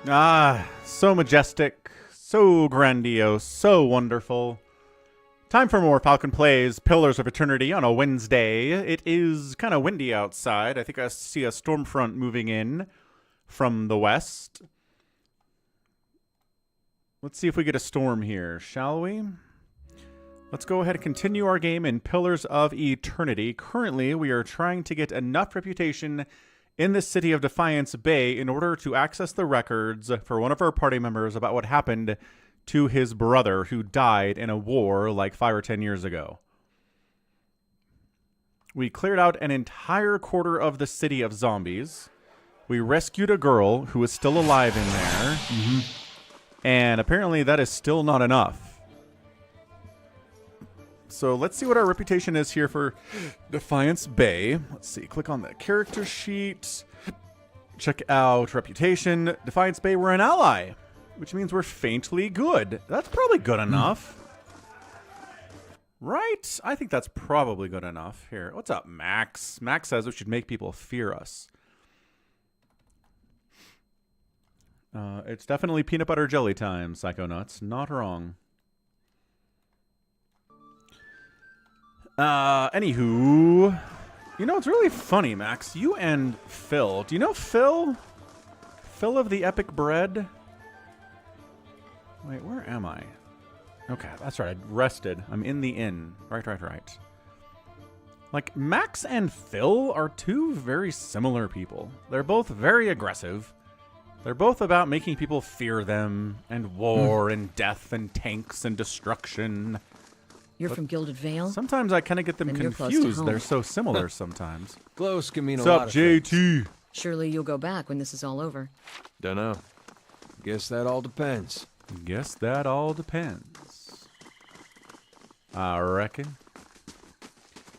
Ah, so majestic, so grandiose, so wonderful. Time for more Falcon Plays Pillars of Eternity on a Wednesday. It is kind of windy outside. I think I see a storm front moving in from the west. Let's see if we get a storm here, shall we? Let's go ahead and continue our game in Pillars of Eternity. Currently, we are trying to get enough reputation in the city of Defiance Bay in order to access the records for one of our party members about what happened to his brother who died in a war like 5 or 10 years ago. We cleared out an entire quarter of the city of zombies. We rescued a girl who was still alive in there. And apparently that is still not enough. So let's see what our reputation is here for Defiance Bay. Let's see. Click on the character sheet. Check out reputation. Defiance Bay, we're an ally, which means we're faintly good. That's probably good enough. Right? I think that's probably good enough. Here, what's up, Max? Max says we should make people fear us. It's definitely peanut butter jelly time, Psychonauts. Not wrong. Anywho, you know, it's really funny, Max. You and Phil. Do you know Phil? Phil of the Epic Bread? Wait, where am I? Okay, that's right. I rested. I'm in the inn. Right. Like, Max and Phil are two very similar people. They're both very aggressive. They're both about making people fear them, and war, and death, and tanks, and destruction. You're from Gilded Vale? Sometimes I kind of get them Then you're close to confused. home. They're so similar sometimes. Close can mean What's a lot up, of things. JT? Surely you'll go back when this is all over. Dunno. Guess that all depends. Guess that all depends. I reckon.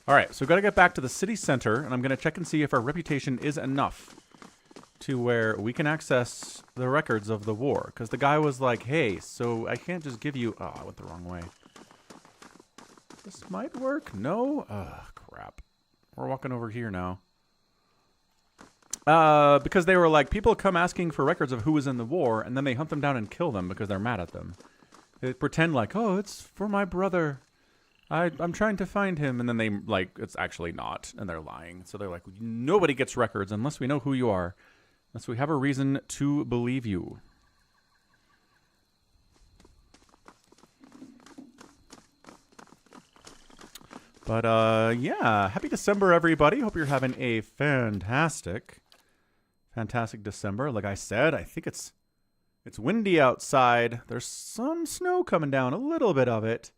All right, so we've got to get back to the city center, and I'm going to check and see if our reputation is enough to where we can access the records of the war. Because the guy was like, hey, so I can't just give you... Oh, I went the wrong way. This might work. No? Ugh, crap. We're walking over here now. Because they were like, people come asking for records of who was in the war, and then they hunt them down and kill them because they're mad at them. They pretend like, oh, it's for my brother. I'm trying to find him. And then they, like, it's actually not, and they're lying. So they're like, nobody gets records unless we know who you are. Unless we have a reason to believe you. But, yeah. Happy December, everybody. Hope you're having a fantastic December. Like I said, I think it's windy outside. There's some snow coming down, a little bit of it.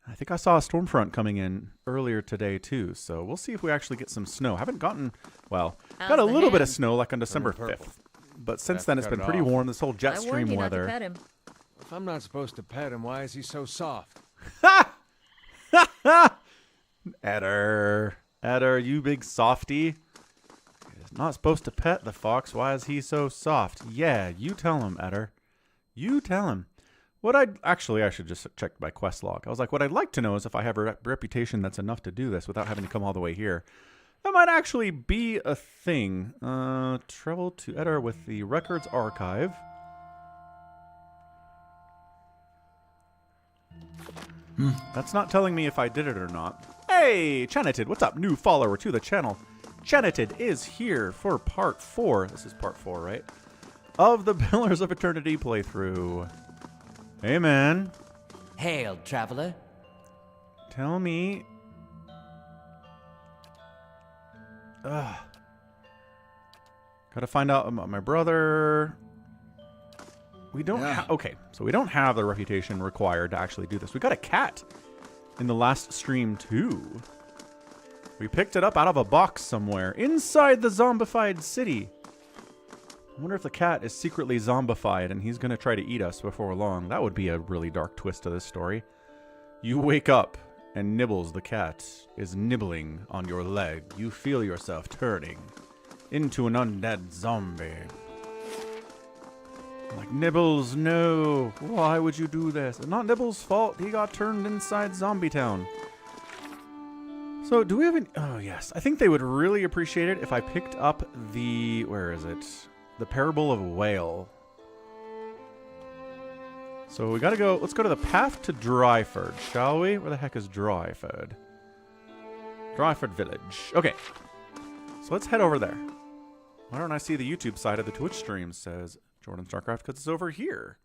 I think I saw a storm front coming in earlier today, too. So we'll see if we actually get some snow. Haven't gotten, well, got a little bit of snow like on December 5th. But since then, it's been pretty warm. This whole jet stream weather. Not to pet him. If I'm not supposed to pet him, why is he so soft? Edder, you big softy. He's not supposed to pet the fox. Why is he so soft? Yeah, you tell him, Edder. You tell him. I should just check my quest log. I was like, what I'd like to know is if I have a reputation that's enough to do this without having to come all the way here. That might actually be a thing. Travel to Edder with the records archive. That's not telling me if I did it or not. Hey, Chanitid, what's up? New follower to the channel. Chanitid is here for part 4. This is part 4, right? Of the Pillars of Eternity playthrough. Hey, man. Hail, traveler. Tell me. Gotta find out about my brother. We don't have... Okay, so we don't have the reputation required to actually do this. We got a cat in the last stream, too. We picked it up out of a box somewhere inside the zombified city. I wonder if the cat is secretly zombified and he's going to try to eat us before long. That would be a really dark twist to this story. You wake up and Nibbles the cat is nibbling on your leg. You feel yourself turning into an undead zombie. Like, Nibbles, no. Why would you do this? It's not Nibbles' fault. He got turned inside Zombie Town. So, do we have any... Oh, yes. I think they would really appreciate it if I picked up the... Where is it? The Parable of Whale. So we gotta go. Let's go to the path to Dryford, shall we? Where the heck is Dryford? Dryford Village. Okay. So let's head over there. Why don't I see the YouTube side of the Twitch stream, says Jordan Starcraft, because it's over here.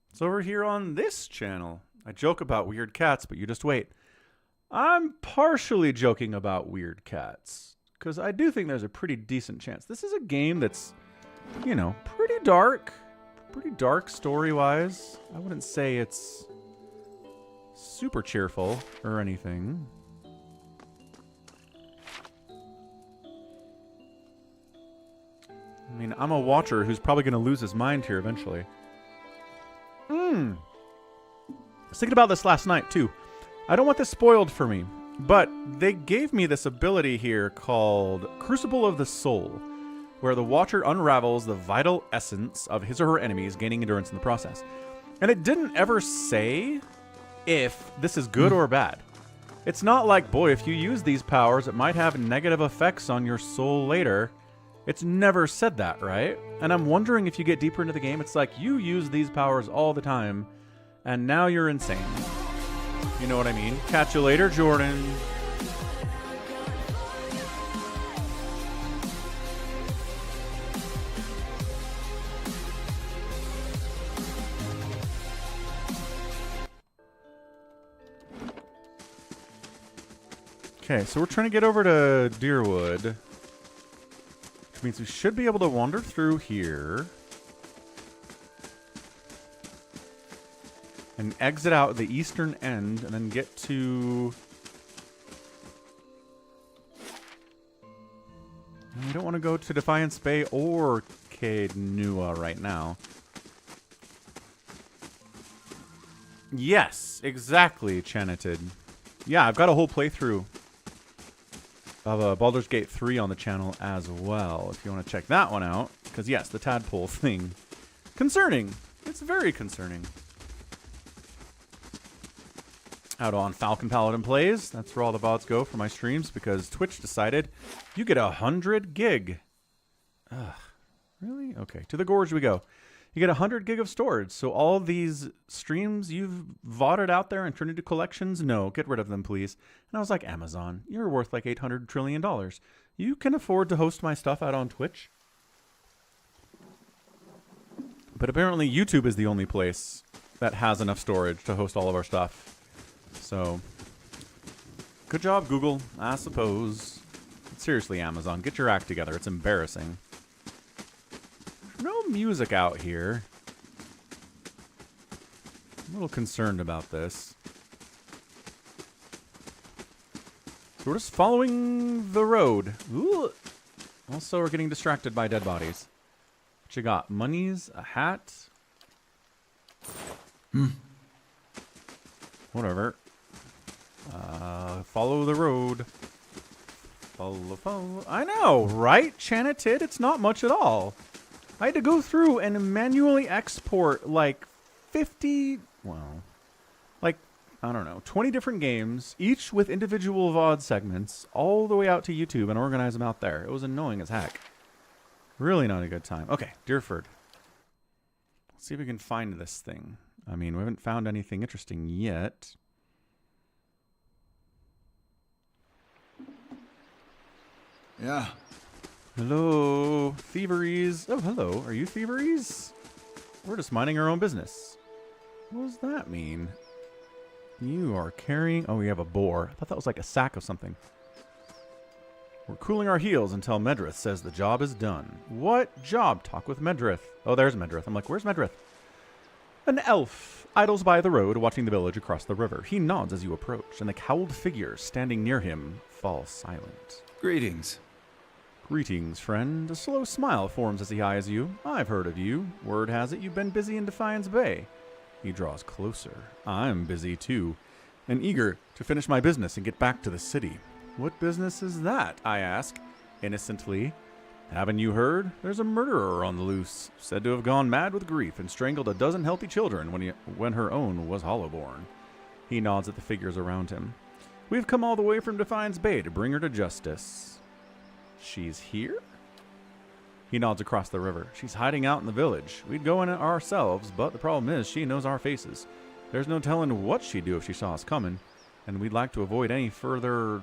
It's over here on this channel. I joke about weird cats, but you just wait. I'm partially joking about weird cats, because I do think there's a pretty decent chance. This is a game that's, you know, pretty dark story-wise. I wouldn't say it's super cheerful or anything. I mean, I'm a watcher who's probably going to lose his mind here eventually. I was thinking about this last night, too. I don't want this spoiled for me, but they gave me this ability here called Crucible of the Soul, where the watcher unravels the vital essence of his or her enemies, gaining endurance in the process. And it didn't ever say if this is good or bad. It's not like, boy, if you use these powers, it might have negative effects on your soul later. It's never said that, right? And I'm wondering if you get deeper into the game, it's like you use these powers all the time, and now you're insane. You know what I mean? Catch you later, Jordan. Okay, so we're trying to get over to Deerwood. Which means we should be able to wander through here. And exit out the eastern end and then get to... We don't want to go to Defiance Bay or Caed Nua right now. Yes, exactly, Chanited. Yeah, I've got a whole playthrough of Baldur's Gate 3 on the channel as well, if you want to check that one out. Because, yes, the tadpole thing. Concerning. It's very concerning. Out on Falcon Paladin Plays. That's where all the VODs go for my streams, because Twitch decided you get 100 gig. Ugh. Really? Okay. To the Gorge we go. You get 100 gig of storage. So all these streams you've VODed out there and turned into collections, no, get rid of them, please. And I was like, Amazon, you're worth like $800 trillion. You can afford to host my stuff out on Twitch. But apparently YouTube is the only place that has enough storage to host all of our stuff. So, good job, Google, I suppose. But seriously, Amazon, get your act together. It's embarrassing. No music out here. I'm a little concerned about this. So we're just following the road. Ooh. Also, we're getting distracted by dead bodies. What you got? Monies? A hat? Whatever. Follow the road. Follow. I know, right, Chanited? It's not much at all. I had to go through and manually export like 50, well, like, I don't know, 20 different games, each with individual VOD segments, all the way out to YouTube and organize them out there. It was annoying as heck. Really not a good time. Okay, Deerford. Let's see if we can find this thing. I mean, we haven't found anything interesting yet. Yeah. Hello, thieveries. Oh, hello. Are you thieveries? We're just minding our own business. What does that mean? You are carrying... Oh, we have a boar. I thought that was like a sack of something. We're cooling our heels until Medrith says the job is done. What job? Talk with Medrith. Oh, there's Medrith. I'm like, where's Medrith? An elf idles by the road, watching the village across the river. He nods as you approach, and the cowled figure standing near him falls silent. Greetings. Greetings, friend. A slow smile forms as he eyes you. I've heard of you. Word has it you've been busy in Defiance Bay. He draws closer. I'm busy too, and eager to finish my business and get back to the city. What business is that? I ask, innocently. Haven't you heard? There's a murderer on the loose, said to have gone mad with grief and strangled a dozen healthy children when her own was hollowborn. He nods at the figures around him. We've come all the way from Defiance Bay to bring her to justice. She's here? He nods across the river. She's hiding out in the village. We'd go in it ourselves, but the problem is she knows our faces. There's no telling what she'd do if she saw us coming, and we'd like to avoid any further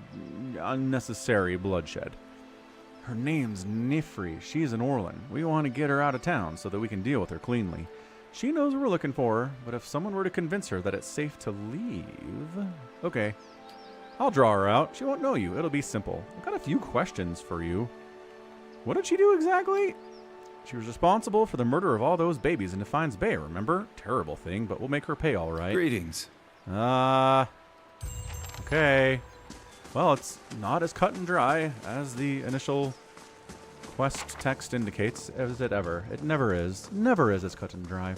unnecessary bloodshed. Her name's Nifri. She's an Orlan. We want to get her out of town so that we can deal with her cleanly. She knows we're looking for her, but if someone were to convince her that it's safe to leave... Okay. I'll draw her out. She won't know you. It'll be simple. I've got a few questions for you. What did she do exactly? She was responsible for the murder of all those babies in Defiance Bay, remember? Terrible thing, but we'll make her pay all right. Greetings. Okay. Well, it's not as cut and dry as the initial quest text indicates, is it ever? It never is. Never is as cut and dry.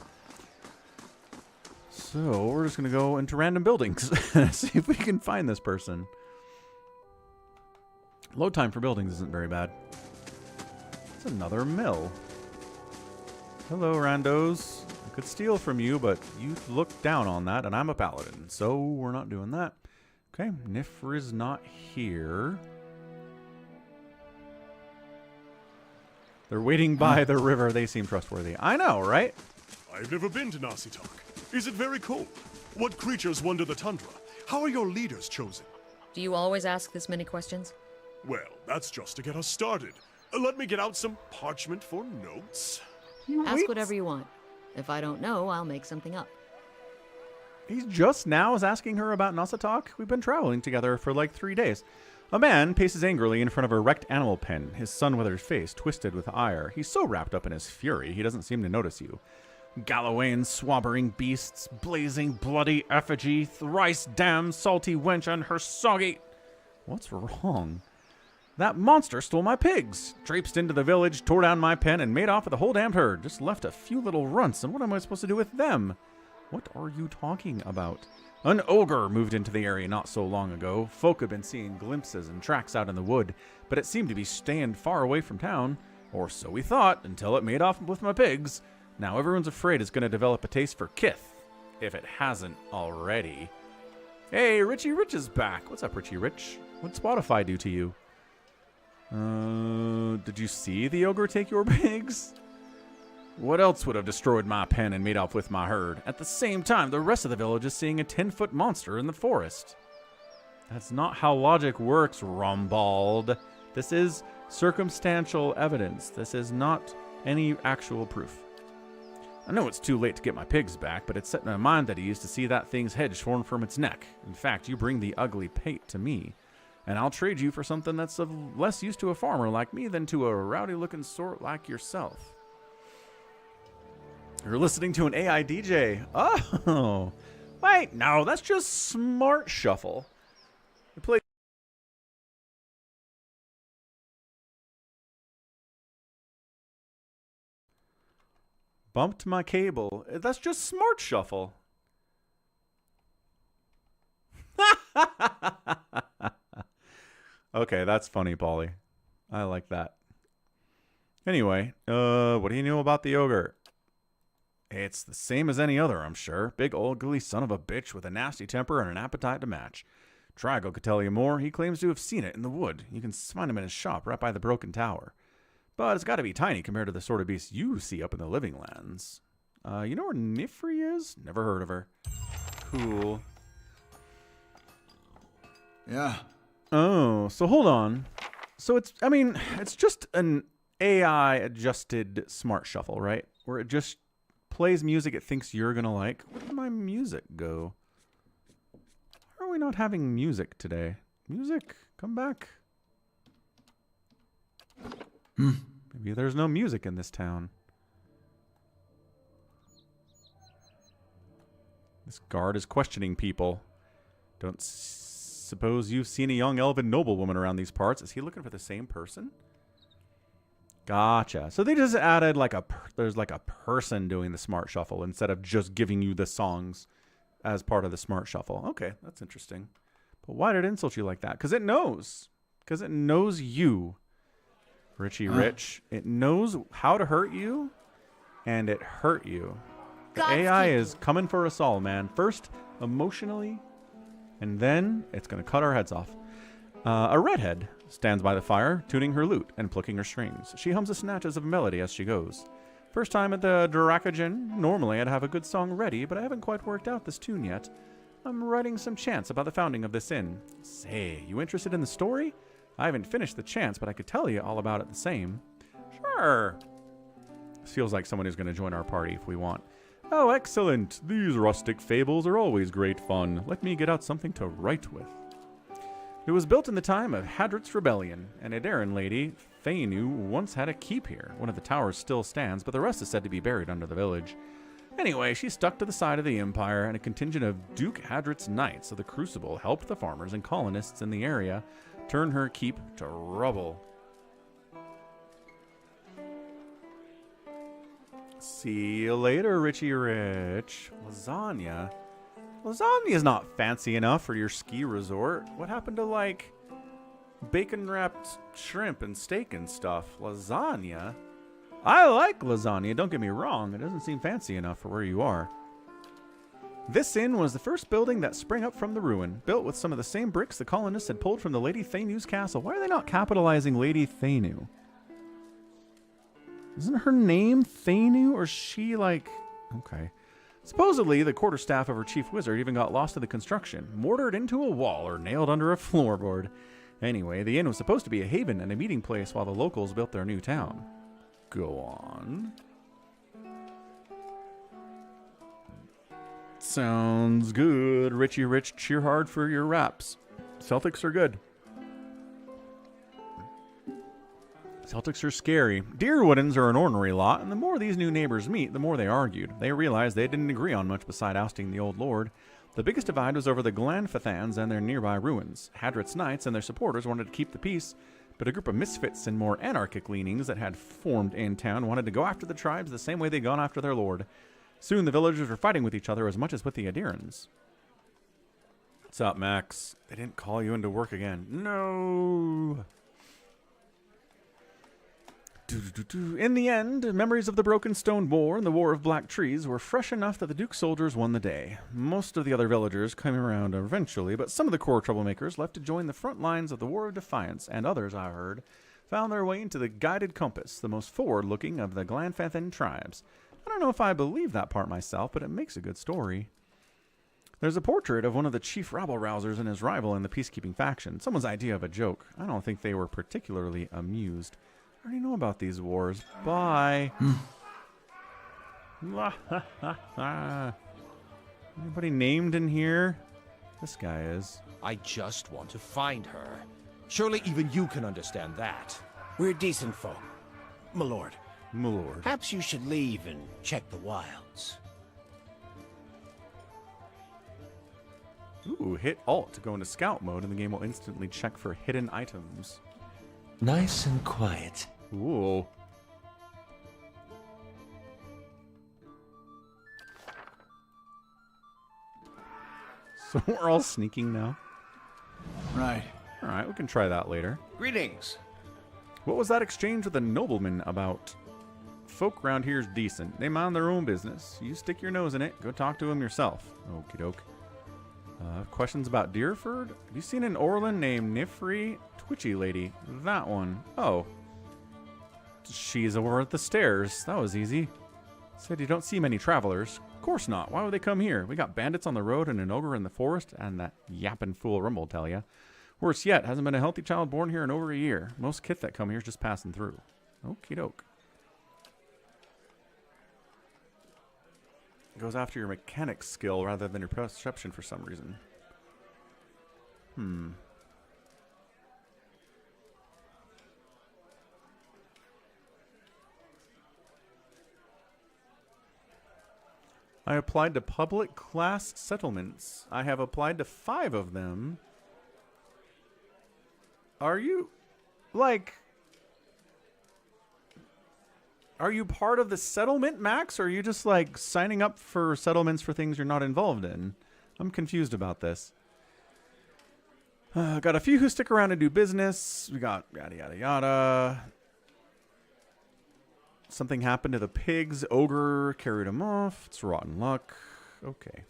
So, we're just going to go into random buildings. See if we can find this person. Load time for buildings isn't very bad. It's another mill. Hello, randos. I could steal from you, but you look down on that, and I'm a paladin, so we're not doing that. Okay, Nifri's not here. They're waiting by the river. They seem trustworthy. I know, right? I've never been to Nasitok. Is it very cold? What creatures wander the tundra? How are your leaders chosen? Do you always ask this many questions? Well, that's just to get us started. Let me get out some parchment for notes. Ask whatever you want. If I don't know, I'll make something up. He's just now is asking her about Nasitok. We've been traveling together for like 3 days. A man paces angrily in front of a wrecked animal pen, his sun-withered face twisted with ire. He's so wrapped up in his fury, he doesn't seem to notice you. Gallowayne swabbering beasts, blazing bloody effigy, thrice damned salty wench and her soggy... What's wrong? That monster stole my pigs, traipsed into the village, tore down my pen, and made off with the whole damned herd. Just left a few little runts, and what am I supposed to do with them? What are you talking about? An ogre moved into the area not so long ago. Folk have been seeing glimpses and tracks out in the wood, but it seemed to be staying far away from town. Or so we thought, until it made off with my pigs. Now everyone's afraid it's going to develop a taste for kith, if it hasn't already. Hey, Richie Rich is back. What's up, Richie Rich? What'd Spotify do to you? Did you see the ogre take your pigs? What else would have destroyed my pen and made off with my herd? At the same time, the rest of the village is seeing a 10-foot monster in the forest. That's not how logic works, Rumbald. This is circumstantial evidence. This is not any actual proof. I know it's too late to get my pigs back, but it's set in my mind that he used to see that thing's head shorn from its neck. In fact, you bring the ugly pate to me, and I'll trade you for something that's of less use to a farmer like me than to a rowdy-looking sort like yourself. You're listening to an AI DJ. Oh, wait, no, that's just Smart Shuffle. You play. Bumped my cable. That's just Smart Shuffle. Okay, that's funny, Polly. I like that. Anyway, what do you know about the ogre? It's the same as any other, I'm sure. Big, ugly son of a bitch with a nasty temper and an appetite to match. Trigo could tell you more. He claims to have seen it in the wood. You can find him in his shop right by the broken tower. But it's got to be tiny compared to the sort of beast you see up in the living lands. You know where Nifri is? Never heard of her. Cool. Yeah. Oh, so hold on. So it's just an AI-adjusted Smart Shuffle, right? Where it just plays music it thinks you're going to like. Where did my music go? Why are we not having music today? Music, come back. Maybe there's no music in this town. This guard is questioning people. Don't suppose you've seen a young elven noblewoman around these parts. Is he looking for the same person? Gotcha. So they just added like there's like a person doing the Smart Shuffle instead of just giving you the songs as part of the Smart Shuffle. Okay, that's interesting. But why did it insult you like that? Because it knows. Because it knows you. Richie Rich. It knows how to hurt you, and it hurt you. The AI is coming for us all, man. First, emotionally, and then it's going to cut our heads off. A redhead. stands by the fire, tuning her lute and plucking her strings. She hums the snatches of melody as she goes. First time at the Drakagen. Normally I'd have a good song ready, but I haven't quite worked out this tune yet. I'm writing some chants about the founding of this inn. Say, you interested in the story? I haven't finished the chants, but I could tell you all about it the same. Sure. This feels like someone who's going to join our party if we want. Oh, excellent. These rustic fables are always great fun. Let me get out something to write with. It was built in the time of Hadrit's Rebellion. An Adaran lady, Thainu, once had a keep here. One of the towers still stands, but the rest is said to be buried under the village. Anyway, she stuck to the side of the Empire, and a contingent of Duke Hadrit's Knights of the Crucible helped the farmers and colonists in the area turn her keep to rubble. See you later, Richie Rich. Lasagna? Lasagna's not fancy enough for your ski resort. What happened to, like, bacon-wrapped shrimp and steak and stuff? Lasagna? I like lasagna, don't get me wrong. It doesn't seem fancy enough for where you are. This inn was the first building that sprang up from the ruin, built with some of the same bricks the colonists had pulled from the Lady Thainu's castle. Why are they not capitalizing Lady Thainu? Isn't her name Thainu, or is she like... Okay. Supposedly, the quarterstaff of her chief wizard even got lost in the construction, mortared into a wall or nailed under a floorboard. Anyway, the inn was supposed to be a haven and a meeting place while the locals built their new town. Go on. Sounds good. Richie Rich, cheer hard for your raps. Celtics are good. Celtics are scary. Deerwoodens are an ornery lot, and the more these new neighbors meet, the more they argued. They realized they didn't agree on much beside ousting the old lord. The biggest divide was over the Glanfathans and their nearby ruins. Hadrit's Knights and their supporters wanted to keep the peace, but a group of misfits and more anarchic leanings that had formed in town wanted to go after the tribes the same way they'd gone after their lord. Soon the villagers were fighting with each other as much as with the Adirans. What's up, Max? They didn't call you into work again. No. In the end, memories of the Broken Stone War and the War of Black Trees were fresh enough that the Duke's soldiers won the day. Most of the other villagers came around eventually, but some of the core troublemakers left to join the front lines of the War of Defiance, and others, I heard, found their way into the Guided Compass, the most forward-looking of the Glanfathan tribes. I don't know if I believe that part myself, but it makes a good story. There's a portrait of one of the chief rabble-rousers and his rival in the peacekeeping faction. Someone's idea of a joke. I don't think they were particularly amused. I already know about these wars. Bye. Anybody named in here? This guy is. I just want to find her. Surely even you can understand that. We're decent folk, my lord. My lord. Perhaps you should leave and check the wilds. Ooh, hit Alt to go into scout mode and the game will instantly check for hidden items. Nice and quiet. Ooh. So we're all sneaking now? Right. Alright, we can try that later. Greetings. What was that exchange with the nobleman about? Folk around here's decent. They mind their own business. You stick your nose in it, go talk to them yourself. Okie doke. Questions about Deerford? Have you seen an Orlin named Nifri? Twitchy lady. That one. Oh. She's over at the stairs. That was easy. Said you don't see many travelers. Of course not. Why would they come here? We got bandits on the road and an ogre in the forest, and that yapping fool Rumble tell ya. Worse yet, hasn't been a healthy child born here in over a year. Most kith that come here is just passing through. Okie doke. Goes after your mechanics skill rather than your perception for some reason. I applied to public class settlements. I have applied to 5 of them. Are you, like... Are you part of the settlement, Max? Or are you just, like, signing up for settlements for things you're not involved in? I'm confused about this. Got a few who stick around and do business. We got yada, yada, yada. Something happened to the pigs. Ogre carried them off. It's rotten luck. Okay.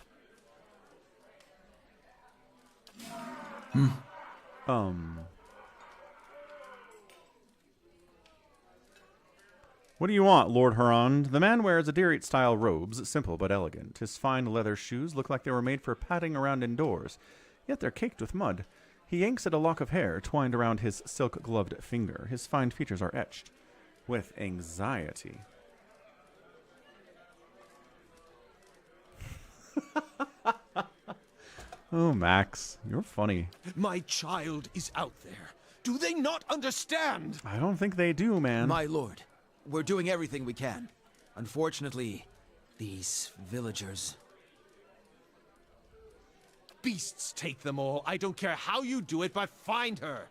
What do you want, Lord Hurond? The man wears Adirite-style robes, simple but elegant. His fine leather shoes look like they were made for padding around indoors, yet they're caked with mud. He yanks at a lock of hair twined around his silk-gloved finger. His fine features are etched with anxiety. Oh, Max, you're funny. My child is out there. Do they not understand? I don't think they do, man. My lord, we're doing everything we can. Unfortunately, these villagers... Beasts take them all. I don't care how you do it, but find her.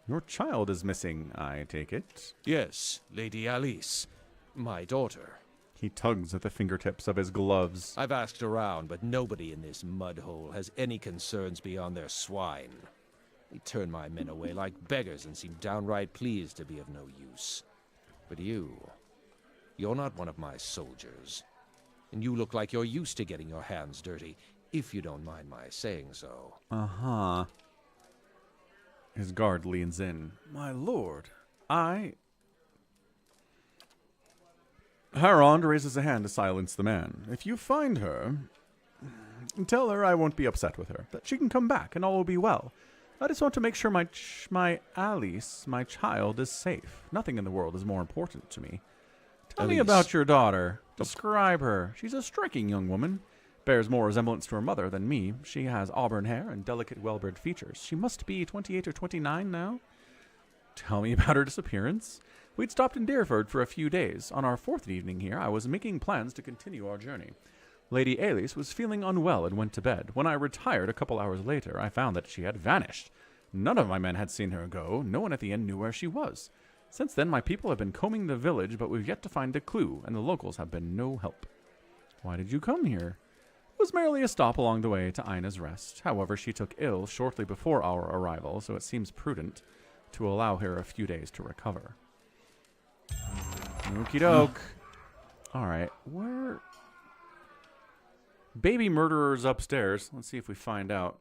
Your child is missing, I take it. Yes, Lady Alice. My daughter. He tugs at the fingertips of his gloves. I've asked around, but nobody in this mud hole has any concerns beyond their swine. They turn my men away like beggars and seem downright pleased to be of no use. But you're not one of my soldiers. And you look like you're used to getting your hands dirty, if you don't mind my saying so. Uh-huh. His guard leans in. My lord, Harond raises a hand to silence the man. If you find her, tell her I won't be upset with her, that she can come back and all will be well. I just want to make sure my Alice, my child, is safe. Nothing in the world is more important to me. Tell me about your daughter. Describe her. She's a striking young woman. Bears more resemblance to her mother than me. She has auburn hair and delicate, well-bred features. She must be 28 or 29 now. Tell me about her disappearance. We'd stopped in Deerford for a few days. On our fourth evening here, I was making plans to continue our journey. Lady Alice was feeling unwell and went to bed. When I retired a couple hours later, I found that she had vanished. None of my men had seen her go. No one at the inn knew where she was. Since then, my people have been combing the village, but we've yet to find a clue, and the locals have been no help. Why did you come here? It was merely a stop along the way to Ina's Rest. However, she took ill shortly before our arrival, so it seems prudent to allow her a few days to recover. Okie doke. Alright, where... Baby murderer's upstairs. Let's see if we find out.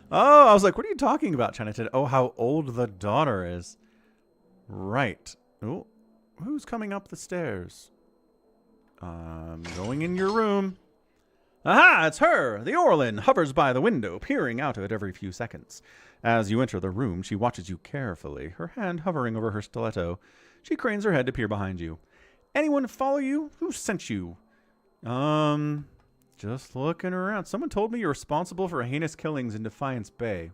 Oh, I was like, what are you talking about, Chinatown? Oh, how old the daughter is. Right. Oh, who's coming up the stairs? Going in your room. Aha, it's her! The Orlin hovers by the window, peering out of it every few seconds. As you enter the room, she watches you carefully, her hand hovering over her stiletto. She cranes her head to peer behind you. Anyone follow you? Who sent you? Just looking around. Someone told me you're responsible for heinous killings in Defiance Bay.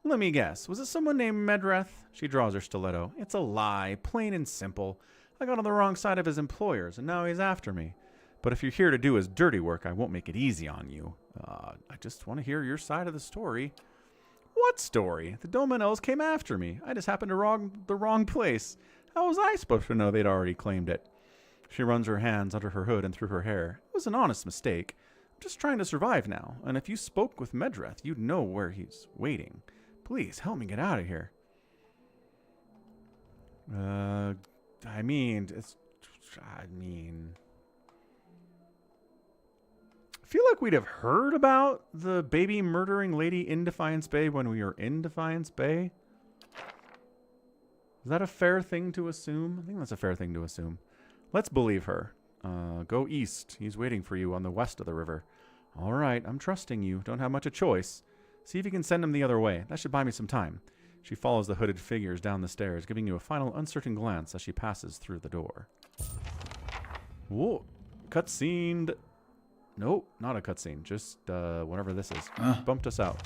Let me guess. Was it someone named Medreth? She draws her stiletto. It's a lie, plain and simple. I got on the wrong side of his employers, and now he's after me. But if you're here to do his dirty work, I won't make it easy on you. I just want to hear your side of the story. What story? The Dominells came after me. I just happened to the wrong place. How was I supposed to know they'd already claimed it? She runs her hands under her hood and through her hair. It was an honest mistake. I'm just trying to survive now, and if you spoke with Medreth, you'd know where he's waiting. Please, help me get out of here. I feel like we'd have heard about the baby murdering lady in Defiance Bay when we were in Defiance Bay. Is that a fair thing to assume? I think that's a fair thing to assume. Let's believe her. Go east. He's waiting for you on the west of the river. All right, I'm trusting you. Don't have much a choice. See if you can send him the other way. That should buy me some time. She follows the hooded figures down the stairs, giving you a final uncertain glance as she passes through the door. Whoa. Cutscene. Nope, not a cutscene. Just whatever this is. Bumped us out.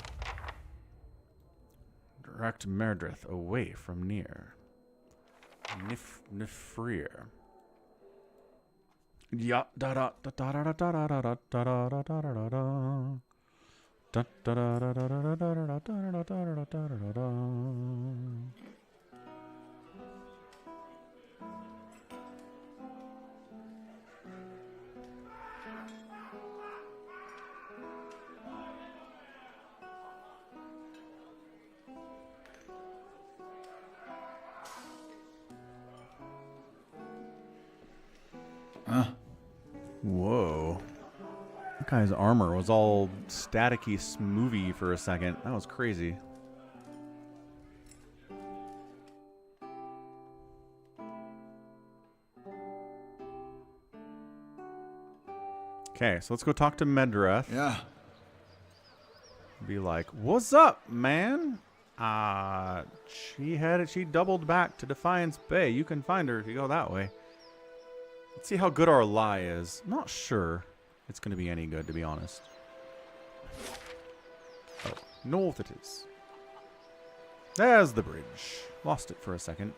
Direct Merdrith away from near. Nifrir. Yeah, da da da da da da da da da da da da da da da. Da da da da da da da da da da da da. Whoa. That guy's armor was all staticky, smoothy for a second. That was crazy. Okay, so let's go talk to Medreth. Yeah. Be like, what's up, man? She doubled back to Defiance Bay. You can find her if you go that way. Let's see how good our lie is. I'm not sure it's going to be any good, to be honest. Oh, north it is. There's the bridge. Lost it for a second.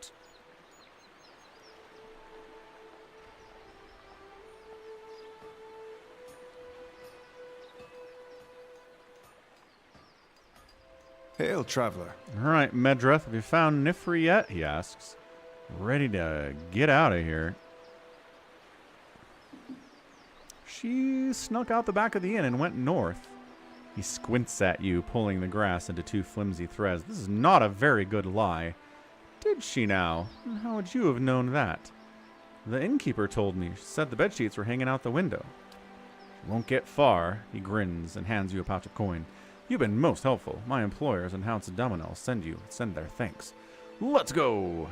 Hail, traveler. All right, Medreth, have you found Nifri yet? He asks. Ready to get out of here. She snuck out the back of the inn and went north. He squints at you, pulling the grass into two flimsy threads. This is not a very good lie. Did she now? How would you have known that? The innkeeper told me. She said the bedsheets were hanging out the window. She won't get far. He grins and hands you a pouch of coin. You've been most helpful. My employers in House of Domino send their thanks. Let's go.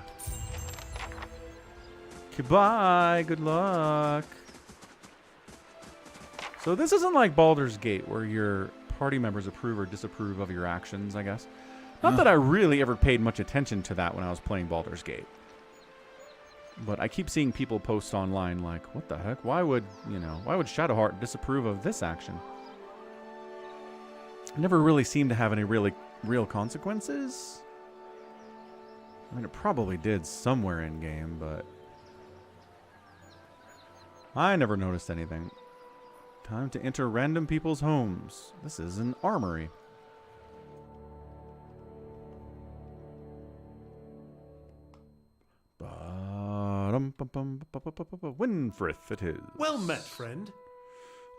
Goodbye. Good luck. So this isn't like Baldur's Gate where your party members approve or disapprove of your actions, I guess. Not that I really ever paid much attention to that when I was playing Baldur's Gate. But I keep seeing people post online like, what the heck? Why would Shadowheart disapprove of this action? It never really seemed to have any real consequences. I mean, it probably did somewhere in game, but I never noticed anything. Time to enter random people's homes. This is an armory. Winfrith it is. Well met, friend.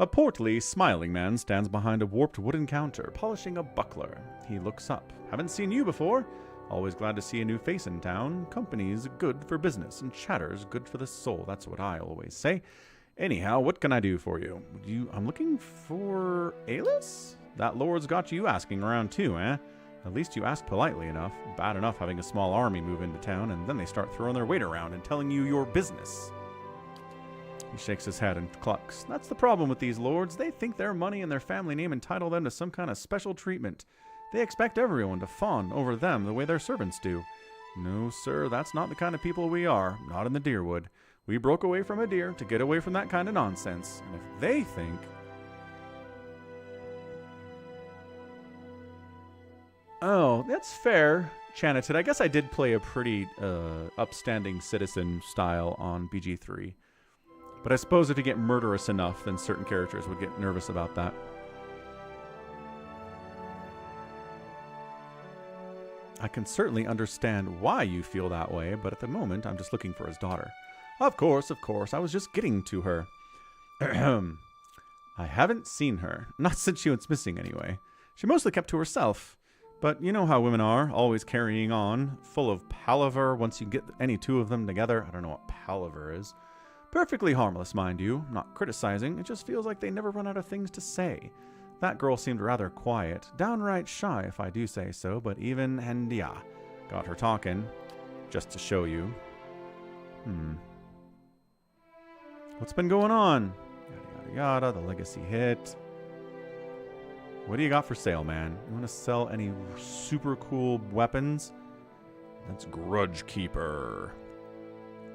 A portly, smiling man stands behind a warped wooden counter, polishing a buckler. He looks up. Haven't seen you before. Always glad to see a new face in town. Company's good for business, and chatter's good for the soul. That's what I always say. Anyhow, what can I do for you? I'm looking for Alis? That lord's got you asking around too, eh? At least you asked politely enough. Bad enough having a small army move into town, and then they start throwing their weight around and telling you your business. He shakes his head and clucks. That's the problem with these lords. They think their money and their family name entitle them to some kind of special treatment. They expect everyone to fawn over them the way their servants do. No, sir, that's not the kind of people we are. Not in the Deerwood. We broke away from a deer to get away from that kind of nonsense. And if they think... Oh, that's fair, Chanatid. I guess I did play a pretty upstanding citizen style on BG3. But I suppose if you get murderous enough, then certain characters would get nervous about that. I can certainly understand why you feel that way, but at the moment, I'm just looking for his daughter. Of course, I was just getting to her. I haven't seen her. Not since she went missing, anyway. She mostly kept to herself. But you know how women are, always carrying on, full of palaver once you get any two of them together. I don't know what palaver is. Perfectly harmless, mind you. I'm not criticizing. It just feels like they never run out of things to say. That girl seemed rather quiet, downright shy if I do say so, but even Hendia got her talking, just to show you. What's been going on? Yada yada yada, the legacy hit. What do you got for sale, man? You want to sell any super cool weapons? That's Grudge Keeper.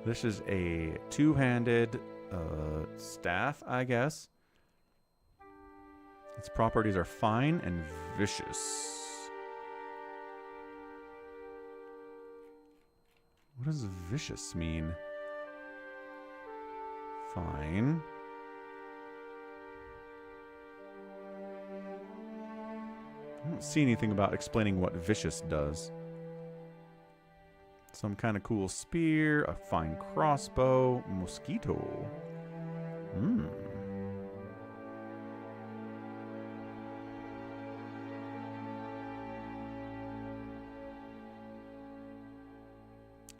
This is a two-handed staff, I guess. Its properties are fine and vicious. What does vicious mean? Fine. I don't see anything about explaining what vicious does. Some kind of cool spear, a fine crossbow, mosquito.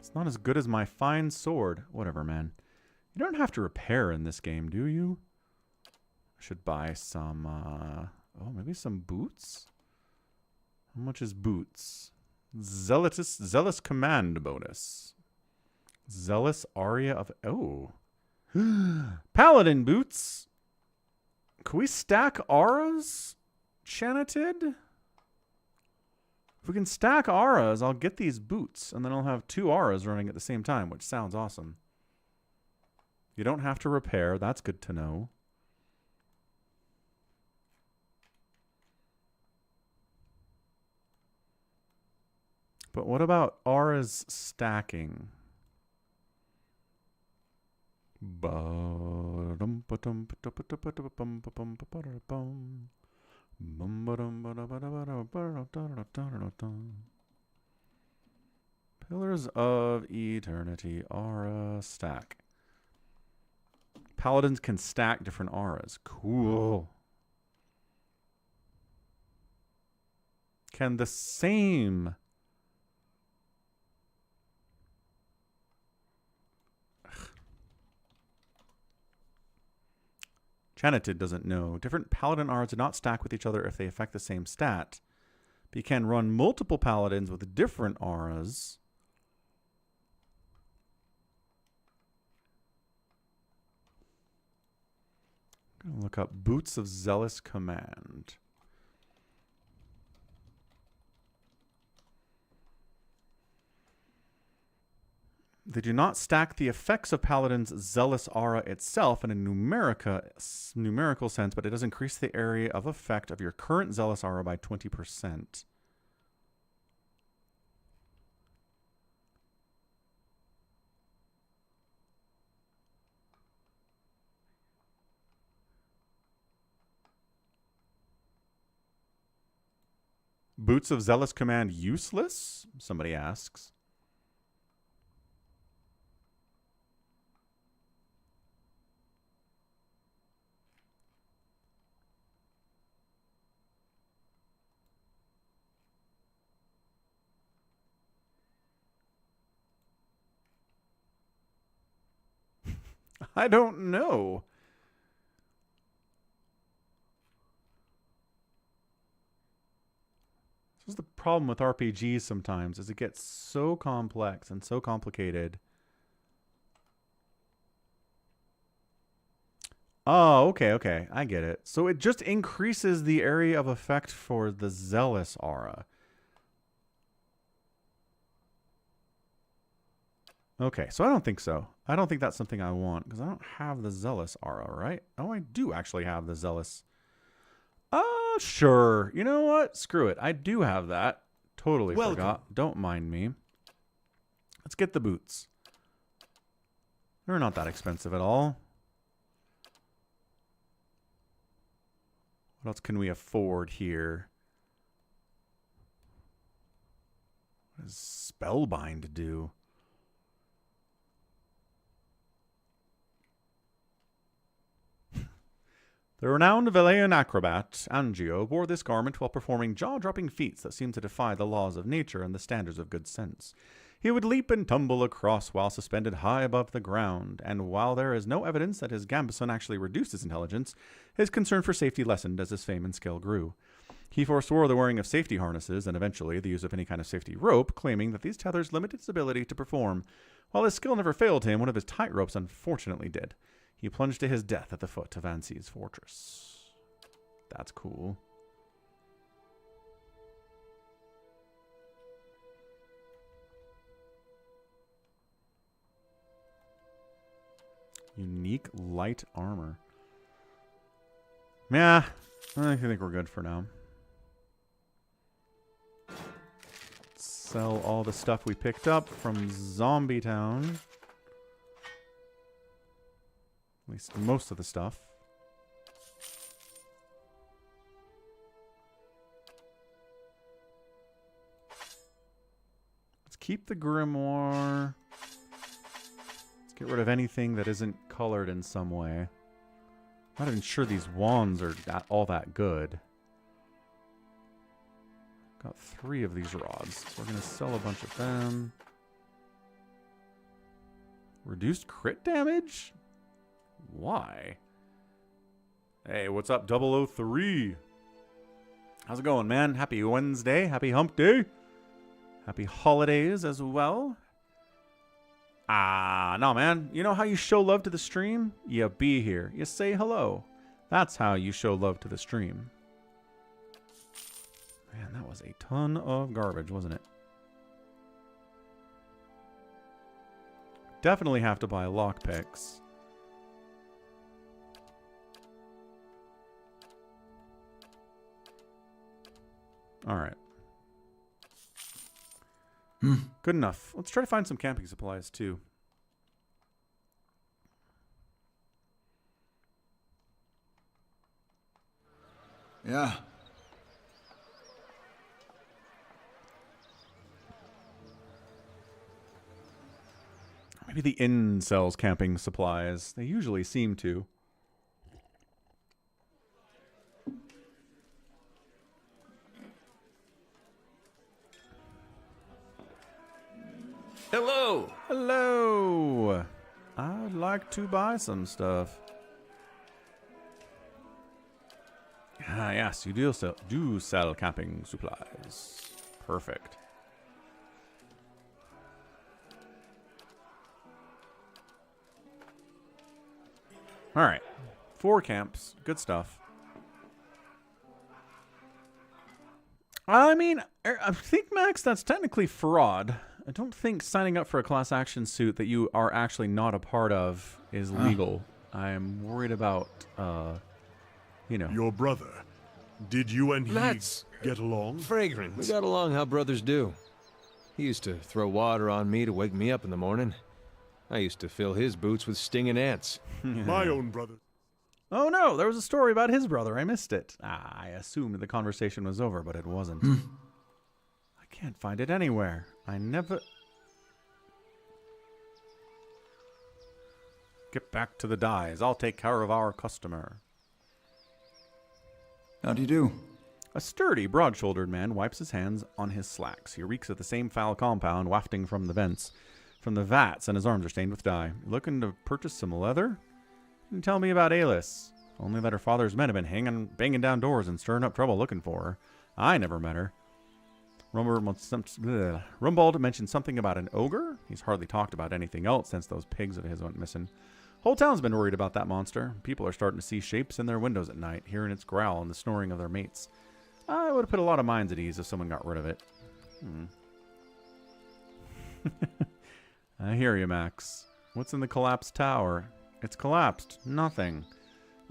It's not as good as my fine sword. Whatever, man. You don't have to repair in this game, do you? Should buy some, oh, maybe some boots? How much is boots? Zealous command bonus. Zealous aria of, oh. Paladin boots. Can we stack auras? Chanted? If we can stack auras, I'll get these boots, and then I'll have 2 auras running at the same time, which sounds awesome. You don't have to repair. That's good to know. But what about auras stacking? Pillars of Eternity aura stack. Paladins can stack different auras. Cool. Can the same... Chanted doesn't know. Different paladin auras do not stack with each other if they affect the same stat. But you can run multiple paladins with different auras. I'm going to look up Boots of Zealous Command. They do not stack the effects of Paladin's Zealous Aura itself in a numerical sense, but it does increase the area of effect of your current Zealous Aura by 20%. Boots of Zealous Command useless? Somebody asks. I don't know. This is the problem with RPGs sometimes, is it gets so complex and so complicated. Oh, okay. I get it. So it just increases the area of effect for the Zealous Aura. Okay, so I don't think so. I don't think that's something I want, because I don't have the Zealous Aura, right? Oh, I do actually have the Zealous. Sure. You know what? Screw it. I do have that. Totally forgot. Don't mind me. Let's get the boots. They're not that expensive at all. What else can we afford here? What does Spellbind do? The renowned Velayan acrobat, Angio, wore this garment while performing jaw-dropping feats that seemed to defy the laws of nature and the standards of good sense. He would leap and tumble across while suspended high above the ground, and while there is no evidence that his gambeson actually reduced his intelligence, his concern for safety lessened as his fame and skill grew. He forswore the wearing of safety harnesses and eventually the use of any kind of safety rope, claiming that these tethers limited his ability to perform. While his skill never failed him, one of his tight ropes unfortunately did. He plunged to his death at the foot of Ansie's fortress. That's cool. Unique light armor. Yeah, I think we're good for now. Sell all the stuff we picked up from Zombie Town. At least most of the stuff. Let's keep the grimoire. Let's get rid of anything that isn't colored in some way. I'm not even sure these wands are all that good. Got 3 of these rods, so we're going to sell a bunch of them. Reduced crit damage? Why? Hey, what's up, 003? How's it going, man? Happy Wednesday. Happy hump day. Happy holidays as well. No, man. You know how you show love to the stream? You be here. You say hello. That's how you show love to the stream. Man, that was a ton of garbage, wasn't it? Definitely have to buy lockpicks. Alright. Good enough. Let's try to find some camping supplies, too. Yeah. Maybe the inn sells camping supplies. They usually seem to. Hello! Hello! I'd like to buy some stuff. Ah, yes, you do sell camping supplies. Perfect. All right. 4 camps. Good stuff. I mean, I think, Max, that's technically fraud. I don't think signing up for a class action suit that you are actually not a part of is legal. I am worried about, you know. Your brother. Did you and he That's get along? fragrant. We got along how brothers do. He used to throw water on me to wake me up in the morning. I used to fill his boots with stinging ants. My own brother. Oh no, there was a story about his brother. I missed it. I assumed the conversation was over, but it wasn't. I can't find it anywhere. I never... Get back to the dyes. I'll take care of our customer. How do you do? A sturdy, broad-shouldered man wipes his hands on his slacks. He reeks of the same foul compound wafting from the vents, from the vats, and his arms are stained with dye. Looking to purchase some leather? You can tell me about Alice. Only that her father's men have been banging down doors and stirring up trouble looking for her. I never met her. Rumbald mentioned something about an ogre. He's hardly talked about anything else since those pigs of his went missing. Whole town's been worried about that monster. People are starting to see shapes in their windows at night, hearing its growl and the snoring of their mates. I would have put a lot of minds at ease if someone got rid of it. I hear you, Max. What's in the collapsed tower? It's collapsed. Nothing.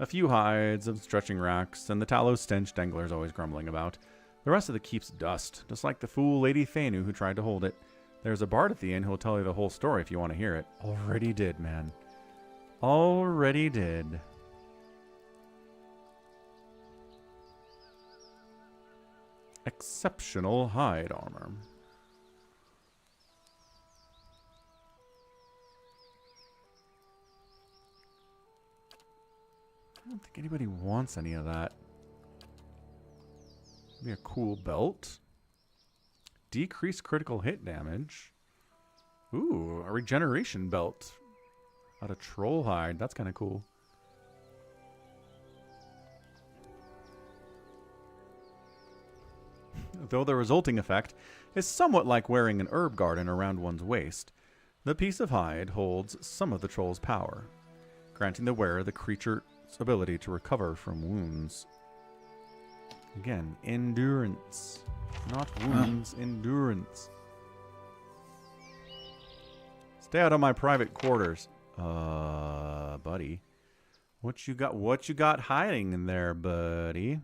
A few hides, of stretching racks, and the tallow stench Dangler's always grumbling about. The rest of the keep's dust, just like the fool Lady Thanu who tried to hold it. There's a bard at the inn who'll tell you the whole story if you want to hear it. Already did, man. Already did. Exceptional hide armor. I don't think anybody wants any of that. Maybe a cool belt. Decrease critical hit damage. Ooh, a regeneration belt. Out of troll hide. That's kind of cool. Though the resulting effect is somewhat like wearing an herb garden around one's waist, the piece of hide holds some of the troll's power, granting the wearer the creature's ability to recover from wounds. Again, endurance. Not wounds, endurance. Stay out of my private quarters. Buddy. What you got hiding in there, buddy?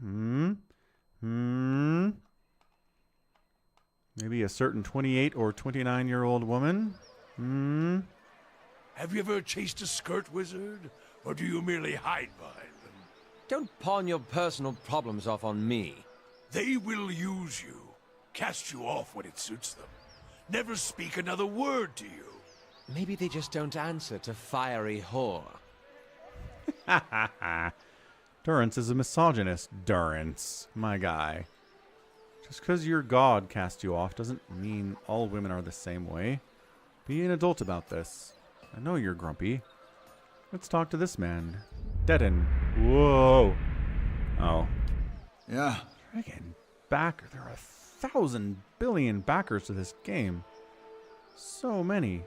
Maybe a certain 28 or 29-year-old woman? Have you ever chased a skirt wizard? Or do you merely hide behind them? Don't pawn your personal problems off on me. They will use you, cast you off when it suits them. Never speak another word to you. Maybe they just don't answer to fiery whore. Durrance is a misogynist. Durrance, my guy. Just because your god cast you off doesn't mean all women are the same way. Be an adult about this. I know you're grumpy. Let's talk to this man. Deaden, Whoa. Oh. Yeah. Friggin' backer. There are 1,000 billion backers to this game. So many.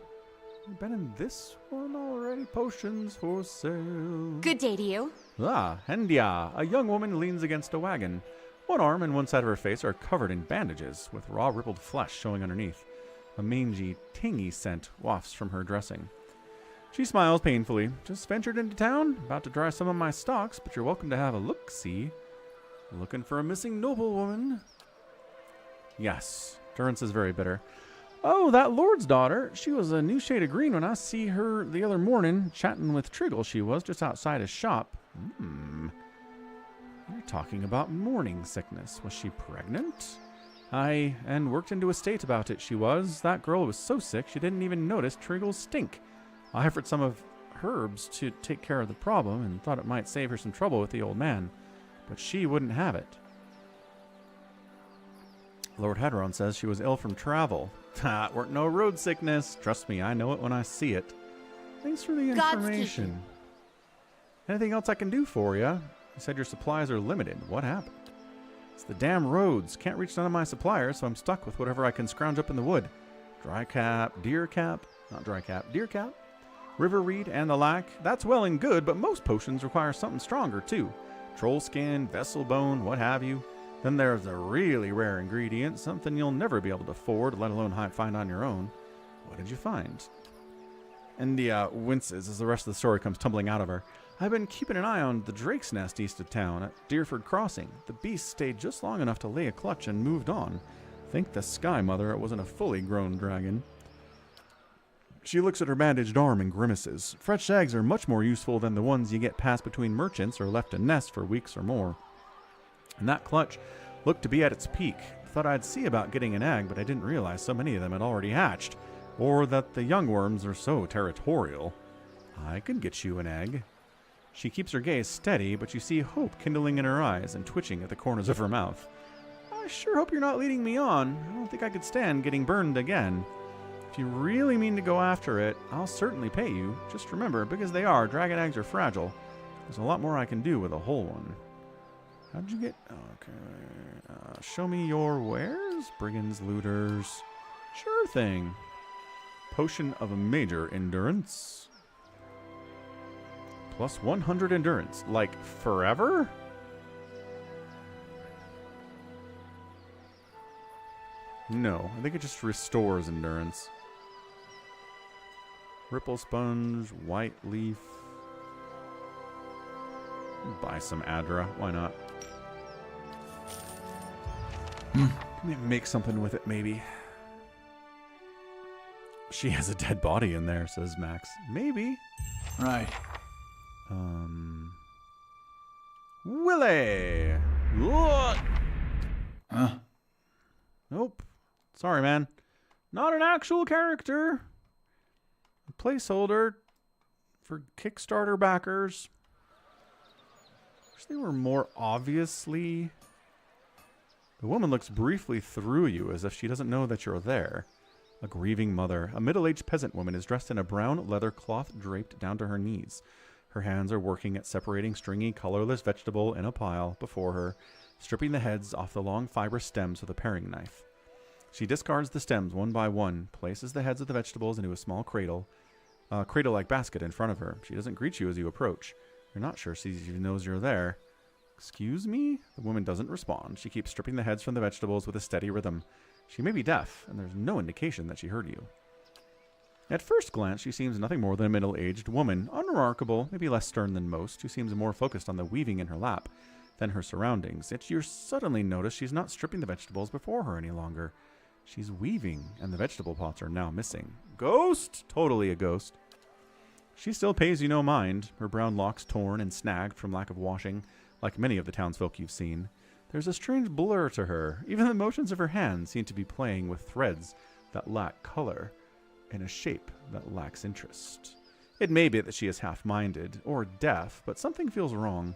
We've been in this one already. Potions for sale. Good day to you. Ah, Hendia. A young woman leans against a wagon. One arm and one side of her face are covered in bandages, with raw rippled flesh showing underneath. A mangy, tingy scent wafts from her dressing. She smiles painfully. Just ventured into town, about to dry some of my stocks, but you're welcome to have a look-see. Looking for a missing noblewoman? Yes. Durrance is very bitter. Oh, that lord's daughter. She was a new shade of green when I see her the other morning, chatting with Triggle she was, just outside his shop. You're talking about morning sickness. Was she pregnant? Aye, and worked into a state about it, she was. That girl was so sick she didn't even notice Triggle's stink. I offered some of herbs to take care of the problem and thought it might save her some trouble with the old man, but she wouldn't have it. Lord Hedron says she was ill from travel. Ha, it weren't no road sickness. Trust me, I know it when I see it. Thanks for the information. Anything else I can do for you? You said your supplies are limited. What happened? It's the damn roads. Can't reach none of my suppliers, so I'm stuck with whatever I can scrounge up in the wood. Dry cap, deer cap, not dry cap, deer cap, river reed, and the lac. That's well and good, but most potions require something stronger, too. Troll skin, vessel bone, what have you. Then there's a really rare ingredient, something you'll never be able to afford, let alone find on your own. What did you find? India winces as the rest of the story comes tumbling out of her. I've been keeping an eye on the Drake's Nest east of town at Deerford Crossing. The beast stayed just long enough to lay a clutch and moved on. Thank the Sky Mother it wasn't a fully grown dragon. She looks at her bandaged arm and grimaces. Fresh eggs are much more useful than the ones you get passed between merchants or left in nests for weeks or more. And that clutch looked to be at its peak. Thought I'd see about getting an egg, but I didn't realize so many of them had already hatched, or that the young worms are so territorial. I could get you an egg. She keeps her gaze steady, but you see hope kindling in her eyes and twitching at the corners of her mouth. I sure hope you're not leading me on. I don't think I could stand getting burned again. If you really mean to go after it, I'll certainly pay you. Just remember, big as they are, dragon eggs are fragile. There's a lot more I can do with a whole one. How'd you get... Okay. Show me your wares? Brigands, looters. Sure thing. Potion of a major endurance. Plus 100 endurance. Like, forever? No, I think it just restores endurance. Ripple sponge, white leaf. Buy some Adra. Why not? Make something with it, maybe. She has a dead body in there, says Max. Maybe. Right. Willie! Look! Huh? Nope. Sorry, man. Not an actual character. A placeholder for Kickstarter backers. Wish they were more obviously... The woman looks briefly through you as if she doesn't know that you're there. A grieving mother. A middle-aged peasant woman is dressed in a brown leather cloth draped down to her knees. Her hands are working at separating stringy, colorless vegetable in a pile before her, stripping the heads off the long fibrous stems with a paring knife. She discards the stems one by one, places the heads of the vegetables into a small cradle-like basket in front of her. She doesn't greet you as you approach. You're not sure she knows you're there. Excuse me? The woman doesn't respond. She keeps stripping the heads from the vegetables with a steady rhythm. She may be deaf, and there's no indication that she heard you. At first glance, she seems nothing more than a middle-aged woman, unremarkable, maybe less stern than most, who seems more focused on the weaving in her lap than her surroundings. Yet you suddenly notice she's not stripping the vegetables before her any longer. She's weaving, and the vegetable pots are now missing. Ghost? Totally a ghost. She still pays you no mind, her brown locks torn and snagged from lack of washing, like many of the townsfolk you've seen. There's a strange blur to her. Even the motions of her hands seem to be playing with threads that lack color, in a shape that lacks interest. It may be that she is half-minded, or deaf, but something feels wrong.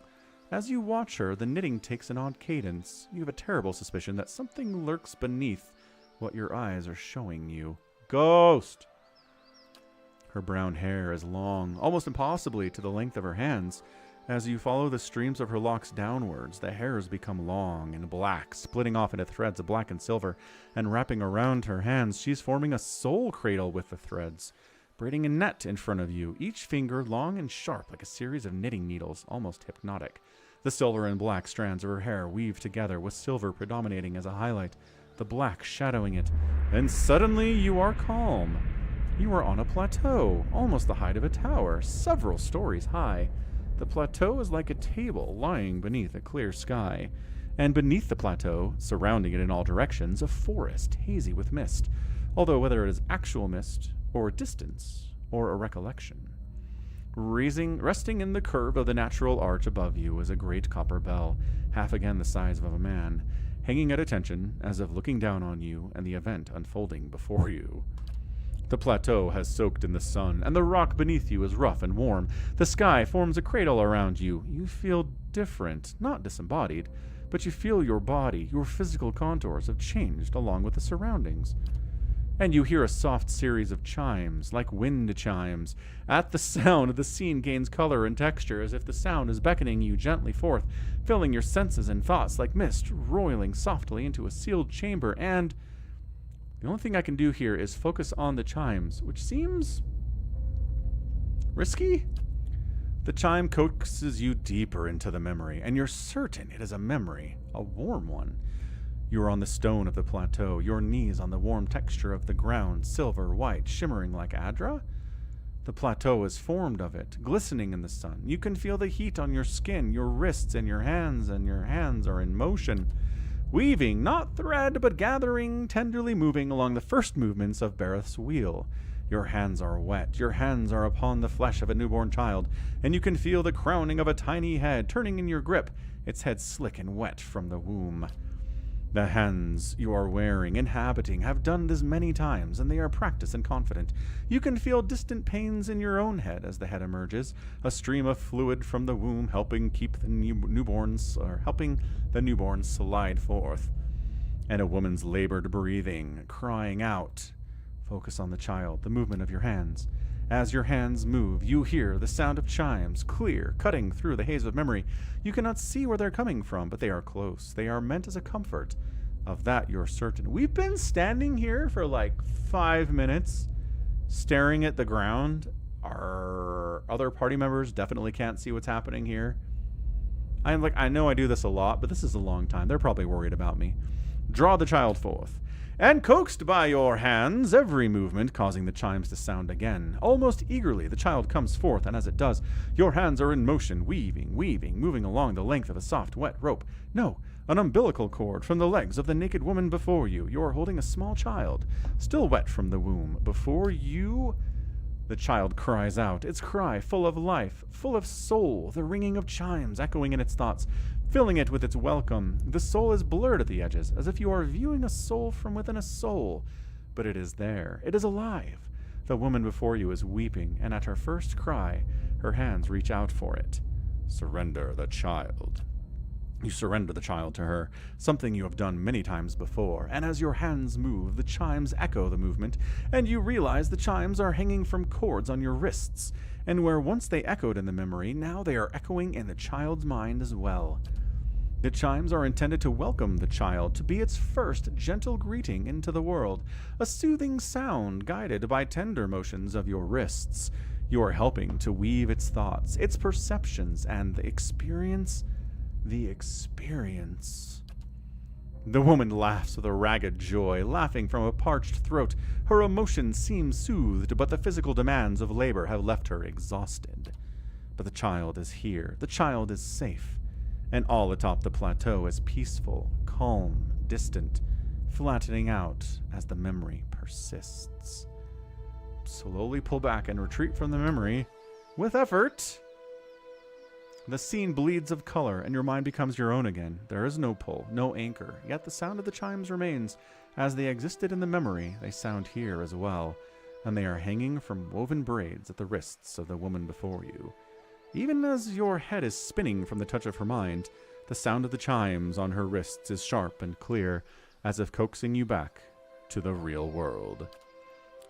As you watch her, the knitting takes an odd cadence. You have a terrible suspicion that something lurks beneath what your eyes are showing you. Ghost! Her brown hair is long, almost impossibly to the length of her hands, As you follow the streams of her locks downwards, the hairs become long and black, splitting off into threads of black and silver, and wrapping around her hands, she's forming a soul cradle with the threads, braiding a net in front of you, each finger long and sharp like a series of knitting needles, almost hypnotic. The silver and black strands of her hair weave together, with silver predominating as a highlight, the black shadowing it. Then suddenly you are calm. You are on a plateau, almost the height of a tower, several stories high. The plateau is like a table lying beneath a clear sky, and beneath the plateau, surrounding it in all directions, a forest hazy with mist, although whether it is actual mist, or distance, or a recollection. Resting in the curve of the natural arch above you is a great copper bell, half again the size of a man, hanging at attention as if looking down on you and the event unfolding before you. The plateau has soaked in the sun, and the rock beneath you is rough and warm. The sky forms a cradle around you. You feel different, not disembodied, but you feel your body, your physical contours have changed along with the surroundings. And you hear a soft series of chimes, like wind chimes. At the sound, the scene gains color and texture, as if the sound is beckoning you gently forth, filling your senses and thoughts like mist, roiling softly into a sealed chamber, and the only thing I can do here is focus on the chimes, which seems risky. The chime coaxes you deeper into the memory, and you're certain it is a memory, a warm one. You are on the stone of the plateau, your knees on the warm texture of the ground, silver, white, shimmering like Adra. The plateau is formed of it, glistening in the sun. You can feel the heat on your skin, your wrists, and your hands are in motion. Weaving, not thread, but gathering, tenderly moving along the first movements of Bareth's wheel. Your hands are wet, your hands are upon the flesh of a newborn child, and you can feel the crowning of a tiny head turning in your grip, its head slick and wet from the womb. The hands you are wearing, inhabiting, have done this many times, and they are practiced and confident. You can feel distant pains in your own head as the head emerges, a stream of fluid from the womb helping the newborn slide forth. And a woman's labored breathing, crying out. Focus on the child, the movement of your hands. As your hands move, you hear the sound of chimes, clear, cutting through the haze of memory. You cannot see where they're coming from, but they are close. They are meant as a comfort. Of that you're certain. We've been standing here for like 5 minutes, staring at the ground. Our other party members definitely can't see what's happening here. I know I do this a lot, but this is a long time. They're probably worried about me. Draw the child forth. And coaxed by your hands, every movement causing the chimes to sound again. Almost eagerly, the child comes forth, and as it does, your hands are in motion, weaving, moving along the length of a soft, wet rope. No, an umbilical cord from the legs of the naked woman before you. You are holding a small child, still wet from the womb. Before you, the child cries out, its cry full of life, full of soul, the ringing of chimes echoing in its thoughts, filling it with its welcome. The soul is blurred at the edges, as if you are viewing a soul from within a soul. But it is there. It is alive. The woman before you is weeping, and at her first cry, her hands reach out for it. Surrender the child. You surrender the child to her, something you have done many times before, and as your hands move, the chimes echo the movement, and you realize the chimes are hanging from cords on your wrists, and where once they echoed in the memory, now they are echoing in the child's mind as well. The chimes are intended to welcome the child, to be its first gentle greeting into the world, a soothing sound guided by tender motions of your wrists. You are helping to weave its thoughts, its perceptions, and the experience. The woman laughs with a ragged joy, laughing from a parched throat. Her emotions seem soothed, but the physical demands of labor have left her exhausted. But the child is here. The child is safe. And all atop the plateau is peaceful, calm, distant, flattening out as the memory persists. Slowly pull back and retreat from the memory with effort. The scene bleeds of color, and your mind becomes your own again. There is no pull, no anchor, yet the sound of the chimes remains. As they existed in the memory, they sound here as well, and they are hanging from woven braids at the wrists of the woman before you. Even as your head is spinning from the touch of her mind, the sound of the chimes on her wrists is sharp and clear, as if coaxing you back to the real world.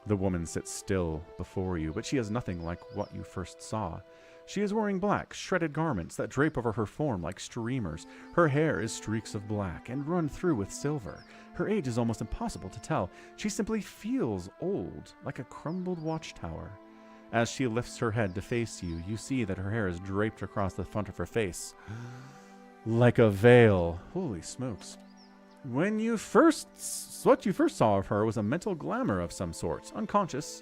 The woman sits still before you, but she is nothing like what you first saw. She is wearing black, shredded garments that drape over her form like streamers. Her hair is streaks of black and run through with silver. Her age is almost impossible to tell. She simply feels old, like a crumbled watchtower. As she lifts her head to face you, you see that her hair is draped across the front of her face. Like a veil. Holy smokes. What you first saw of her was a mental glamour of some sort, unconscious,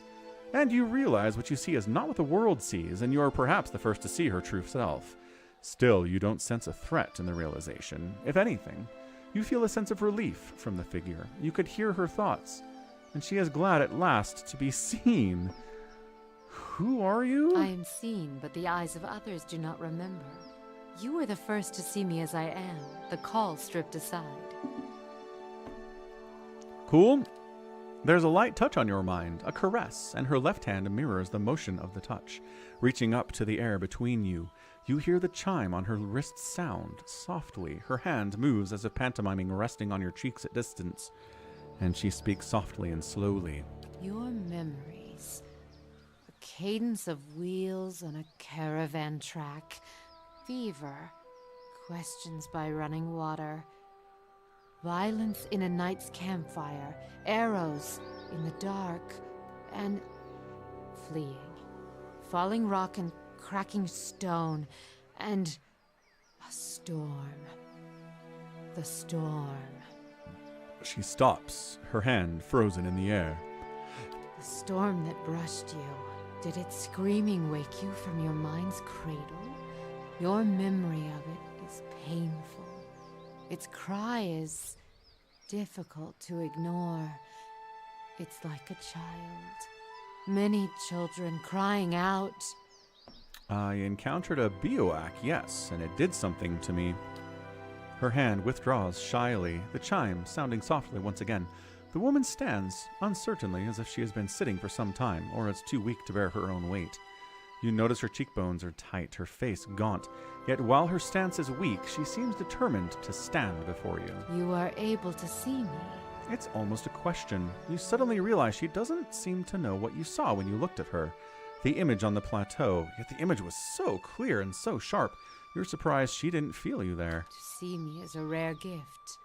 and you realize what you see is not what the world sees, and you are perhaps the first to see her true self. Still, you don't sense a threat in the realization. If anything, you feel a sense of relief from the figure. You could hear her thoughts, and she is glad at last to be seen. Who are you? I am seen, but the eyes of others do not remember. You were the first to see me as I am, the call stripped aside. Cool. There's a light touch on your mind, a caress, and her left hand mirrors the motion of the touch. Reaching up to the air between you, you hear the chime on her wrist sound softly. Her hand moves as if pantomiming, resting on your cheeks at distance, and she speaks softly and slowly. Your memories. A cadence of wheels on a caravan track. Fever. Questions by running water. Violence in a night's campfire, arrows in the dark, and fleeing. Falling rock and cracking stone, and a storm. The storm. She stops, her hand frozen in the air. The storm that brushed you. Did its screaming wake you from your mind's cradle? Your memory of it is painful. Its cry is difficult to ignore. It's like a child. Many children crying out. I encountered a bioac, yes, and it did something to me. Her hand withdraws shyly, the chime sounding softly once again. The woman stands, uncertainly, as if she has been sitting for some time, or is too weak to bear her own weight. You notice her cheekbones are tight, her face gaunt, yet while her stance is weak, she seems determined to stand before you. You are able to see me. It's almost a question. You suddenly realize she doesn't seem to know what you saw when you looked at her. The image on the plateau, yet the image was so clear and so sharp, you're surprised she didn't feel you there. To see me is a rare gift.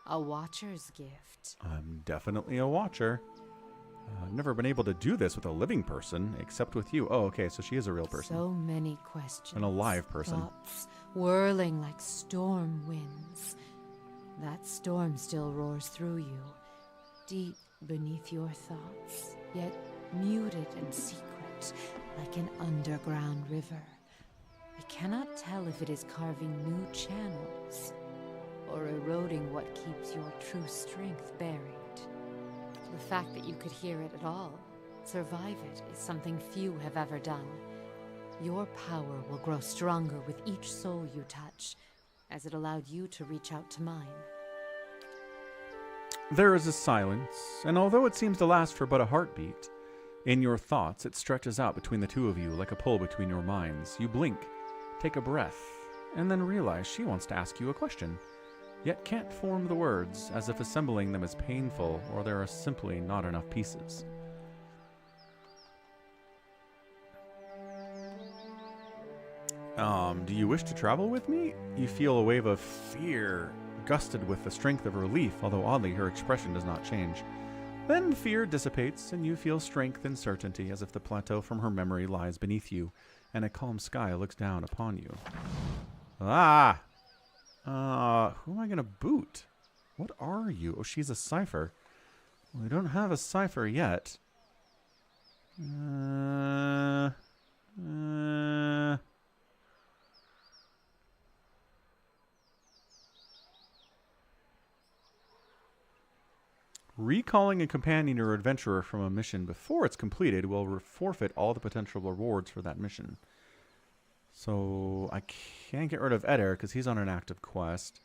A watcher's gift. I'm definitely a watcher. I've never been able to do this with a living person, except with you. Oh, okay, so she is a real person. So many questions. An alive person. Thoughts whirling like storm winds. That storm still roars through you, deep beneath your thoughts, yet muted and secret, like an underground river. I cannot tell if it is carving new channels, or eroding what keeps your true strength buried. The fact that you could hear it at all, survive it, is something few have ever done. Your power will grow stronger with each soul you touch, as it allowed you to reach out to mine. There is a silence, and although it seems to last for but a heartbeat, in your thoughts it stretches out between the two of you like a pull between your minds. You blink, take a breath, and then realize she wants to ask you a question, yet can't form the words, as if assembling them is painful or there are simply not enough pieces. Do you wish to travel with me? You feel a wave of fear, gusted with the strength of relief, although oddly her expression does not change. Then fear dissipates, and you feel strength and certainty, as if the plateau from her memory lies beneath you, and a calm sky looks down upon you. Who am I gonna boot? What are you? Oh, she's a cipher. We don't have a cipher yet. Recalling a companion or adventurer from a mission before it's completed will forfeit all the potential rewards for that mission. So I can't get rid of Eder because he's on an active quest.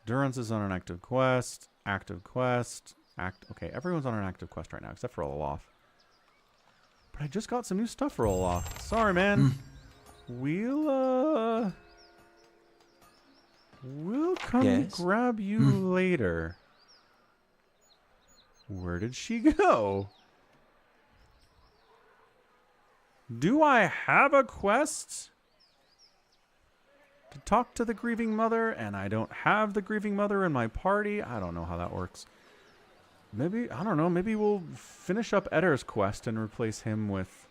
Durance is on an active quest. Okay, everyone's on an active quest right now except for Olaf. But I just got some new stuff for Olaf. Sorry, man. We'll come grab you later. Where did she go? Do I have a quest to talk to the grieving mother, and I don't have the grieving mother in my party. I don't know how that works. Maybe, I don't know, maybe we'll finish up Eddar's quest and replace him with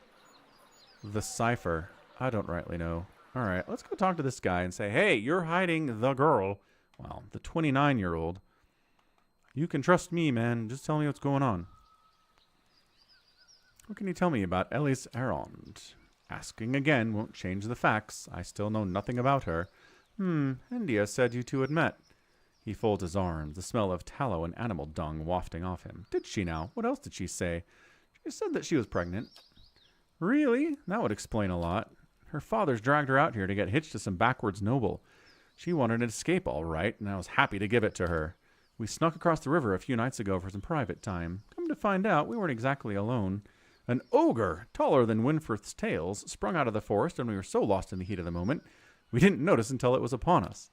the Cypher. I don't rightly know. All right, let's go talk to this guy and say, hey, you're hiding the girl. Well, the 29-year-old. You can trust me, man. Just tell me what's going on. What can you tell me about Ellis Erond? Asking again won't change the facts. I still know nothing about her. India said you two had met. He folds his arms, the smell of tallow and animal dung wafting off him. Did she now? What else did she say? She said that she was pregnant. Really? That would explain a lot. Her father's dragged her out here to get hitched to some backwards noble. She wanted an escape all right, and I was happy to give it to her. We snuck across the river a few nights ago for some private time. Come to find out, we weren't exactly alone. An ogre, taller than Winforth's tails, sprung out of the forest, and we were so lost in the heat of the moment, we didn't notice until it was upon us.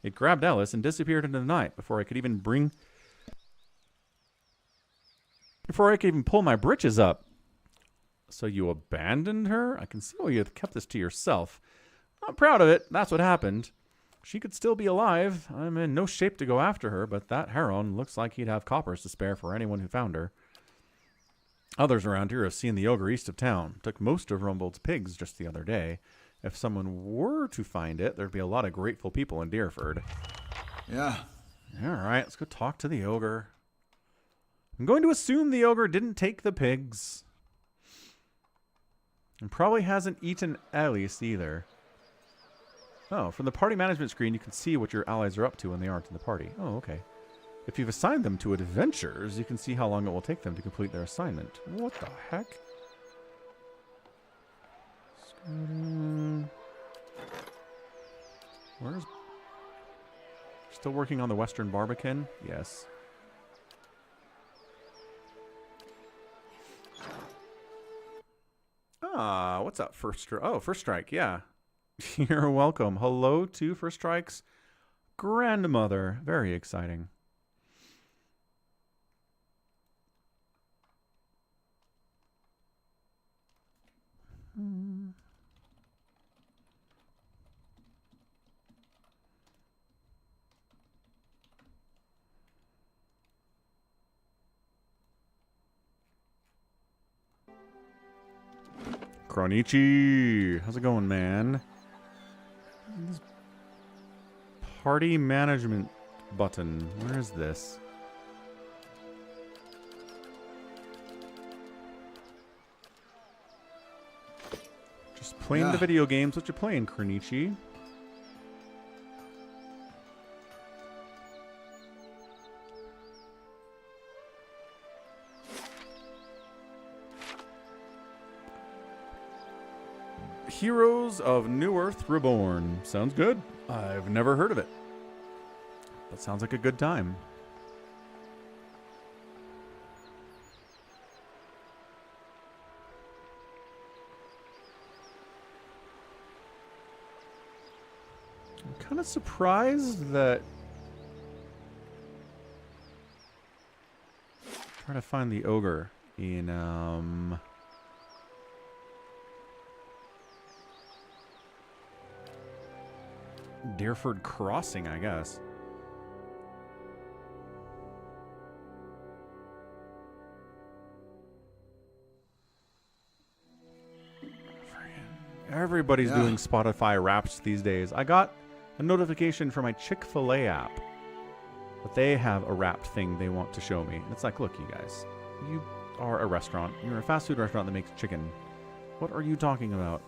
It grabbed Ellis and disappeared into the night before I could even pull my britches up. So you abandoned her? I can see why you kept this to yourself. Not proud of it. That's what happened. She could still be alive. I'm in no shape to go after her, but that Heron looks like he'd have coppers to spare for anyone who found her. Others around here have seen the ogre east of town. Took most of Rumbold's pigs just the other day. If someone were to find it, there'd be a lot of grateful people in Deerford. Yeah. All right, let's go talk to the ogre. I'm going to assume the ogre didn't take the pigs. And probably hasn't eaten Ellis either. Oh, from the party management screen, you can see what your allies are up to when they aren't in the party. Oh, okay. If you've assigned them to adventures, you can see how long it will take them to complete their assignment. What the heck? Where's... Still working on the Western Barbican? Yes. Ah, what's up, First Strike? Oh, First Strike, yeah. You're welcome. Hello to First Strike's grandmother. Very exciting. Kronichi, how's it going, man? This party management button. Where is this? Just playing the video games. What you playing, Kronichi? Heroes of New Earth Reborn. Sounds good. I've never heard of it. That sounds like a good time. I'm kind of surprised that... Trying to find the ogre in, Deerford Crossing, I guess. Everybody's doing Spotify Wraps these days. I got a notification from my Chick-fil-A app that they have a Wrapped thing they want to show me. And it's like, look, you guys, you are a restaurant. You're a fast food restaurant that makes chicken. What are you talking about?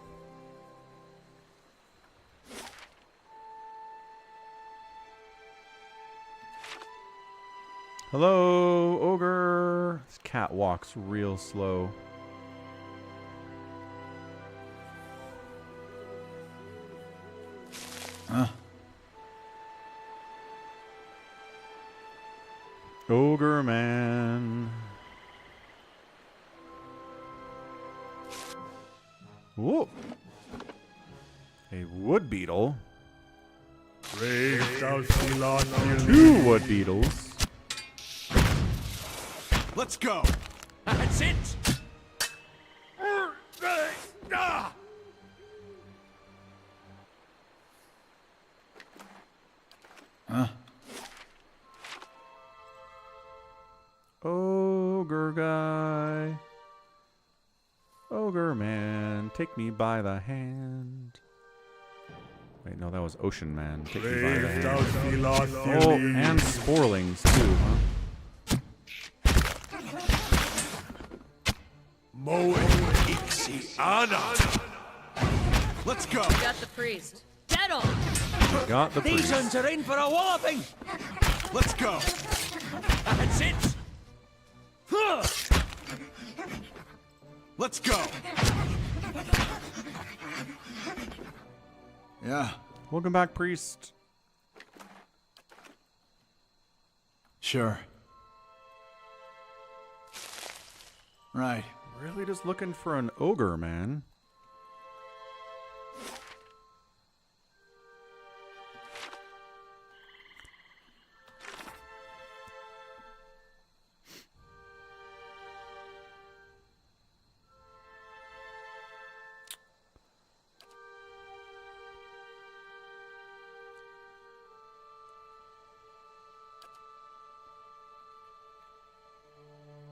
Hello, ogre. This cat walks real slow. Ogre man. Whoa. A wood beetle. Two wood beetles. Let's go. That's it. Huh? Ogre guy. Ogre man, take me by the hand. Wait, no, that was Ocean Man. Take me by the hand. Oh, and Sporlings, too, huh? Let's go. Got the priest. Dead on. Got the These priest. ones are in for a walloping. Let's go. That's it. Let's go. Yeah. Welcome back, priest. Sure. Right. Really just looking for an ogre, man.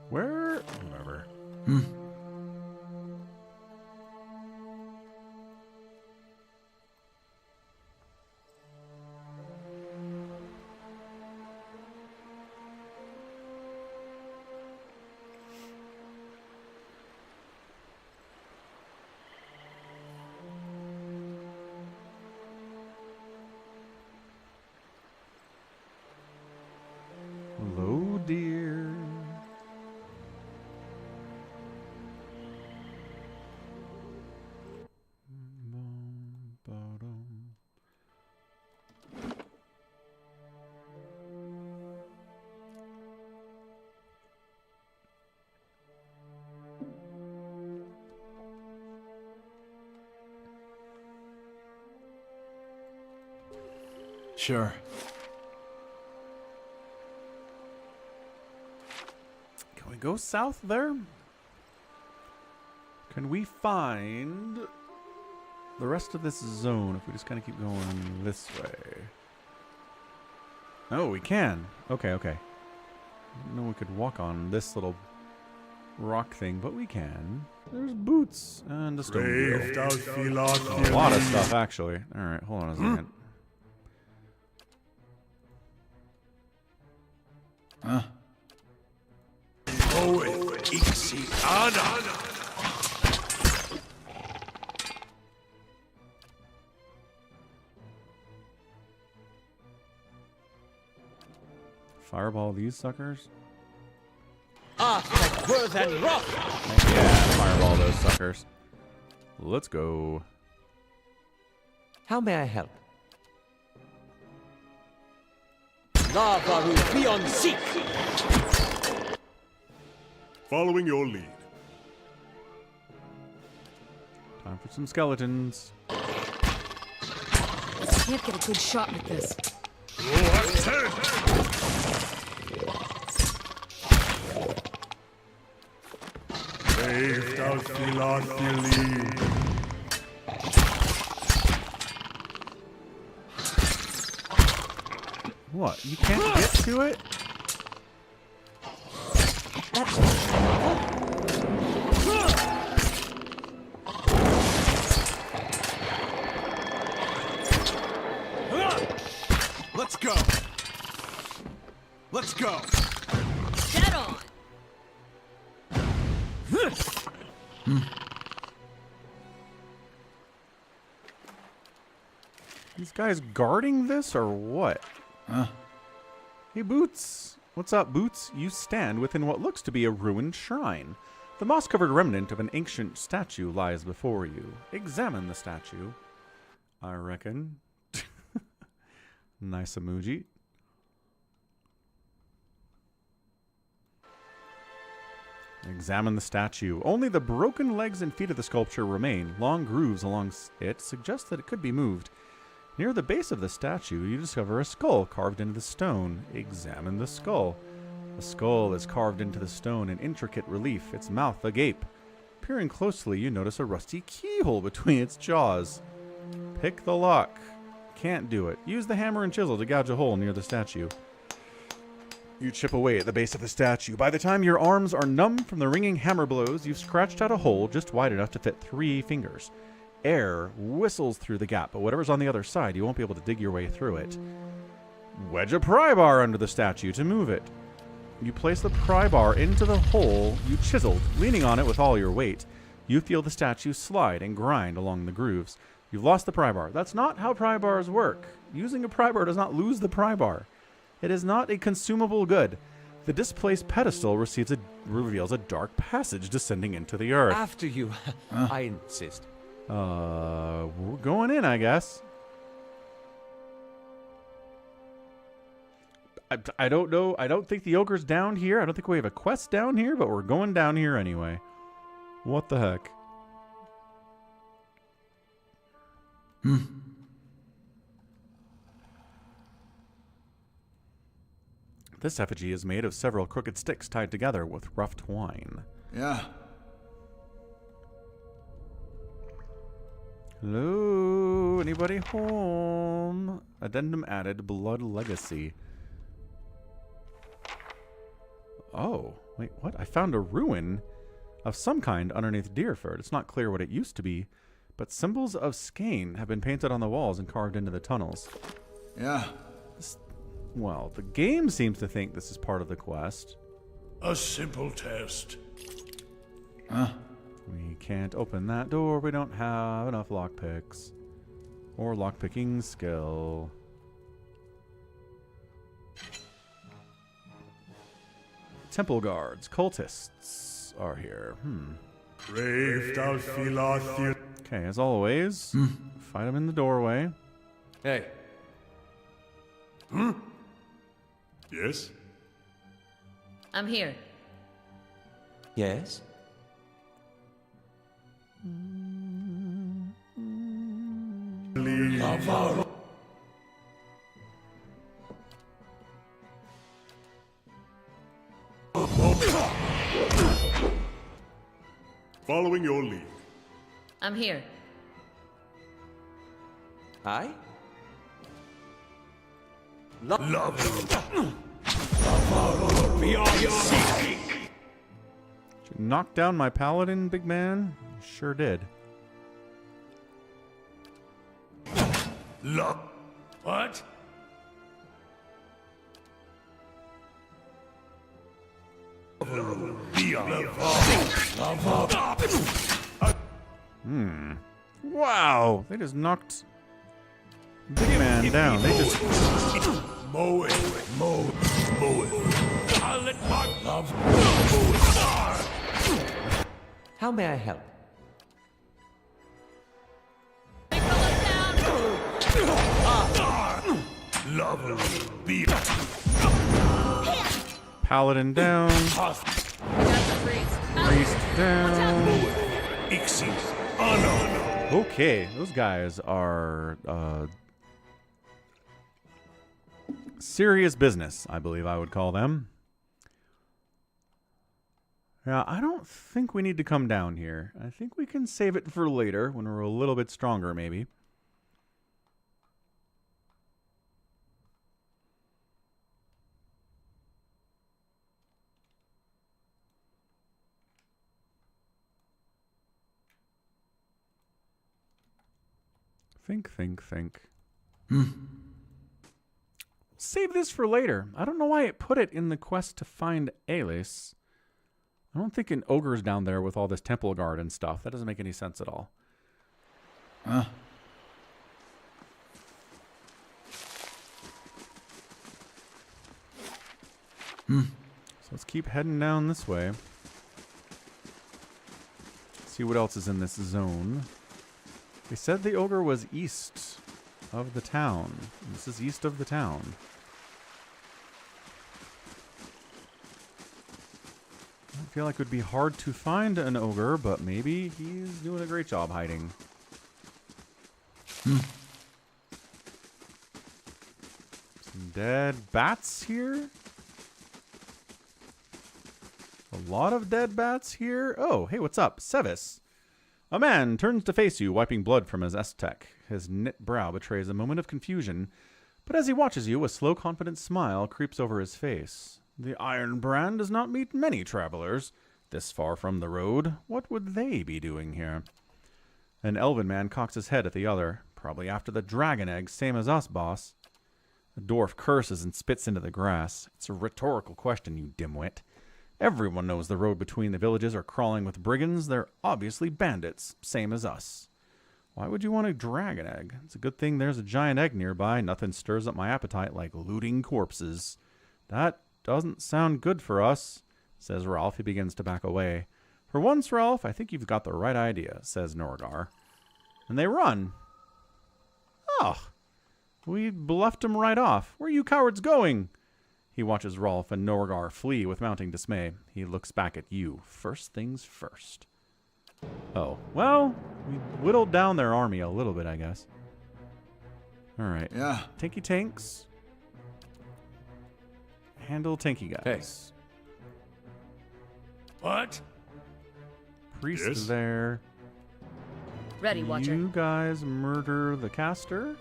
Where? Whatever. Hello, dear. Sure. Can we go south there? Can we find the rest of this zone if we just kind of keep going this way? Oh, we can. Okay, okay. I didn't know we could walk on this little rock thing, but we can. There's boots and a stone wheel. A lot of stuff, actually. All right, hold on a second. Huh? Fireball these suckers? Ah, like worth and rock. Yeah, fireball those suckers. Let's go. How may I help? Lava will be on seek. Following your lead. Time for some skeletons. Can't get a good shot with this. What? You can't get to it? Let's go. Let's go. Dead on. These guys guarding this or what? Hey, Boots. What's up, Boots? You stand within what looks to be a ruined shrine. The moss-covered remnant of an ancient statue lies before you. Examine the statue, I reckon. Nice emoji. Examine the statue. Only the broken legs and feet of the sculpture remain. Long grooves along it suggest that it could be moved. Near the base of the statue, you discover a skull carved into the stone. Examine the skull. The skull is carved into the stone in intricate relief, its mouth agape. Peering closely, you notice a rusty keyhole between its jaws. Pick the lock. can't do it. Use the hammer and chisel to gouge a hole near the statue. You chip away at the base of the statue. By the time your arms are numb from the ringing hammer blows, you've scratched out a hole just wide enough to fit 3 fingers. Air whistles through the gap, but whatever's on the other side, you won't be able to dig your way through it. Wedge a pry bar under the statue to move it. You place the pry bar into the hole you chiseled, leaning on it with all your weight. You feel the statue slide and grind along the grooves. You've lost the pry bar. That's not how pry bars work. Using a pry bar does not lose the pry bar. It is not a consumable good. The displaced pedestal reveals a dark passage descending into the earth. After you. I insist. We're going in, I guess. I don't know. I don't think the ogre's down here. I don't think we have a quest down here, but we're going down here anyway. What the heck? This effigy is made of several crooked sticks tied together with rough twine. Yeah. Hello? Anybody home? Addendum added. Blood Legacy. Oh, wait, what? I found a ruin of some kind underneath Deerford. It's not clear what it used to be, but symbols of Skane have been painted on the walls and carved into the tunnels. Yeah. Well, the game seems to think this is part of the quest. A simple test. We can't open that door. We don't have enough lockpicks. Or lockpicking skill. Temple guards, cultists are here. Okay, as always, fight them in the doorway. Hey. Yes? I'm here. Yes? Following your lead. I'm here. I? Did you knock down my paladin, big man? You sure did. What? Wow, they just knocked big man down. They just Mow it. I'll let my love. How may I help? Love be paladin down, priest down. Okay, those guys are serious business, I believe I would call them. Yeah, I don't think we need to come down here. I think we can save it for later when we're a little bit stronger, maybe. Think. Save this for later. I don't know why it put it in the quest to find Alis. I don't think an ogre's down there with all this temple guard and stuff. That doesn't make any sense at all. So let's keep heading down this way. See what else is in this zone. They said the ogre was east of the town. This is east of the town. I feel like it would be hard to find an ogre, but maybe he's doing a great job hiding. Some dead bats here. A lot of dead bats here. Oh, hey, what's up? Sevis. A man turns to face you, wiping blood from his S-Tech. His knit brow betrays a moment of confusion, but as he watches you, a slow, confident smile creeps over his face. The Iron Brand does not meet many travelers. This far from the road, what would they be doing here? An elven man cocks his head at the other. Probably after the dragon egg, same as us, boss. The dwarf curses and spits into the grass. It's a rhetorical question, you dimwit. Everyone knows the road between the villages are crawling with brigands. They're obviously bandits, same as us. Why would you want a dragon egg? It's a good thing there's a giant egg nearby. Nothing stirs up my appetite like looting corpses. That doesn't sound good for us, says Ralph. He begins to back away. For once, Ralph, I think you've got the right idea, says Norgar. And they run. Oh, we bluffed him right off. Where are you cowards going? He watches Rolf and Norgar flee with mounting dismay. He looks back at you. First things first. Oh, well, we whittled down their army a little bit, I guess. All right. Yeah. Tinky tanks. Handle tanky guys. Hey. What? Priest Yes? there. Ready, Watcher. You guys murder the caster?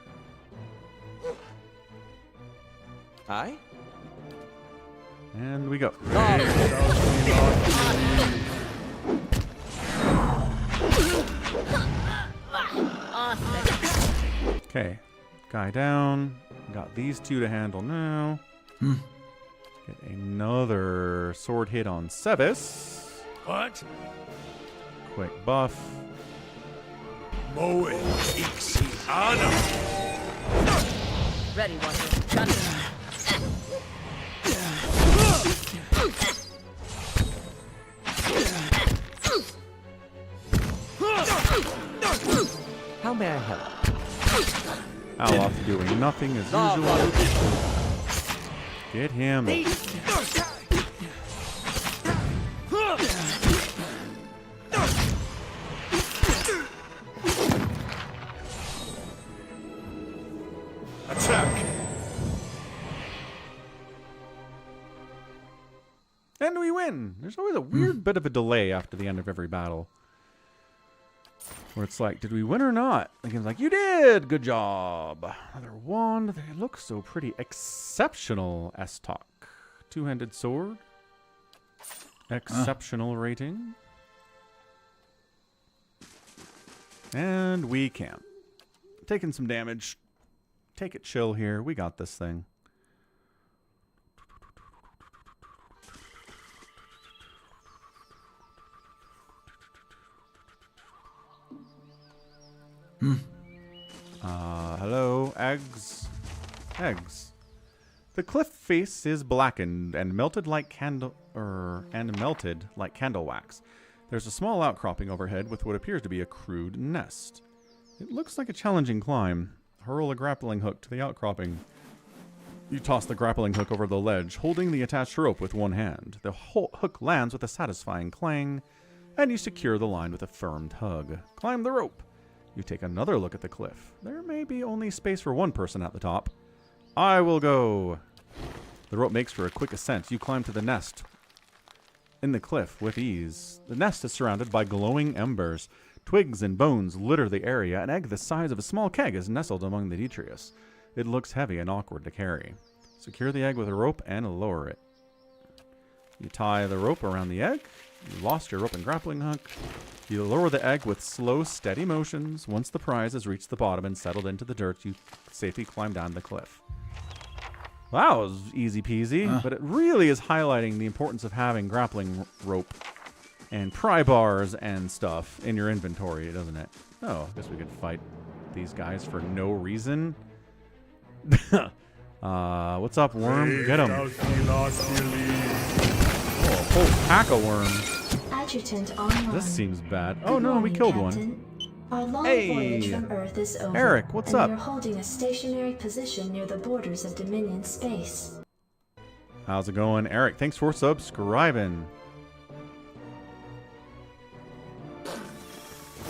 Aye? And we go. Okay. Guy down. Got these two to handle now. Get another sword hit on Sevis. What? Quick buff. Moe Ixi Ana. Ready, Watcher. Got it. How may I help? Alof doing nothing as usual. Get him. Attack. And we win. There's always a weird bit of a delay after the end of every battle. Where it's like, did we win or not? The game's like, you did! Good job. Another wand. They look so pretty. Exceptional S-Talk. Two-handed sword. Exceptional rating. And we camp. Taking some damage. Take it chill here. We got this thing. Hello, eggs. Eggs. The cliff face is blackened and melted like candle wax. There's a small outcropping overhead with what appears to be a crude nest. It looks like a challenging climb. Hurl a grappling hook to the outcropping. You toss the grappling hook over the ledge, holding the attached rope with one hand. The hook lands with a satisfying clang, and you secure the line with a firm tug. Climb the rope. You take another look at the cliff. There may be only space for one person at the top. I will go. The rope makes for a quick ascent. You climb to the nest in the cliff with ease. The nest is surrounded by glowing embers. Twigs and bones litter the area. An egg the size of a small keg is nestled among the detritus. It looks heavy and awkward to carry. Secure the egg with a rope and lower it. You tie the rope around the egg. You lost your rope and grappling hook. You lower the egg with slow, steady motions. Once the prize has reached the bottom and settled into the dirt, you safely climb down the cliff. Wow, it was easy peasy, but it really is highlighting the importance of having grappling rope and pry bars and stuff in your inventory, doesn't it? Oh, I guess we could fight these guys for no reason. What's up, worm? Get him. Oh, a whole pack of worms. Adjutant online. This seems bad. Good Oh no, we morning, killed Captain. one. Our long Hey! voyage from Earth is over. Eric, what's and up? We're holding a stationary position near the borders of Dominion space. How's it going, Eric? Thanks for subscribing.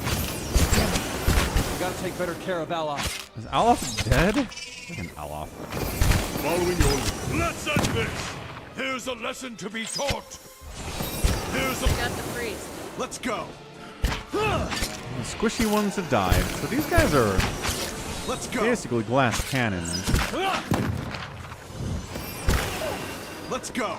We gotta take better care of Alof. Is Alof dead? Fucking Alof. Following your... Let's end this. Here's a lesson to be taught. Here's a... Got the freeze. Let's go. The squishy ones have died. So these guys are Let's go. basically glass cannons. Let's go.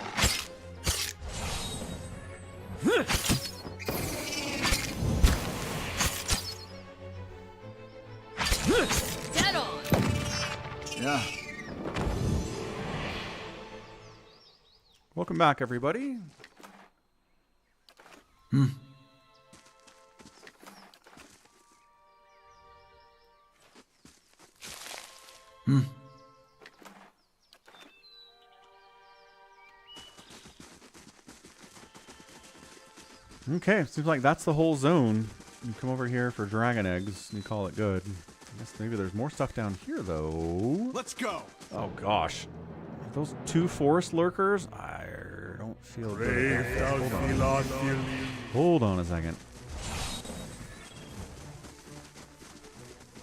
Dead on. Yeah. Welcome back, everybody. Okay, seems like that's the whole zone. You come over here for dragon eggs and you call it good. I guess maybe there's more stuff down here, though. Let's go. Oh, gosh. Those two forest lurkers, I don't feel good. Hold on a second.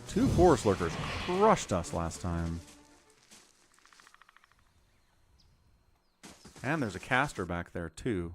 Two forest lurkers crushed us last time. And there's a caster back there, too.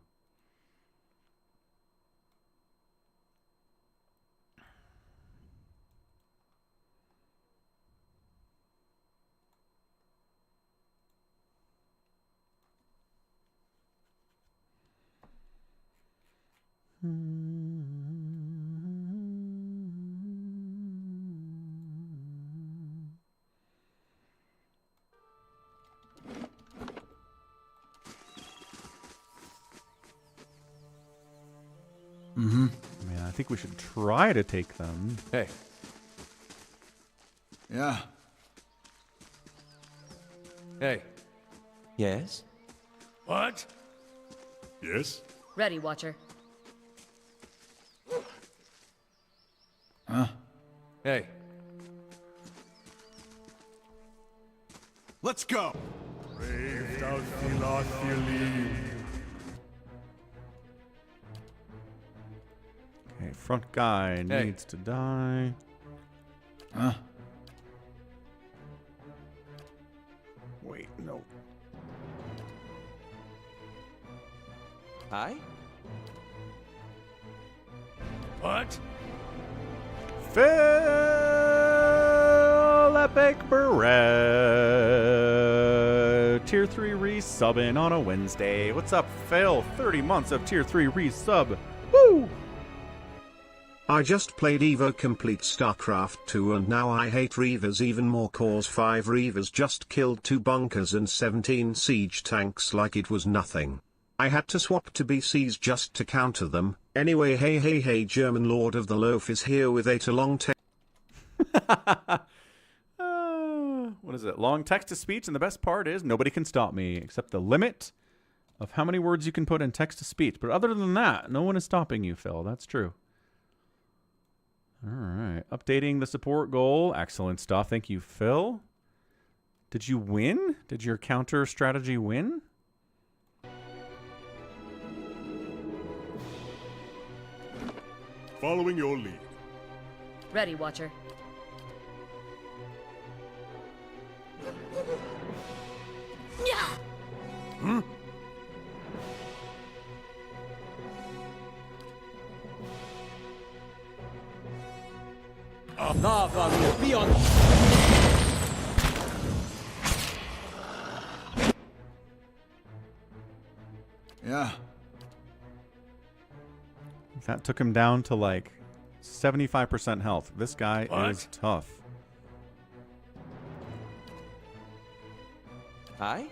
Man, I think we should try to take them. Hey. Yeah. Hey. Yes? What? Yes? Ready, Watcher. Huh? Hey. Let's go. Okay, front guy needs to die. Huh? Wait, no. Hi? What? Phil Epic Beret. Tier 3 resubbing on a Wednesday. What's up, Phil? 30 months of Tier 3 resub. Woo! I just played Evo Complete StarCraft 2 and now I hate Reavers even more cause 5 Reavers just killed 2 bunkers and 17 siege tanks like it was nothing. I had to swap to BCs just to counter them. Anyway, hey, German Lord of the Loaf is here with 8 long text. What is it? Long text-to-speech, and the best part is nobody can stop me except the limit of how many words you can put in text-to-speech. But other than that, no one is stopping you, Phil. That's true. All right. Updating the support goal. Excellent stuff. Thank you, Phil. Did you win? Did your counter strategy win? Following your lead. Ready, Watcher. Hmm? Lava will be on. Yeah. That took him down to like 75% health. This guy is tough. Hi?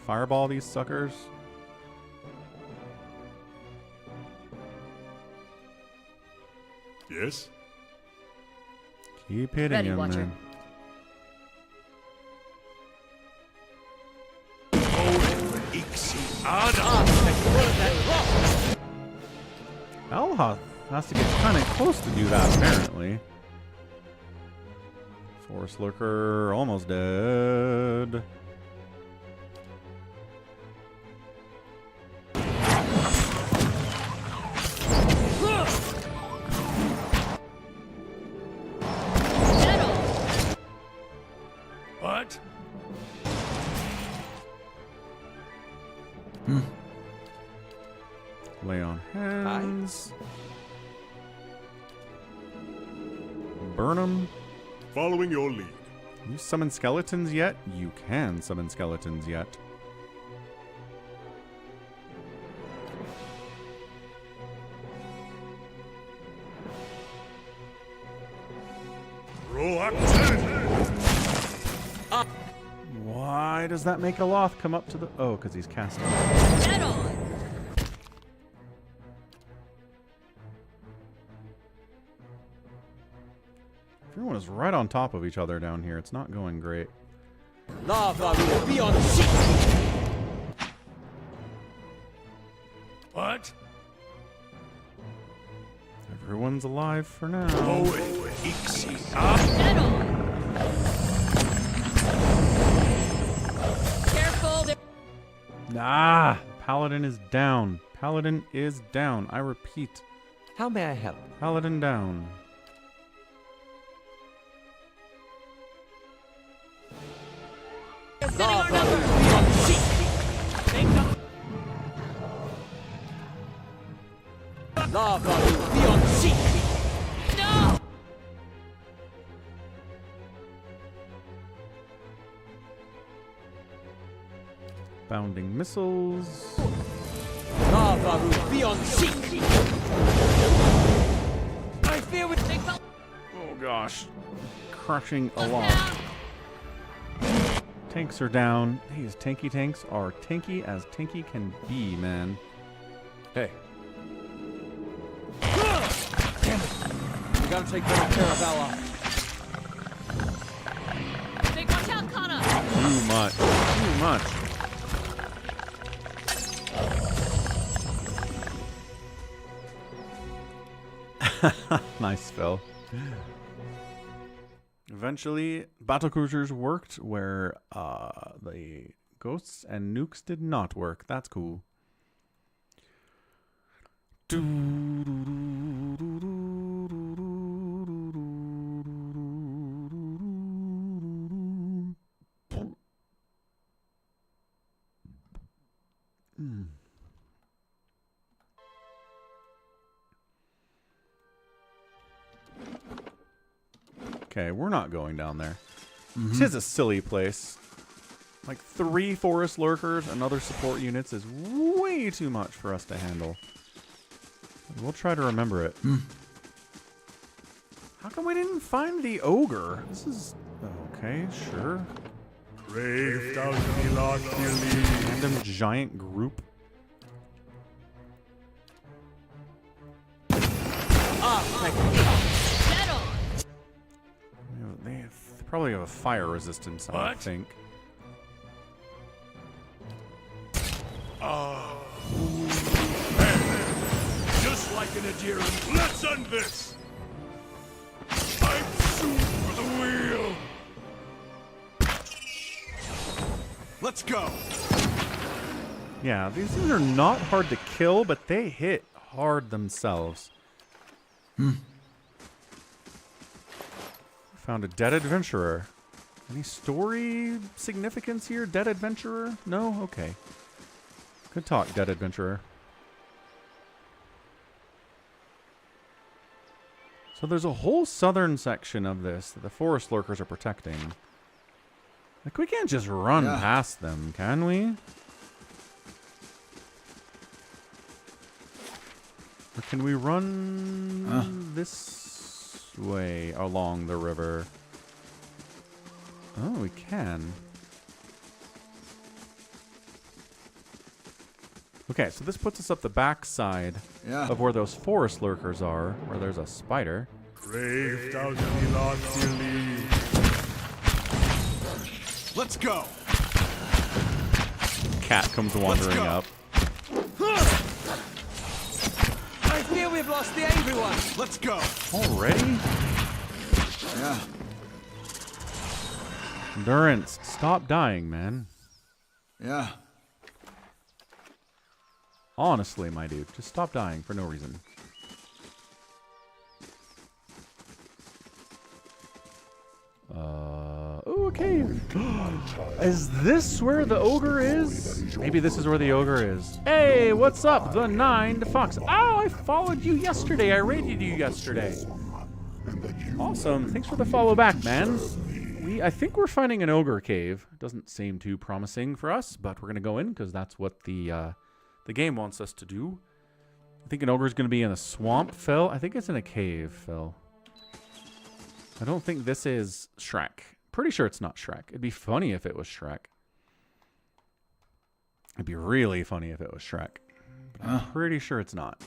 Fireball these suckers. Yes? Keep hitting Ready, him, Watcher. man. Alhoth has to get kind of close to do that, apparently. Forest Lurker almost dead. What? Lay on hands. Burn them. Following your lead. You summon skeletons yet? You can summon skeletons yet. Why does that make Aloth come up to the... Oh, because he's casting. Get on! Everyone is right on top of each other down here. It's not going great. Lava will be on sea. What? Everyone's alive for now. Get on! Careful! Ah! Paladin is down. Paladin is down. I repeat. How may I help? Paladin down. Lava will be on sea. Lava will be on sea. No! Bounding missiles. Lava will be on sea. I fear we take the... Oh gosh. Crushing a lot. Tanks are down. These tanky tanks are tanky as tanky can be, man. Hey, We gotta take better care of Ella. Big watch out, Kana! Too much. Too much. Nice, Phil. Eventually, battlecruisers worked where the ghosts and nukes did not work. That's cool. Okay, we're not going down there. This is a silly place. Like 3 forest lurkers and other support units is way too much for us to handle. We'll try to remember it. How come we didn't find the ogre? This is... Okay, sure. Brave thou be lost, Random giant group. Get on! They probably have a fire resistance, I What? think. Just like an adherent. Let's end this! I'm soon for the wheel! Let's go. Yeah, these things are not hard to kill, but they hit hard themselves. Found a dead adventurer. Any story significance here? Dead adventurer? No? Okay. Good talk, dead adventurer. So there's a whole southern section of this that the forest lurkers are protecting. Like, we can't just run past them, can we? Or can we run this way along the river? Oh, we can. Okay, so this puts us up the backside of where those forest lurkers are, where there's a spider. Brave thou be lost, dearly. Let's go. Cat comes wandering up. I fear we've lost the angry one. Let's go. Already? Yeah. Endurance, stop dying, man. Yeah. Honestly, my dude, just stop dying for no reason. Ooh, cave. Is this where the ogre is? Maybe this is where the ogre is. Hey, what's up? The 9 Fox. Oh, I followed you yesterday. I raided you yesterday. Awesome. Thanks for the follow back, man. I think we're finding an ogre cave. Doesn't seem too promising for us, but we're going to go in because that's what the game wants us to do. I think an ogre is going to be in a swamp, Phil. I think it's in a cave, Phil. I don't think this is Shrek. Pretty sure it's not Shrek. It'd be funny if it was Shrek. It'd be really funny if it was Shrek. But I'm pretty sure it's not.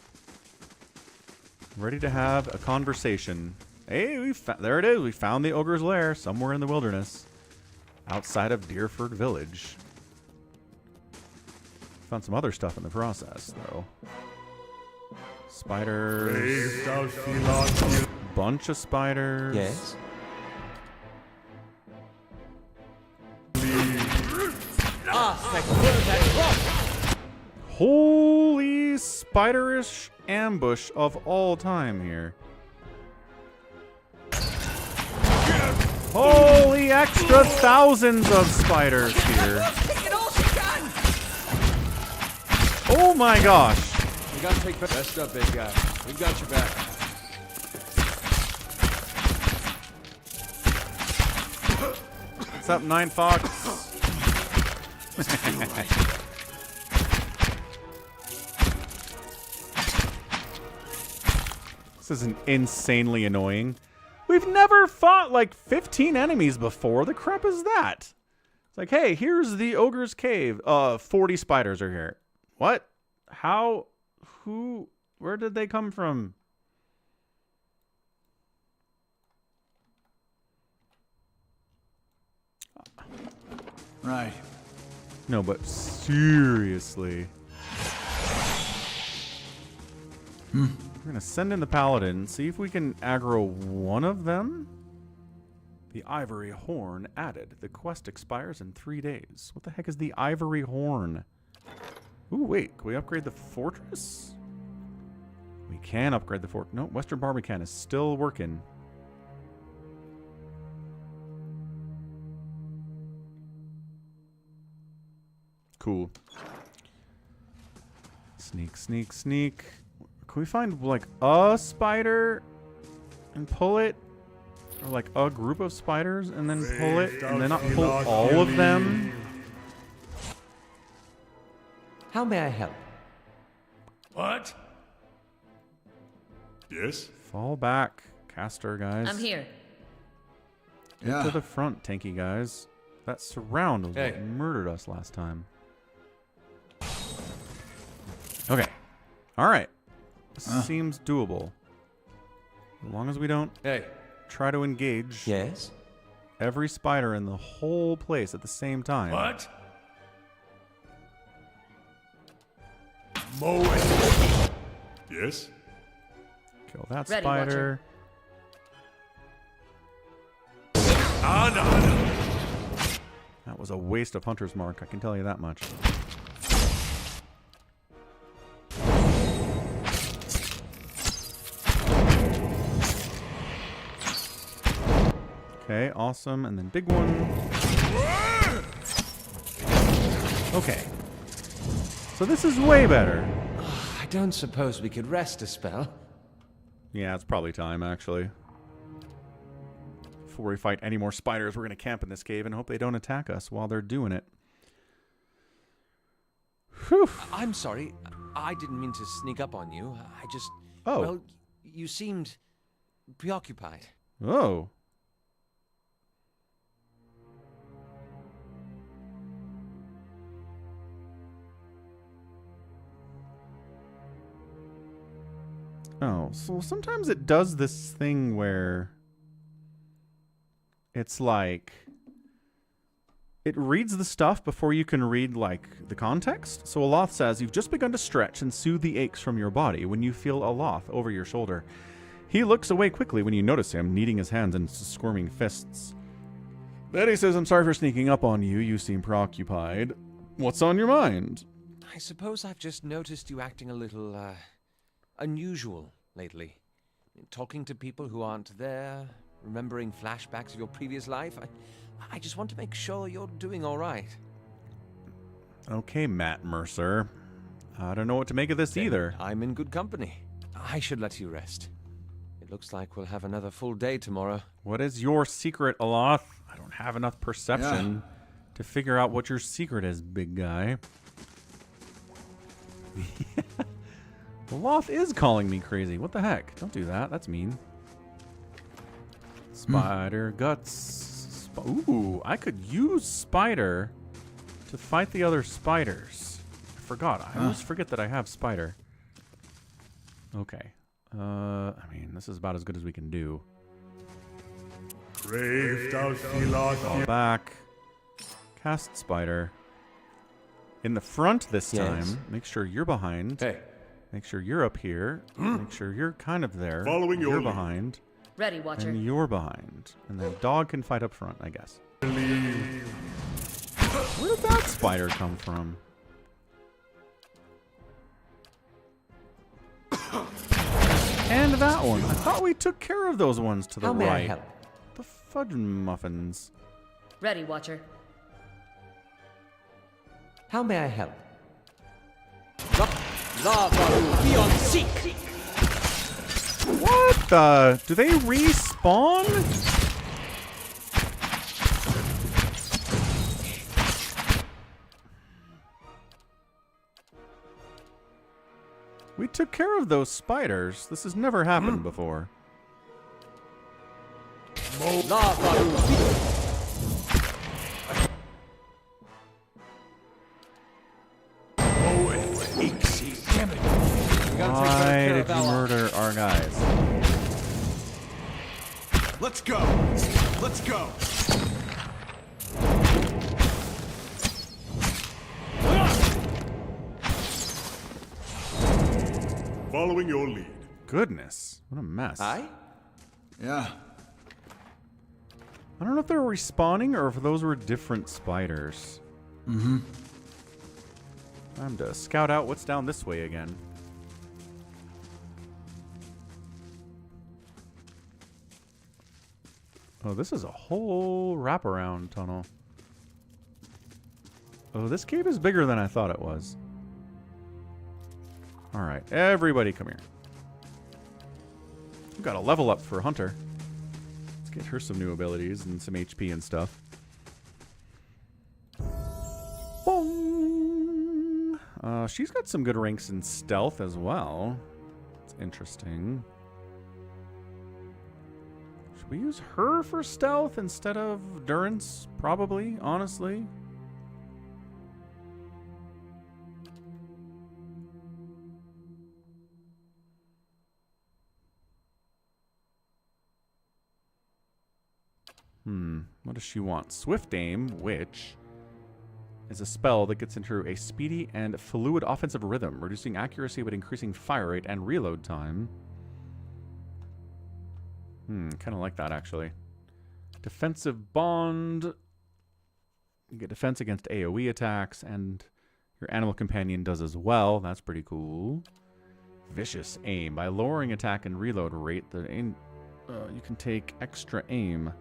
Ready to have a conversation. Hey, there it is. We found the ogre's lair somewhere in the wilderness. Outside of Deerford Village. Found some other stuff in the process, though. Spiders. Bunch of spiders. Yes? Holy spiderish ambush of all time here. Holy extra thousands of spiders here. Oh my gosh. We gotta take the best up, big guy. We've got your back. What's up, 9 Fox? This is insanely annoying. We've never fought like 15 enemies before. The crap is that? It's like, hey, here's the ogre's cave. 40 spiders are here. What? How? Who? Where did they come from? Right. No, but seriously. We're going to send in the paladin, see if we can aggro one of them. The ivory horn added. The quest expires in 3 days. What the heck is the ivory horn? Ooh, wait. Can we upgrade the fortress? We can upgrade the fort. No, Western Barbican is still working. Cool. Sneak, sneak, sneak. Can we find, like, a spider and pull it? Or, like, a group of spiders and then pull it? And then not pull all of them? How may I help? What? Yes? Fall back, caster, guys. I'm here. Get to the front, tanky guys. That surround was what murdered us last time. Okay. All right. This seems doable. As long as we don't try to engage every spider in the whole place at the same time. What? Mow it. Yes? Kill that Ready, spider. That was a waste of Hunter's Mark, I can tell you that much. Okay, awesome. And then big one. Okay. So this is way better. I don't suppose we could rest a spell. Yeah, it's probably time, actually. Before we fight any more spiders, we're going to camp in this cave and hope they don't attack us while they're doing it. Whew. I'm sorry. I didn't mean to sneak up on you. I just... Oh. Well, you seemed preoccupied. Oh. Oh, so sometimes it does this thing where it's like it reads the stuff before you can read like the context. So Aloth says, you've just begun to stretch and soothe the aches from your body when you feel Aloth over your shoulder. He looks away quickly when you notice him, kneading his hands into squirming fists. Then he says, I'm sorry for sneaking up on you. You seem preoccupied. What's on your mind? I suppose I've just noticed you acting a little, unusual lately. Talking to people who aren't there, remembering flashbacks of your previous life. I just want to make sure you're doing all right. Okay, Matt Mercer. I don't know what to make of this Then either. I'm in good company. I should let you rest. It looks like we'll have another full day tomorrow. What is your secret, Aloth? I don't have enough perception to figure out what your secret is, big guy. Aloth is calling me crazy. What the heck? Don't do that. That's mean. Spider guts. Ooh, I could use Spider to fight the other spiders. I forgot. I always forget that I have Spider. Okay. I mean, this is about as good as we can do. Fall back. Cast Spider. In the front this time. Make sure you're behind. Hey. Make sure you're up here. Make sure you're kind of there. Following your you're lead. behind. Ready, Watcher. And you're behind. And the dog can fight up front, I guess. Where did that spider come from? And that one. I thought we took care of those ones to the How right. may I help? The fudge muffins. Ready, Watcher. How may I help? Be on seek. What the? Do they respawn? We took care of those spiders. This has never happened before. Why did you murder our guys? Let's go. Let's go. Following your lead. Goodness, what a mess. Yeah. I don't know if they were respawning or if those were different spiders. Mm-hmm. Time to scout out what's down this way again. Oh, this is a whole wraparound tunnel. Oh, this cave is bigger than I thought it was. Alright, everybody come here. We've got a level up for Hunter. Let's get her some new abilities and some HP and stuff. Boom! She's got some good ranks in stealth as well. It's interesting. Should we use her for stealth instead of Durance? Probably, honestly. What does she want? Swift Aim, which is a spell that gets into a speedy and fluid offensive rhythm, reducing accuracy but increasing fire rate and reload time. Kind of like that, actually. Defensive Bond. You get defense against AoE attacks, and your animal companion does as well. That's pretty cool. Vicious Aim. By lowering attack and reload rate, you can take extra aim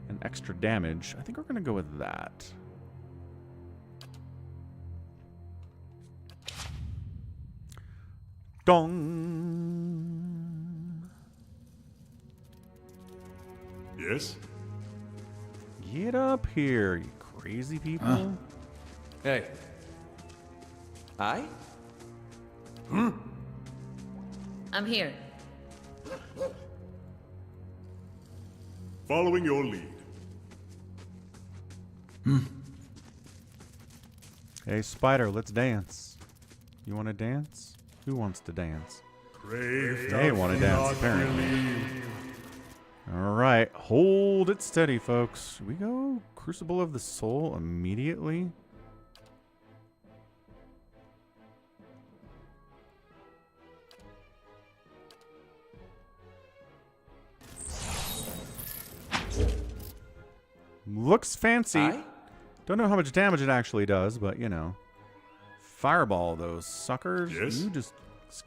and extra damage. I think we're going to go with that. Dong! Yes? Get up here, you crazy people. Hey. Hi? I'm here. Following your lead. Hey, Spider, let's dance. You want to dance? Who wants to dance? They want to dance, apparently. All right, hold it steady, folks. Should we go Crucible of the Soul immediately? Looks fancy. Don't know how much damage it actually does, but you know. Fireball those suckers. Yes? You just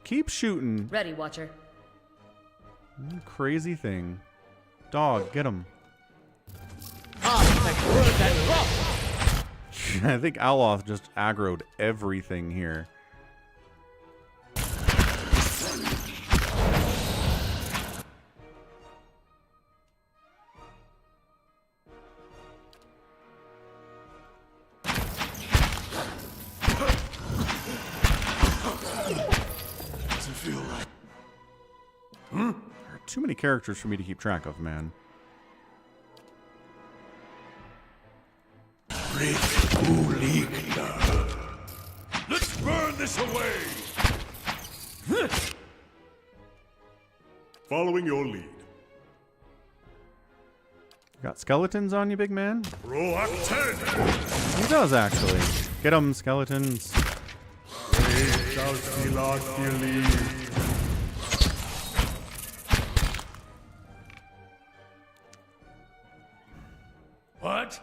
keep shooting. Ready, Watcher. Crazy thing. Dog, get him. I think Aloth just aggroed everything here. Doesn't feel right. There are too many characters for me to keep track of, man. Let's burn this away! Following your lead. Got skeletons on you, big man? Proacted! He does, actually. Get him, skeletons. What?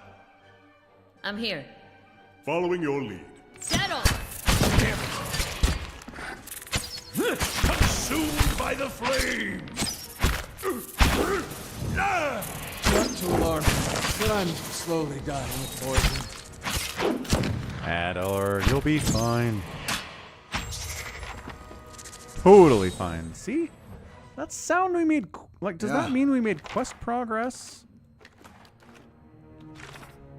I'm here. Following your lead. Settle! Consumed by the flames! Not too alarmed, but I'm slowly dying of poison. Adler, you'll be fine. Totally fine. See? That sound we made... Like, does that mean we made quest progress?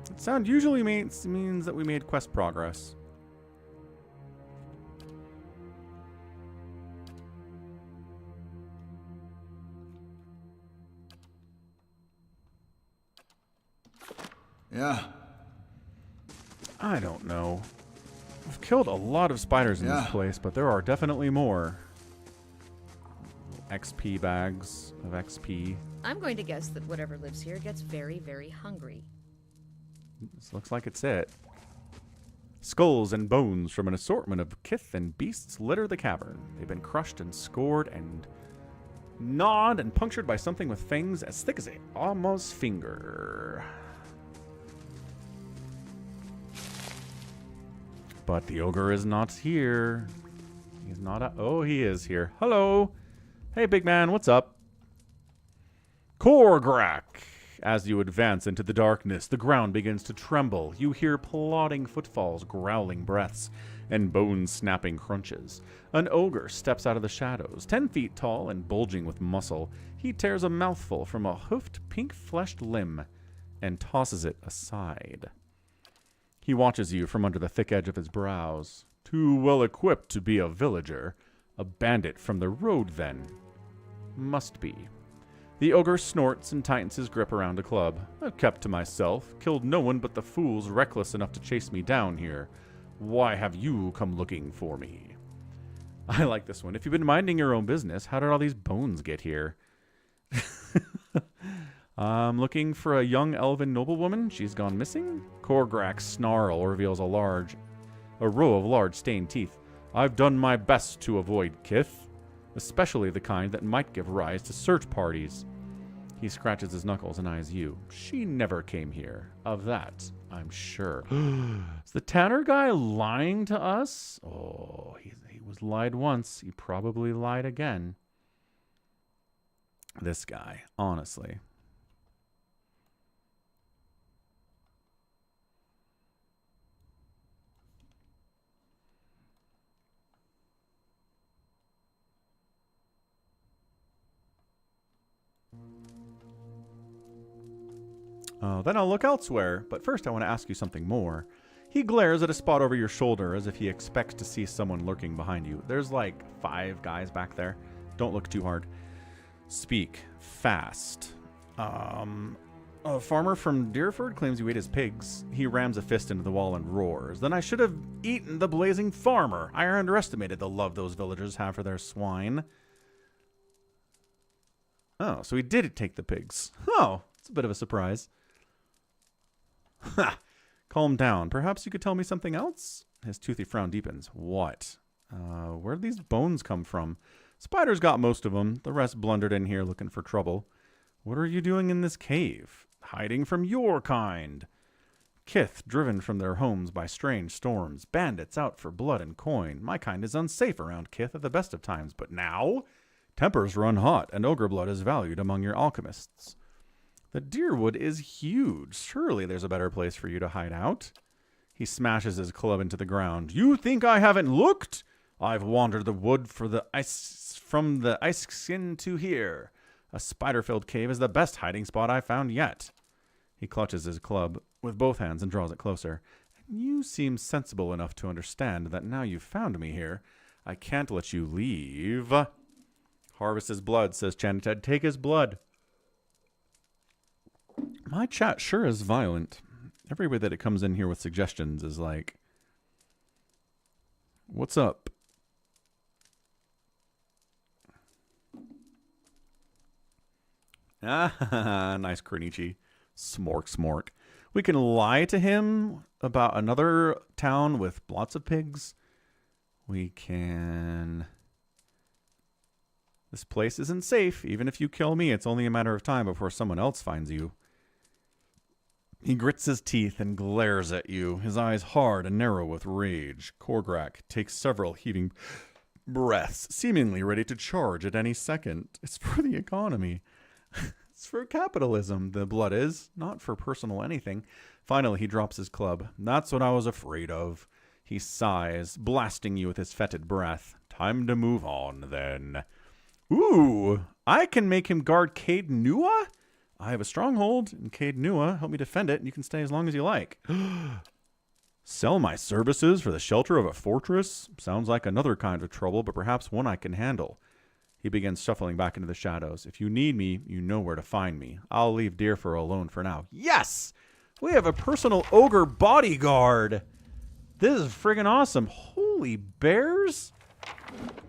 That sound usually means that we made quest progress. Yeah. I don't know. We've killed a lot of spiders in this place, but there are definitely more. XP bags of XP. I'm going to guess that whatever lives here gets very, very hungry. This looks like it's it. Skulls and bones from an assortment of kith and beasts litter the cavern. They've been crushed and scored and gnawed and punctured by something with fangs as thick as a Alma's finger. But the ogre is not here. He's not oh, he is here. Hello. Hey, big man, what's up? Korgrak. As you advance into the darkness, the ground begins to tremble. You hear plodding footfalls, growling breaths, and bone-snapping crunches. An ogre steps out of the shadows. 10 feet tall and bulging with muscle, he tears a mouthful from a hoofed, pink-fleshed limb and tosses it aside. He watches you from under the thick edge of his brows. Too well equipped to be a villager. A bandit from the road, then. Must be. The ogre snorts and tightens his grip around a club. I've kept to myself, killed no one but the fools reckless enough to chase me down here. Why have you come looking for me? I like this one. If you've been minding your own business, how did all these bones get here? I'm looking for a young elven noblewoman. She's gone missing. Korgrak's snarl reveals a row of large stained teeth. I've done my best to avoid kith, especially the kind that might give rise to search parties. He scratches his knuckles and eyes you. She never came here. Of that, I'm sure. Is the Tanner guy lying to us? Oh, he was lied once. He probably lied again. This guy, honestly. Then I'll look elsewhere, but first I want to ask you something more. He glares at a spot over your shoulder as if he expects to see someone lurking behind you. There's like 5 guys back there. Don't look too hard. Speak fast. A farmer from Deerford claims you ate his pigs. He rams a fist into the wall and roars. Then I should have eaten the blazing farmer. I underestimated the love those villagers have for their swine. Oh, so he did take the pigs. Oh, it's a bit of a surprise. Ha! Calm down. Perhaps you could tell me something else? His toothy frown deepens. What? Where did these bones come from? Spiders got most of them. The rest blundered in here looking for trouble. What are you doing in this cave? Hiding from your kind. Kith driven from their homes by strange storms. Bandits out for blood and coin. My kind is unsafe around Kith at the best of times. But now? Tempers run hot, and ogre blood is valued among your alchemists. The deerwood is huge. Surely there's a better place for you to hide out. He smashes his club into the ground. You think I haven't looked? I've wandered the wood from the ice skin to here. A spider-filled cave is the best hiding spot I've found yet. He clutches his club with both hands and draws it closer. You seem sensible enough to understand that now you've found me here, I can't let you leave. Harvest his blood, says Chanited. Take his blood. My chat sure is violent. Every way that it comes in here with suggestions is like, what's up? Ah, nice Kronichi. Smork, smork. We can lie to him about another town with lots of pigs. We can... This place isn't safe. Even if you kill me, it's only a matter of time before someone else finds you. He grits his teeth and glares at you, his eyes hard and narrow with rage. Korgrak takes several heaving breaths, seemingly ready to charge at any second. It's for the economy. It's for capitalism, the blood is, not for personal anything. Finally, he drops his club. That's what I was afraid of. He sighs, blasting you with his fetid breath. Time to move on, then. Ooh, I can make him guard Cade Nua? I have a stronghold in Cade Nua. Help me defend it, and you can stay as long as you like. Sell my services for the shelter of a fortress? Sounds like another kind of trouble, but perhaps one I can handle. He begins shuffling back into the shadows. If you need me, you know where to find me. I'll leave Deerfur alone for now. Yes! We have a personal ogre bodyguard. This is friggin' awesome. Holy bears?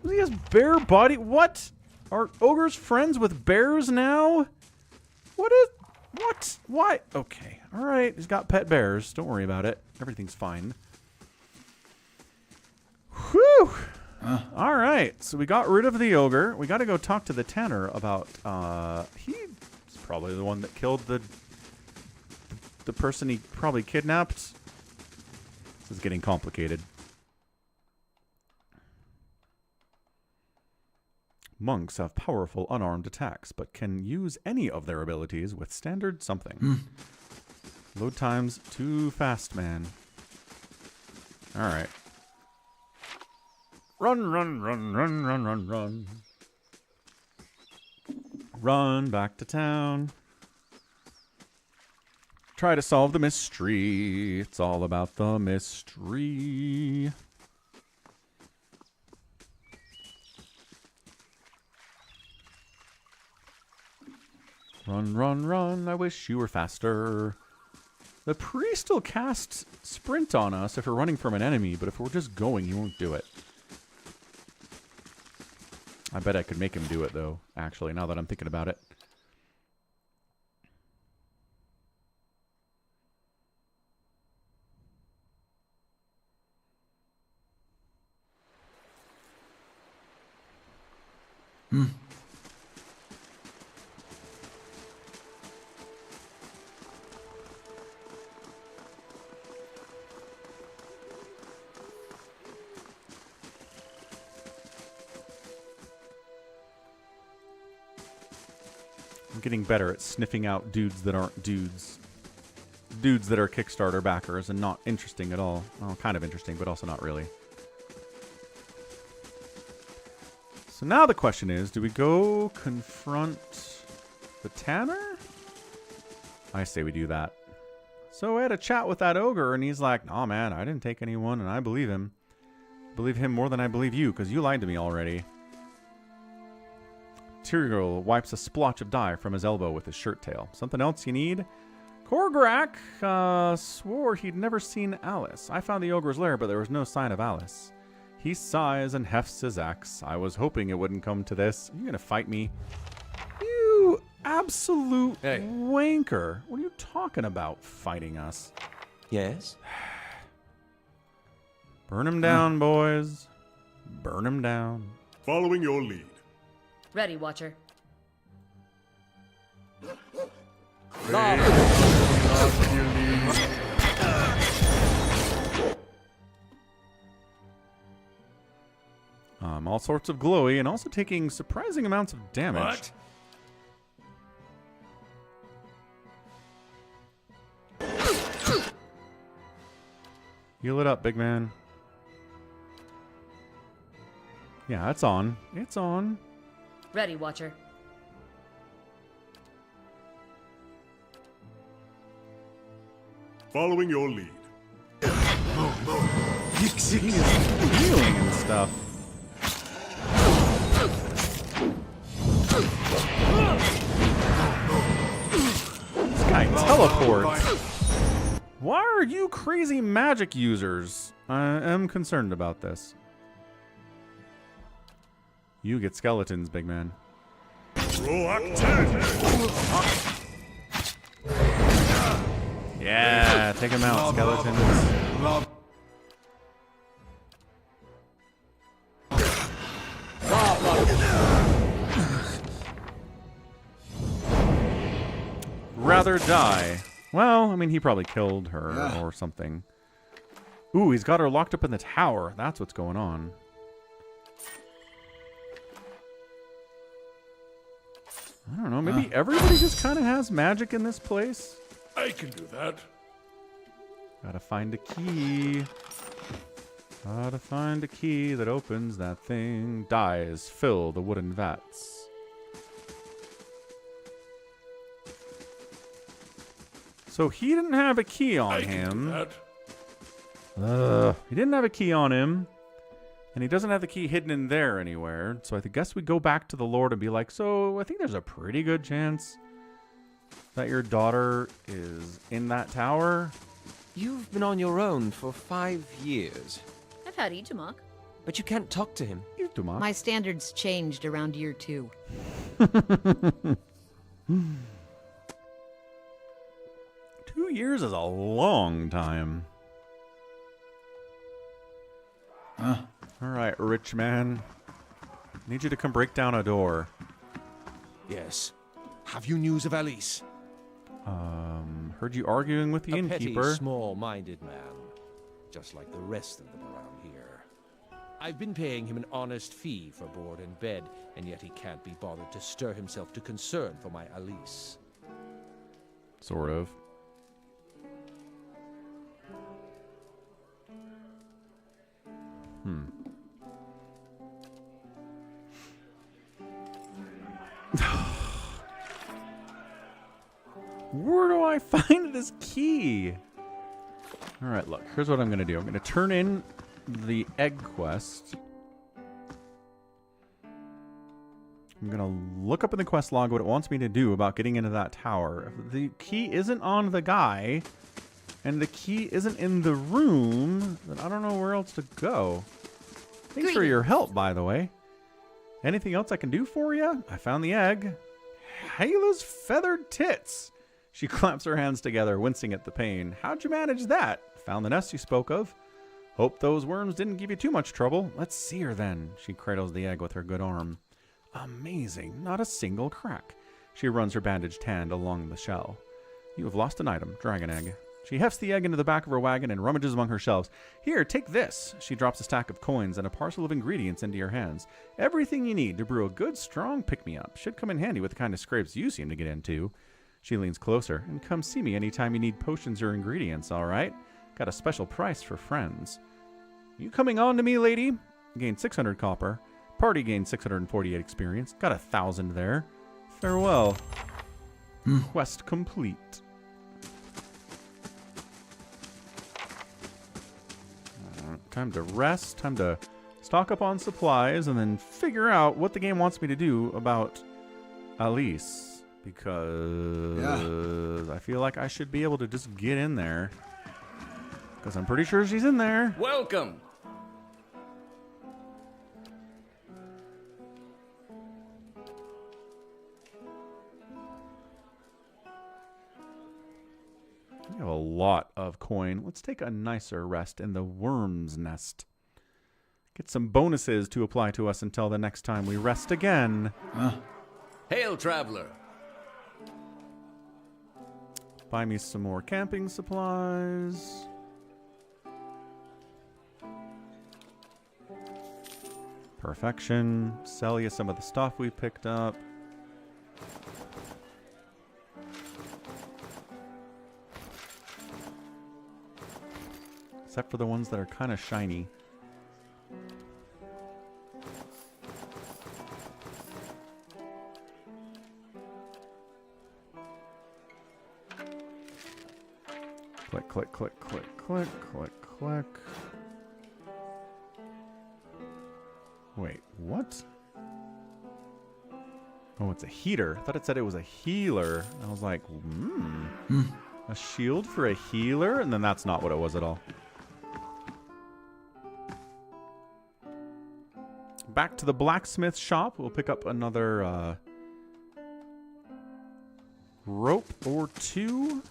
He has bear body... What? Are ogres friends with bears now? What is... What? Why? Okay. All right. He's got pet bears. Don't worry about it. Everything's fine. Whew! All right, so we got rid of the ogre. We got to go talk to the tanner about. He's probably the one that killed the person he probably kidnapped. This is getting complicated. Monks have powerful unarmed attacks, but can use any of their abilities with standard something. Load times too fast, man. All right. Run, run, run, run, run, run, run. Run back to town. Try to solve the mystery. It's all about the mystery. Run, run, run. I wish you were faster. The priest will cast sprint on us if we're running from an enemy, but if we're just going, he won't do it. I bet I could make him do it, though, actually, now that I'm thinking about it. I'm getting better at sniffing out dudes that aren't dudes. Dudes that are Kickstarter backers and not interesting at all. Well, kind of interesting, but also not really. So now the question is, do we go confront the tanner? I say we do that. So I had a chat with that ogre, and he's like, "Oh man, I didn't take anyone," and I believe him. Believe him more than I believe you, because you lied to me already. Tyrael wipes a splotch of dye from his elbow with his shirt tail. Something else you need? Korgrak swore he'd never seen Alice. I found the ogre's lair, but there was no sign of Alice. He sighs and hefts his axe. I was hoping it wouldn't come to this. Are you gonna fight me? You absolute wanker. What are you talking about, fighting us? Yes? Burn him down, boys. Burn him down. Following your lead. Ready, Watcher. I'm all sorts of glowy and also taking surprising amounts of damage. What? Heal it up, big man. Yeah, it's on. It's on. Ready, Watcher. Following your lead. Healing and stuff. This guy teleports. Why are you crazy magic users? I am concerned about this. You get skeletons, big man. Yeah, take him out, skeletons. Rather die. Well, I mean, he probably killed her or something. Ooh, he's got her locked up in the tower. That's what's going on. I don't know. Maybe everybody just kind of has magic in this place. I can do that. Gotta find a key. Gotta find a key that opens that thing. Dyes fill the wooden vats. So he didn't have a key on him. He didn't have a key on him. And he doesn't have the key hidden in there anywhere. So I guess we go back to the Lord and be like, so I think there's a pretty good chance that your daughter is in that tower. You've been on your own for 5 years. I've had Itamok. But you can't talk to him. Itamok. My standards changed around year 2. 2 years is a long time. All right, rich man. Need you to come break down a door. Yes. Have you news of Alice? Heard you arguing with the innkeeper. Petty, small-minded man, just like the rest of them around here. I've been paying him an honest fee for board and bed, and yet he can't be bothered to stir himself to concern for my Alice. Sort of. Where do I find this key? All right, look. Here's what I'm going to do. I'm going to turn in the egg quest. I'm going to look up in the quest log what it wants me to do about getting into that tower. If the key isn't on the guy, and the key isn't in the room, then I don't know where else to go. Thanks for your help, by the way. Anything else I can do for you? I found the egg. Hayla's feathered tits. She claps her hands together, wincing at the pain. How'd you manage that? Found the nest you spoke of. Hope those worms didn't give you too much trouble. Let's see her then. She cradles the egg with her good arm. Amazing. Not a single crack. She runs her bandaged hand along the shell. You have lost an item, dragon egg. She hefts the egg into the back of her wagon and rummages among her shelves. Here, take this. She drops a stack of coins and a parcel of ingredients into your hands. Everything you need to brew a good, strong pick-me-up. Should come in handy with the kind of scrapes you seem to get into. She leans closer. And come see me anytime you need potions or ingredients, all right? Got a special price for friends. You coming on to me, lady? Gained 600 copper. Party gained 648 experience. Got 1,000 there. Farewell. Quest complete. Time to rest, time to stock up on supplies, and then figure out what the game wants me to do about Alice. Because I feel like I should be able to just get in there. Because I'm pretty sure she's in there. Welcome. We have a lot of coin. Let's take a nicer rest in the worm's nest. Get some bonuses to apply to us until the next time we rest again. Hail, traveler. Buy me some more camping supplies. Perfection. Sell you some of the stuff we picked up. Except for the ones that are kind of shiny. Click, click, click, click, click, click, click. Wait, what? Oh, it's a heater. I thought it said it was a healer. I was like, a shield for a healer? And then that's not what it was at all. Back to the blacksmith shop. We'll pick up another rope or two.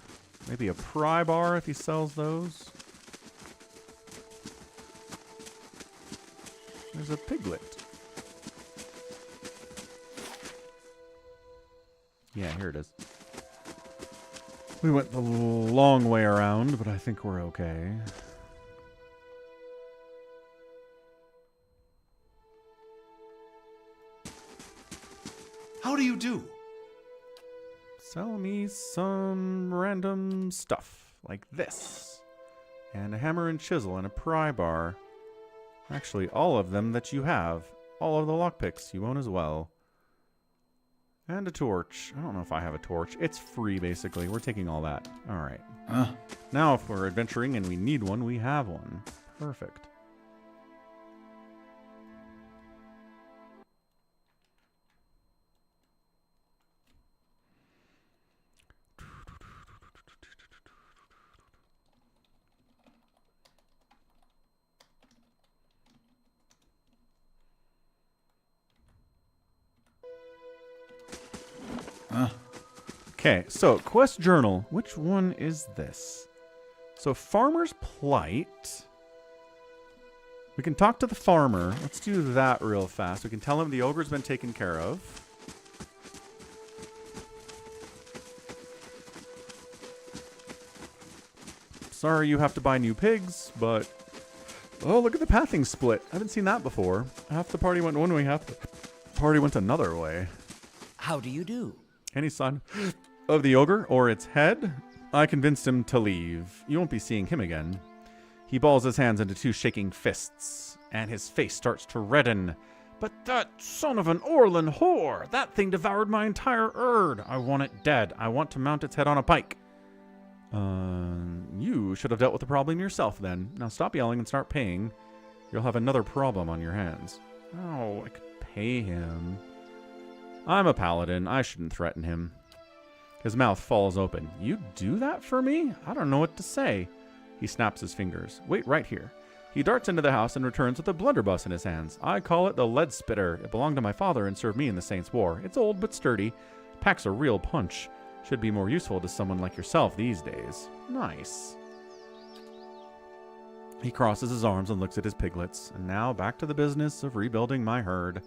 Maybe a pry bar if he sells those. There's a piglet. Yeah, here it is. We went the long way around, but I think we're okay. How do you do? Sell me some random stuff like this. And a hammer and chisel and a pry bar. Actually, all of them that you have. All of the lockpicks you own as well. And a torch. I don't know if I have a torch. It's free, basically. We're taking all that. All right. Now, if we're adventuring and we need one, we have one. Perfect. Okay, so quest journal. Which one is this? So Farmer's Plight. We can talk to the farmer. Let's do that real fast. We can tell him the ogre's been taken care of. Sorry you have to buy new pigs, but... Oh, look at the pathing split. I haven't seen that before. Half the party went one way, half the party went another way. How do you do? Any sign of the ogre or its head? I convinced him to leave. You won't be seeing him again. He balls his hands into two shaking fists, and his face starts to redden. But that son of an Orlan whore! That thing devoured my entire herd. I want it dead. I want to mount its head on a pike. You should have dealt with the problem yourself then. Now stop yelling and start paying. You'll have another problem on your hands. Oh, I could pay him. I'm a paladin. I shouldn't threaten him. His mouth falls open. You do that for me? I don't know what to say. He snaps his fingers. Wait right here. He darts into the house and returns with a blunderbuss in his hands. I call it the lead spitter. It belonged to my father and served me in the Saints' War. It's old but sturdy. Packs a real punch. Should be more useful to someone like yourself these days. Nice. He crosses his arms and looks at his piglets. And now back to the business of rebuilding my herd.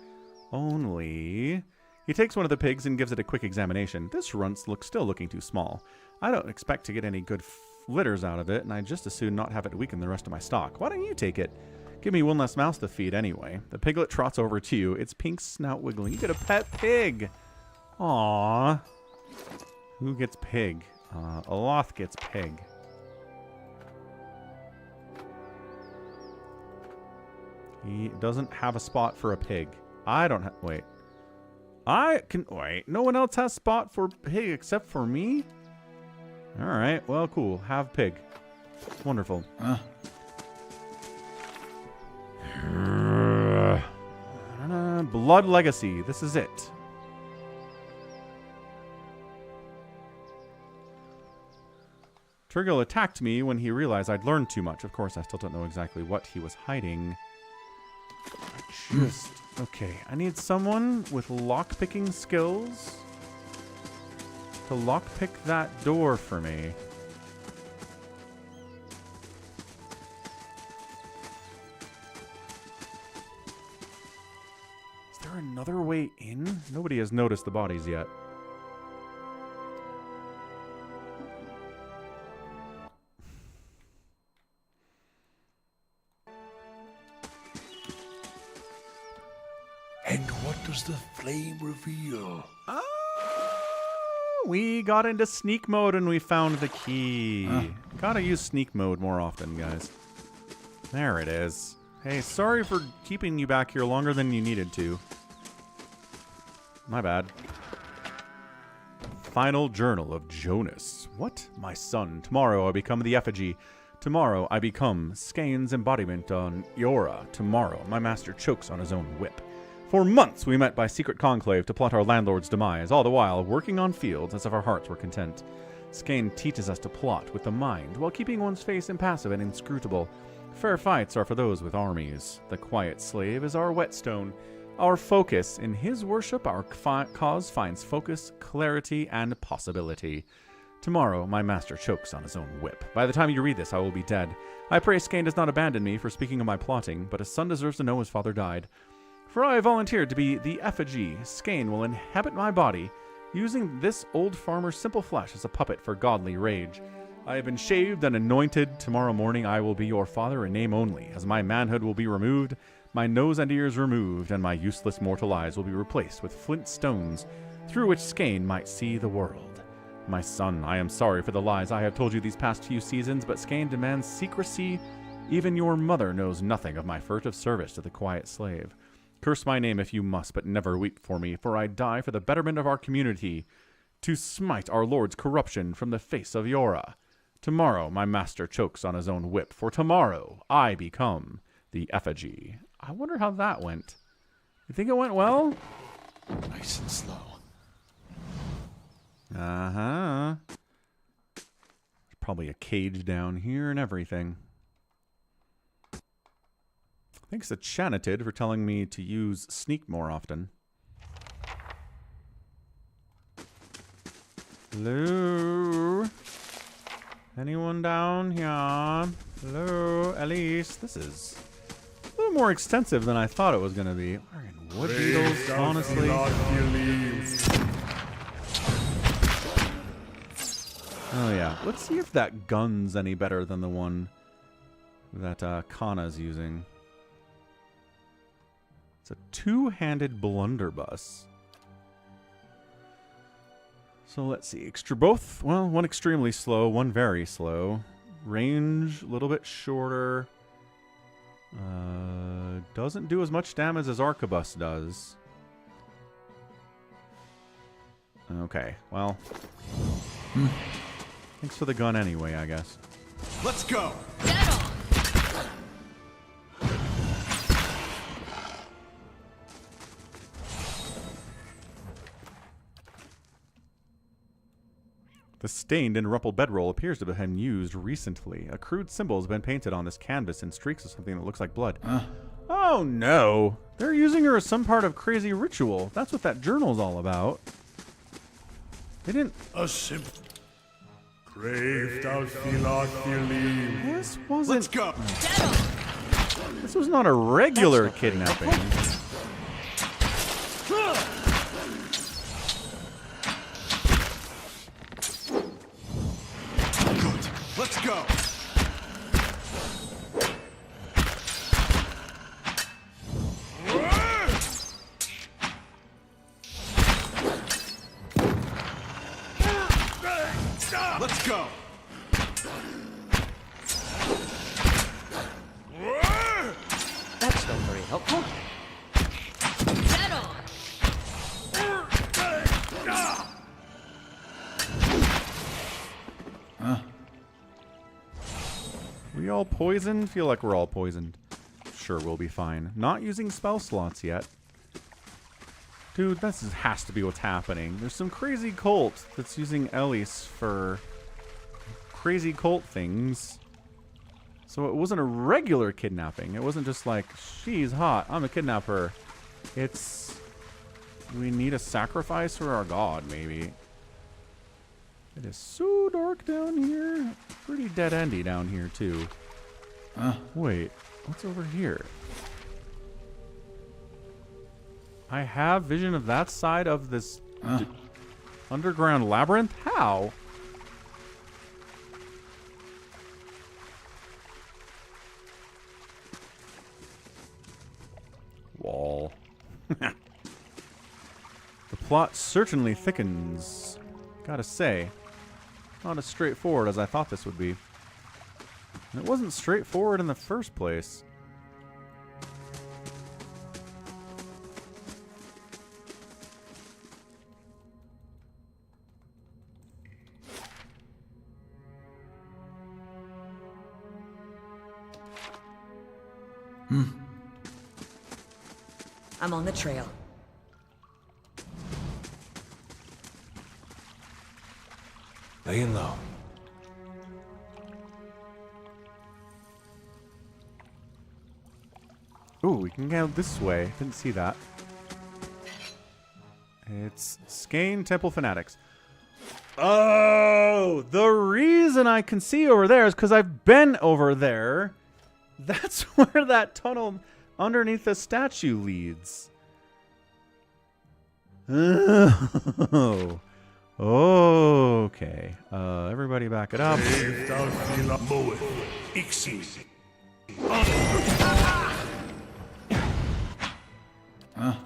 Only... He takes one of the pigs and gives it a quick examination. This runt's still looking too small. I don't expect to get any good litters out of it, and I'd just as soon not have it weaken the rest of my stock. Why don't you take it? Give me one less mouse to feed anyway. The piglet trots over to you, its pink snout wiggling. You get a pet pig! Aww. Who gets pig? Aloth gets pig. He doesn't have a spot for a pig. I don't have... Wait. I can... Wait. No one else has spot for pig except for me? Alright. Well, cool. Have pig. Wonderful. Blood Legacy. This is it. Turgil attacked me when he realized I'd learned too much. Of course, I still don't know exactly what he was hiding. Okay, I need someone with lockpicking skills to lockpick that door for me. Is there another way in? Nobody has noticed the bodies yet. And what does the flame reveal? We got into sneak mode and we found the key. Gotta use sneak mode more often, guys. There it is. Hey, sorry for keeping you back here longer than you needed to. My bad. Final Journal of Jonas. What? My son. Tomorrow I become the effigy. Tomorrow I become Skane's embodiment on Yora. Tomorrow my master chokes on his own whip. For months we met by secret conclave to plot our landlord's demise, all the while working on fields as if our hearts were content. Skane teaches us to plot with the mind, while keeping one's face impassive and inscrutable. Fair fights are for those with armies. The quiet slave is our whetstone. Our focus. In his worship, our cause finds focus, clarity, and possibility. Tomorrow, my master chokes on his own whip. By the time you read this, I will be dead. I pray Skane does not abandon me for speaking of my plotting, but his son deserves to know his father died. For I volunteered to be the effigy. Skane will inhabit my body, using this old farmer's simple flesh as a puppet for godly rage. I have been shaved and anointed. Tomorrow morning I will be your father in name only, as my manhood will be removed, my nose and ears removed, and my useless mortal eyes will be replaced with flint stones, through which Skane might see the world. My son, I am sorry for the lies I have told you these past few seasons, but Skane demands secrecy. Even your mother knows nothing of my furtive service to the quiet slave. Curse my name if you must, but never weep for me, for I die for the betterment of our community, to smite our lord's corruption from the face of Yora. Tomorrow my master chokes on his own whip, for tomorrow I become the effigy. I wonder how that went. You think it went well? Nice and slow. Uh-huh. There's probably a cage down here and everything. Thanks to Chanatid for telling me to use sneak more often. Hello? Anyone down here? Hello? Elise? This is a little more extensive than I thought it was going to be. Wood beetles, honestly. Oh yeah, let's see if that gun's any better than the one that Kana's using. It's a two-handed blunderbuss. So let's see, both, well, one extremely slow, one very slow. Range, a little bit shorter. Doesn't do as much damage as Arquebus does. Okay, well. Thanks for the gun anyway, I guess. Let's go! The stained and rumpled bedroll appears to have been used recently. A crude symbol has been painted on this canvas in streaks of something that looks like blood. Oh no! They're using her as some part of crazy ritual. That's what that journal's all about. They didn't... A simple... Crave thou filat filim. This wasn't... Let's go! This was not a regular kidnapping. Let's go! Let's go! That's not very helpful. We all poisoned? Feel like we're all poisoned. Sure, we'll be fine. Not using spell slots yet. Dude, this has to be what's happening. There's some crazy cult that's using Elise for crazy cult things. So it wasn't a regular kidnapping. It wasn't just like, she's hot, I'm a kidnapper. It's... we need a sacrifice for our god, maybe. It is so dark down here. Pretty dead-endy down here, too. Wait, what's over here? I have vision of that side of this underground labyrinth? How? Wall. plot certainly thickens. Gotta say. Not as straightforward as I thought this would be. And it wasn't straightforward in the first place. I'm on the trail. Laying low. Ooh, we can go this way. Didn't see that. It's Skane Temple Fanatics. Oh, the reason I can see over there is because I've been over there. That's where that tunnel underneath the statue leads. Oh. Okay. Everybody back it up.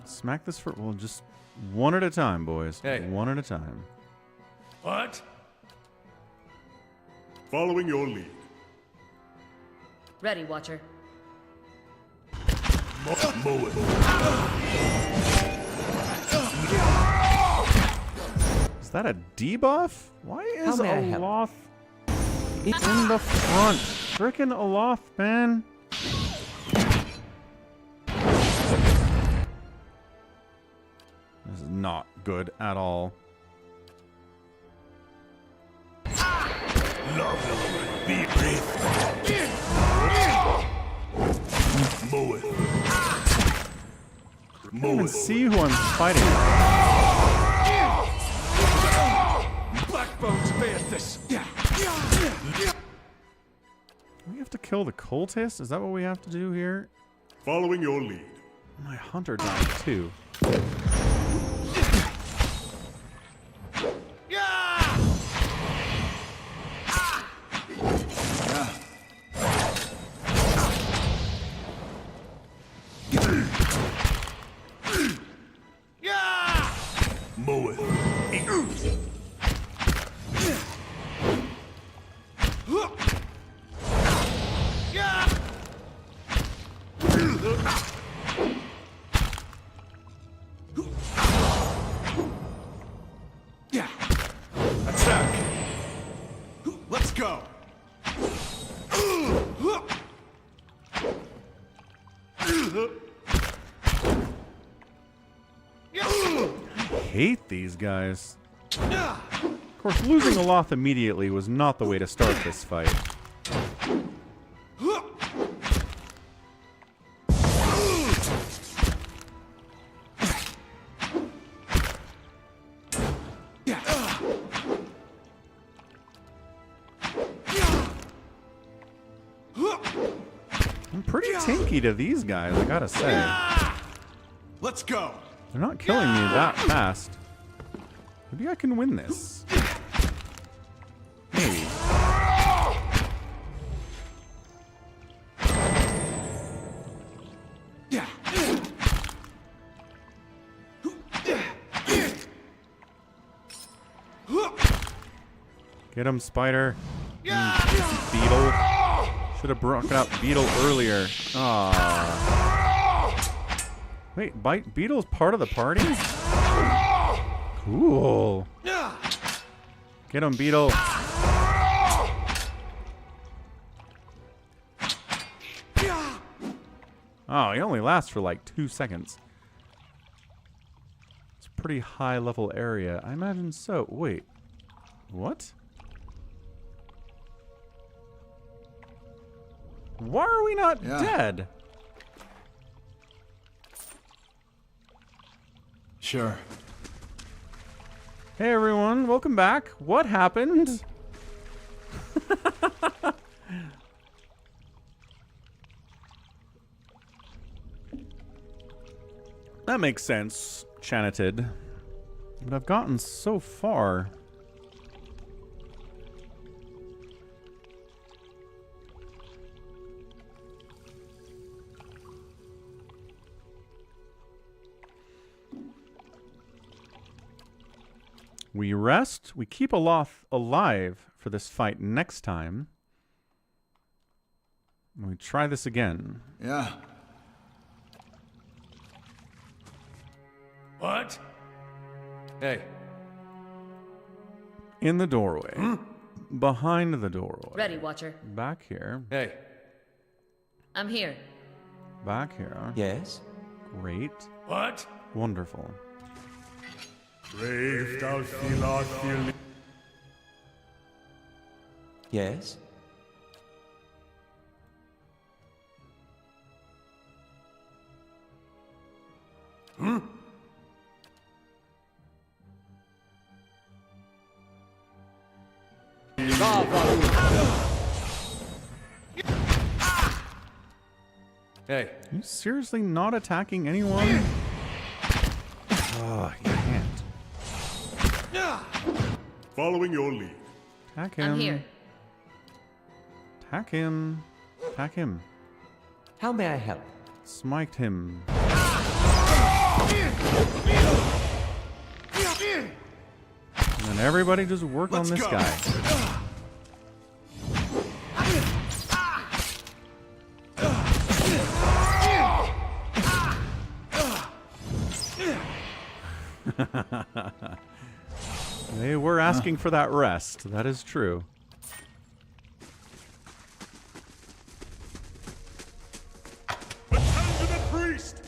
Smack this for... Well, just one at a time, boys. Hey. One at a time. What? Following your lead. Ready, Watcher. Mow it. Is that a debuff? Why is How may I help? Aloth in the front? Frickin' Aloth, man. This is not good at all. Be brave. Mow it. I can't even see who I'm fighting. Blackbones bears this. We have to kill the cultist? Is that what we have to do here? Following your lead. My hunter died too. Mow it. Attack. Let's go. I hate these guys. Of course, losing Aloth immediately was not the way to start this fight. I'm pretty tanky to these guys, I gotta say. Let's go. They're not killing me that fast. Maybe I can win this. Maybe. Get him, Spider. Beetle. Should have broken up Beetle earlier. Aww. Wait, Beetle's part of the party? Cool. Get him, Beetle. Oh, he only lasts for like 2 seconds. It's a pretty high level area. I imagine so. Wait. What? Why are we not dead? Sure. Hey everyone, welcome back. What happened? That makes sense, Chanted. But I've gotten so far. We rest. We keep Aloth alive for this fight next time. We try this again. Yeah. What? Hey. In the doorway. Behind the doorway. Ready, Watcher. Back here. Hey. I'm here. Back here. Yes? Great. What? Wonderful. Brave thou feel. Yes? Hey. Are you seriously not attacking anyone? Oh, you can't. Following your lead. Attack him. I'm here. Attack him. Attack him. How may I help? Smite him. And then everybody just work on this guy. They were asking for that rest. That is true. Attend to the priest!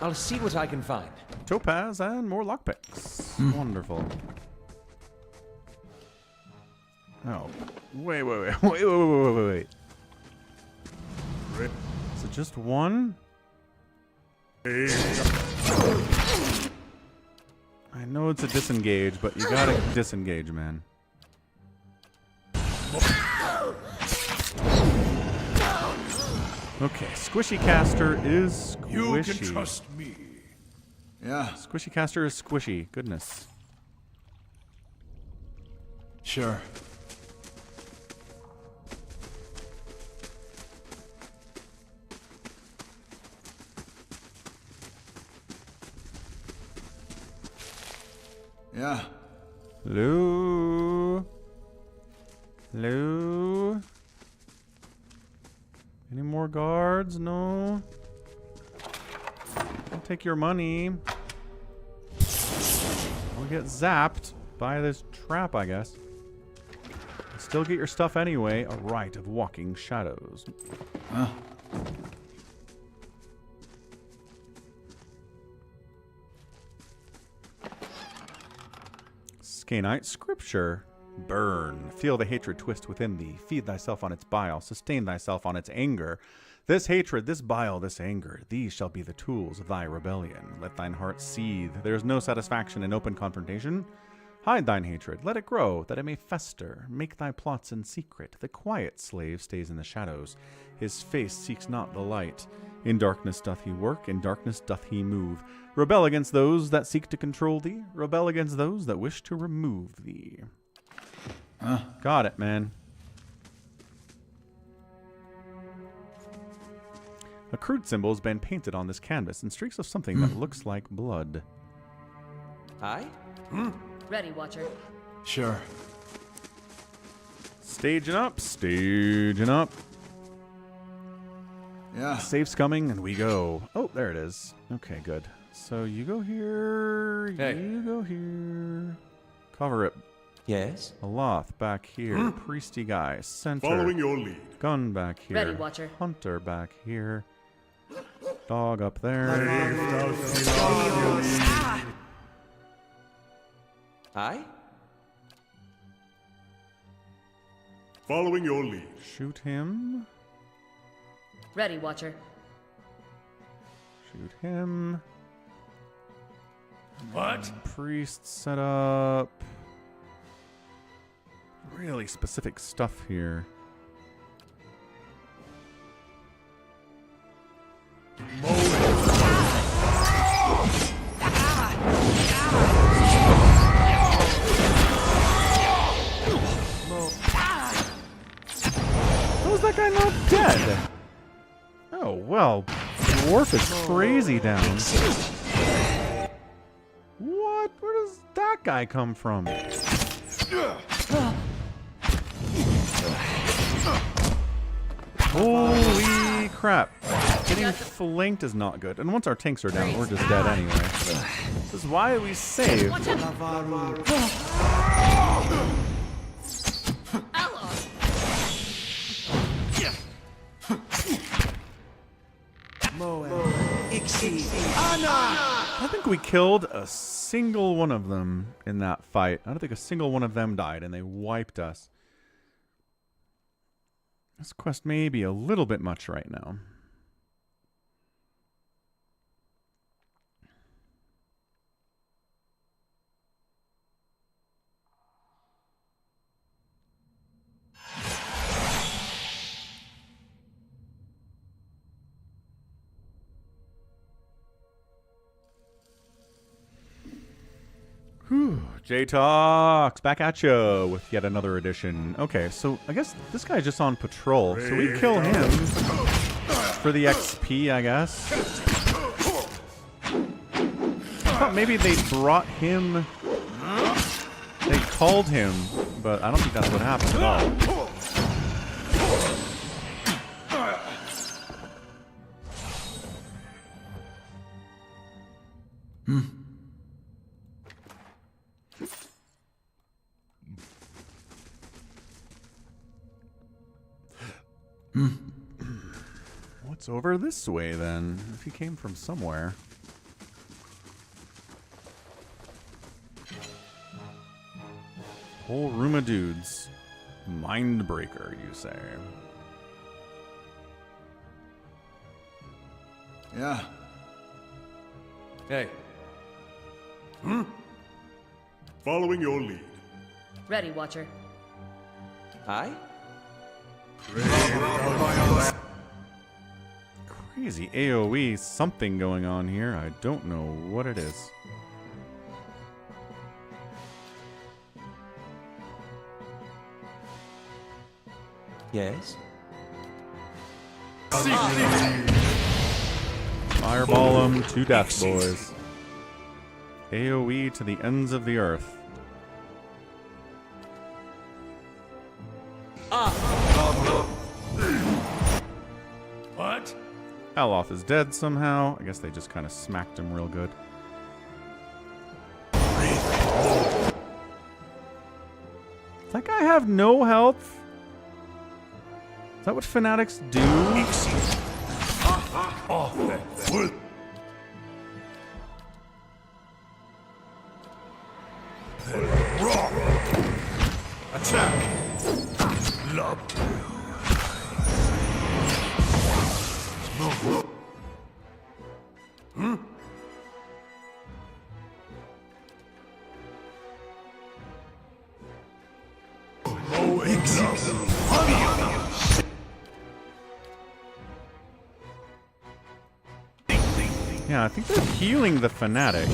I'll see what I can find. Topaz and more lockpicks. Wonderful. Oh. Wait. Is it just one? I know it's a disengage, but you gotta disengage, man. Okay, Squishy Caster is squishy. You can trust me. Yeah. Squishy Caster is squishy. Goodness. Sure. Yeah. Hello? Hello? Any more guards? No? I'll take your money. I'll get zapped by this trap, I guess. Still get your stuff anyway. A rite of walking shadows. Huh? Scanite Scripture. Burn. Feel the hatred twist within thee. Feed thyself on its bile. Sustain thyself on its anger. This hatred, this bile, this anger, these shall be the tools of thy rebellion. Let thine heart seethe. There is no satisfaction in open confrontation. Hide thine hatred. Let it grow, that it may fester. Make thy plots in secret. The quiet slave stays in the shadows. His face seeks not the light. In darkness doth he work, in darkness doth he move. Rebel against those that seek to control thee. Rebel against those that wish to remove thee. Got it, man. A crude symbol has been painted on this canvas in streaks of something that looks like blood. Aye? Ready, Watcher. Sure. Staging up, staging up. Yeah. Safe's coming, and we go. Oh, there it is. Okay, good. So you go here, you go here. Cover it. Yes? Aloth back here. Priesty guy, center. Following your lead. Gun back here. Ready, Watcher. Hunter back here. Dog up there. Aye? Following your lead. Shoot him. Ready, Watcher. Shoot him. What? Priest set up. Really specific stuff here. How is that guy not dead? Oh, well, Dwarf is crazy down. guy come from? Holy crap. Getting flanked is not good. And once our tanks are down, we're just dead anyway. This is why we save. I think we killed a single one of them in that fight. I don't think a single one of them died, and they wiped us. This quest may be a little bit much right now. Whew. J-Talks, back at you with yet another edition. Okay, so I guess this guy's just on patrol, so we kill him for the XP, I guess. I thought maybe they brought him, they called him, but I don't think that's what happened at all. What's over this way then? If he came from somewhere. Whole room of dudes. Mindbreaker, you say? Yeah. Hey. Following your lead. Ready, Watcher. Hi? Crazy AoE, something going on here. I don't know what it is. Yes? Fireball them to death, boys. AoE to the ends of the earth. What? Aloth is dead somehow. I guess they just kind of smacked him real good. Does that guy have no health? Is that what fanatics do? Attack! Love. Yeah, I think they're healing the fanatic.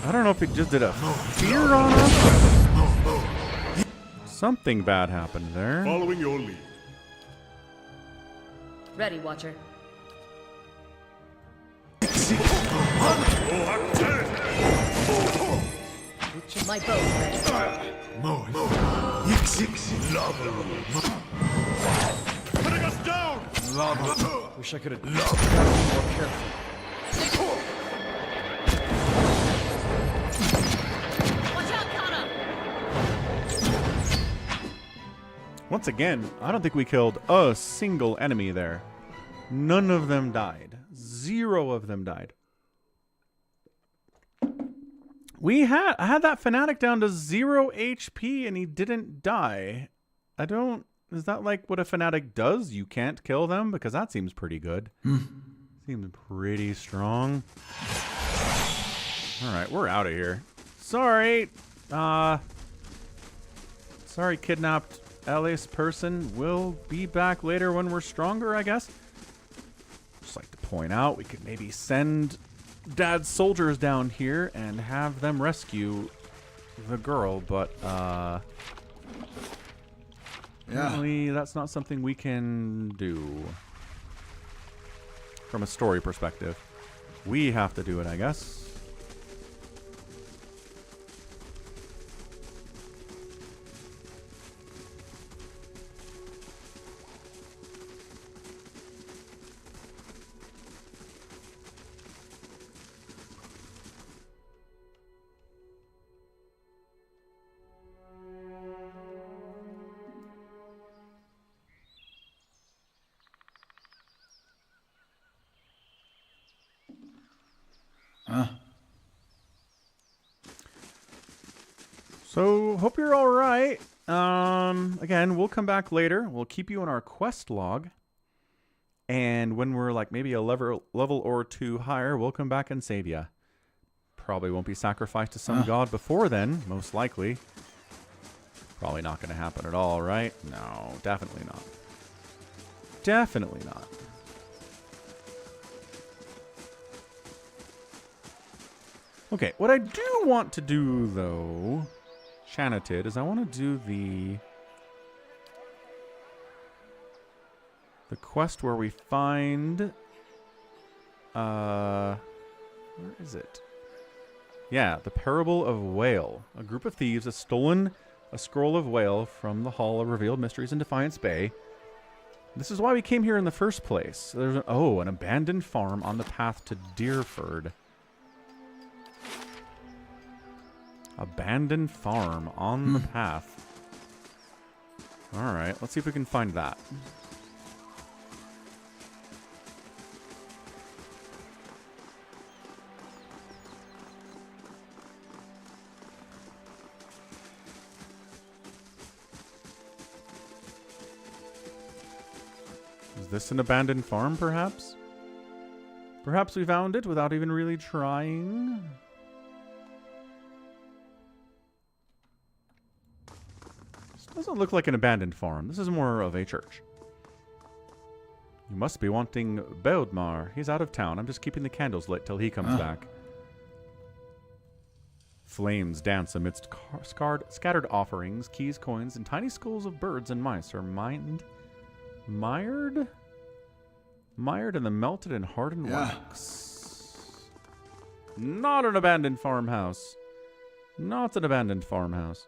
I don't know if it just did a fear on us. Something bad happened there. Following your lead. Ready, Watcher. My bow ready. Putting us down! Wish I could have been more careful. Watch out, Kana! Once again, I don't think we killed a single enemy there. None of them died. 0 of them died. I had that fanatic down to 0 HP and he didn't die. Is that like what a fanatic does? You can't kill them? Because that seems pretty good. Seems pretty strong. Alright, we're out of here. Sorry. Sorry, kidnapped Alice person. We'll be back later when we're stronger, I guess. Just like to point out, we could maybe send Dad's soldiers down here and have them rescue the girl, but apparently that's not something we can do from a story perspective. We have to do it, I guess. So, hope you're all right. Again, we'll come back later. We'll keep you in our quest log. And when we're like maybe a level or two higher, we'll come back and save you. Probably won't be sacrificed to some god before then, most likely. Probably not going to happen at all, right? No, definitely not. Definitely not. Okay, what I do want to do, though, Shanatid, is I want to do the quest where we find... where is it? Yeah, the Parable of Whale. A group of thieves has stolen a scroll of whale from the Hall of Revealed Mysteries in Defiance Bay. This is why we came here in the first place. There's an abandoned farm on the path to Deerford. Abandoned farm on the path. Alright, let's see if we can find that. Is this an abandoned farm, perhaps? Perhaps we found it without even really trying. Doesn't look like an abandoned farm. This is more of a church. You must be wanting Beldmar. He's out of town. I'm just keeping the candles lit till he comes back. Flames dance amidst scattered offerings, keys, coins, and tiny skulls of birds and mice are mired in the melted and hardened wax. Not an abandoned farmhouse. Not an abandoned farmhouse.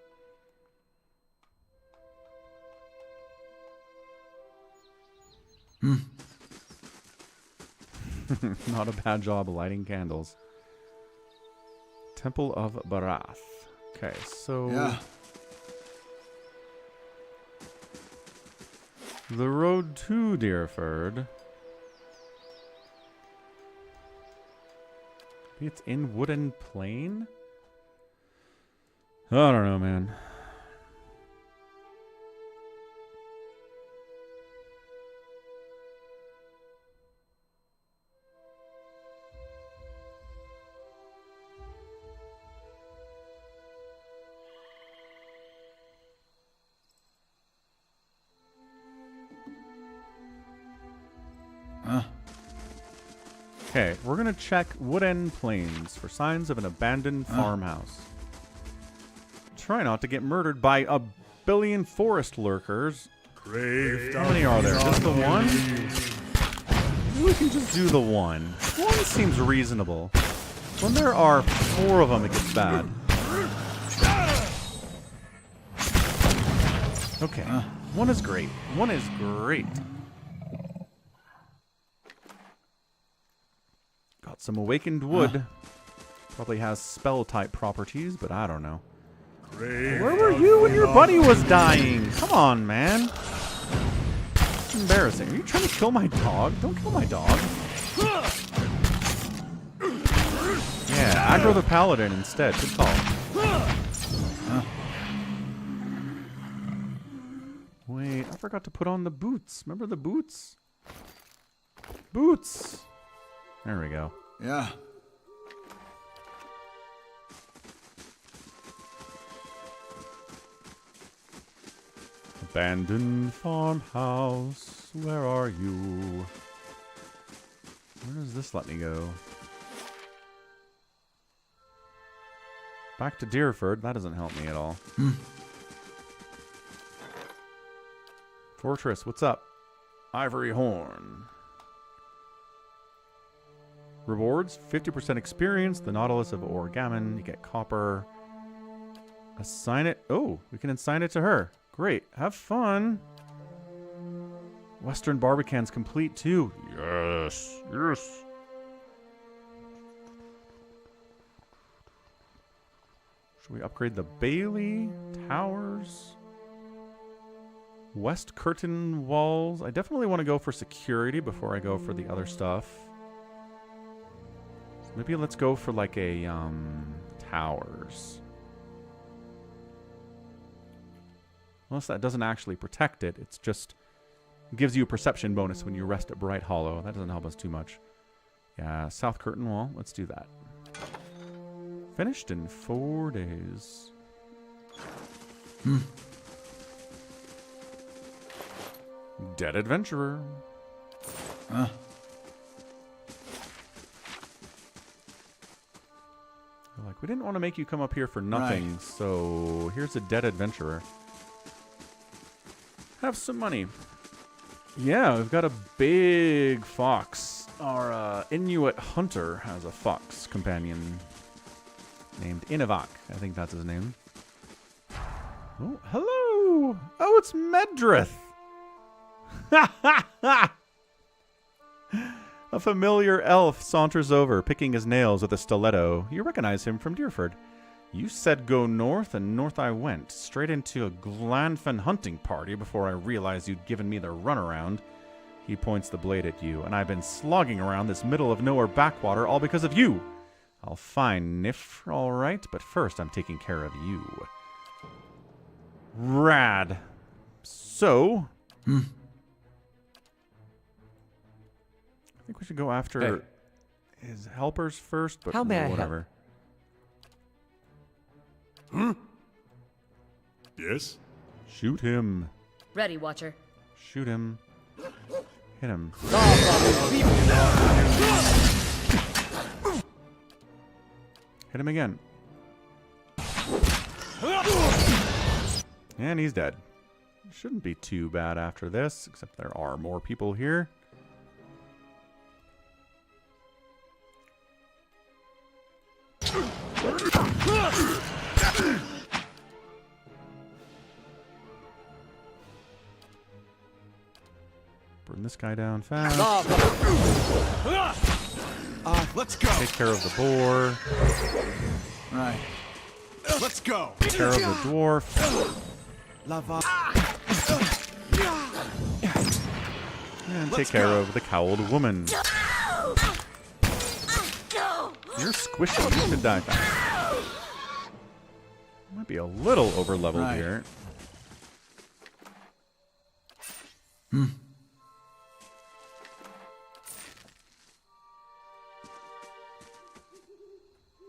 Not a bad job lighting candles. Temple of Barath. Okay, so... the road to Deerford. Maybe it's in Wooden Plain? I don't know, man. Okay, we're going to check Woodend Plains for signs of an abandoned farmhouse. Try not to get murdered by a billion forest lurkers. How many are there? Just the one? Maybe we can just do the one. One seems reasonable. When there are 4 of them, it gets bad. Okay, one is great. One is great. Got some awakened wood. Probably has spell-type properties, but I don't know. Where were you when your buddy was dying? Come on, man. It's embarrassing. Are you trying to kill my dog? Don't kill my dog. Yeah, aggro the paladin instead. Good call. Wait, I forgot to put on the boots. Remember the boots? Boots! There we go. Yeah. Abandoned farmhouse, where are you? Where does this let me go? Back to Deerford. That doesn't help me at all. Fortress, what's up? Ivory Horn. Rewards, 50% experience, the Nautilus of Orgammon, you get copper. Assign it. Oh, we can assign it to her. Great. Have fun. Western Barbican's complete too. Yes. Yes. Should we upgrade the Bailey Towers? West Curtain Walls. I definitely want to go for security before I go for the other stuff. Maybe let's go for like a towers. Unless that doesn't actually protect it. It's just gives you a perception bonus when you rest at Bright Hollow. That doesn't help us too much. Yeah, South Curtain Wall. Let's do that. Finished in 4 days. Dead Adventurer. Huh? Like, we didn't want to make you come up here for nothing, so here's a dead adventurer. Have some money. Yeah, we've got a big fox. Our Inuit hunter has a fox companion named Inavak. I think that's his name. Oh, hello! Oh, it's Medrith! A familiar elf saunters over, picking his nails with a stiletto. You recognize him from Deerford. You said go north, and north I went, straight into a Glanfin hunting party before I realized you'd given me the runaround. He points the blade at you, and I've been slogging around this middle-of-nowhere backwater all because of you. I'll find Nif, all right, but first I'm taking care of you. Rad. So... I think we should go after his helpers first, but How may I whatever. Yes? Shoot him. Ready, Watcher. Shoot him. Hit him. Hit him again. And he's dead. Shouldn't be too bad after this, except there are more people here. Burn this guy down fast. Let's go. Take care of the boar. Right. Let's go. Take care of the dwarf. Lava. And take care of the cowled woman. You're squishy. You should die fast. Might be a little over leveled here.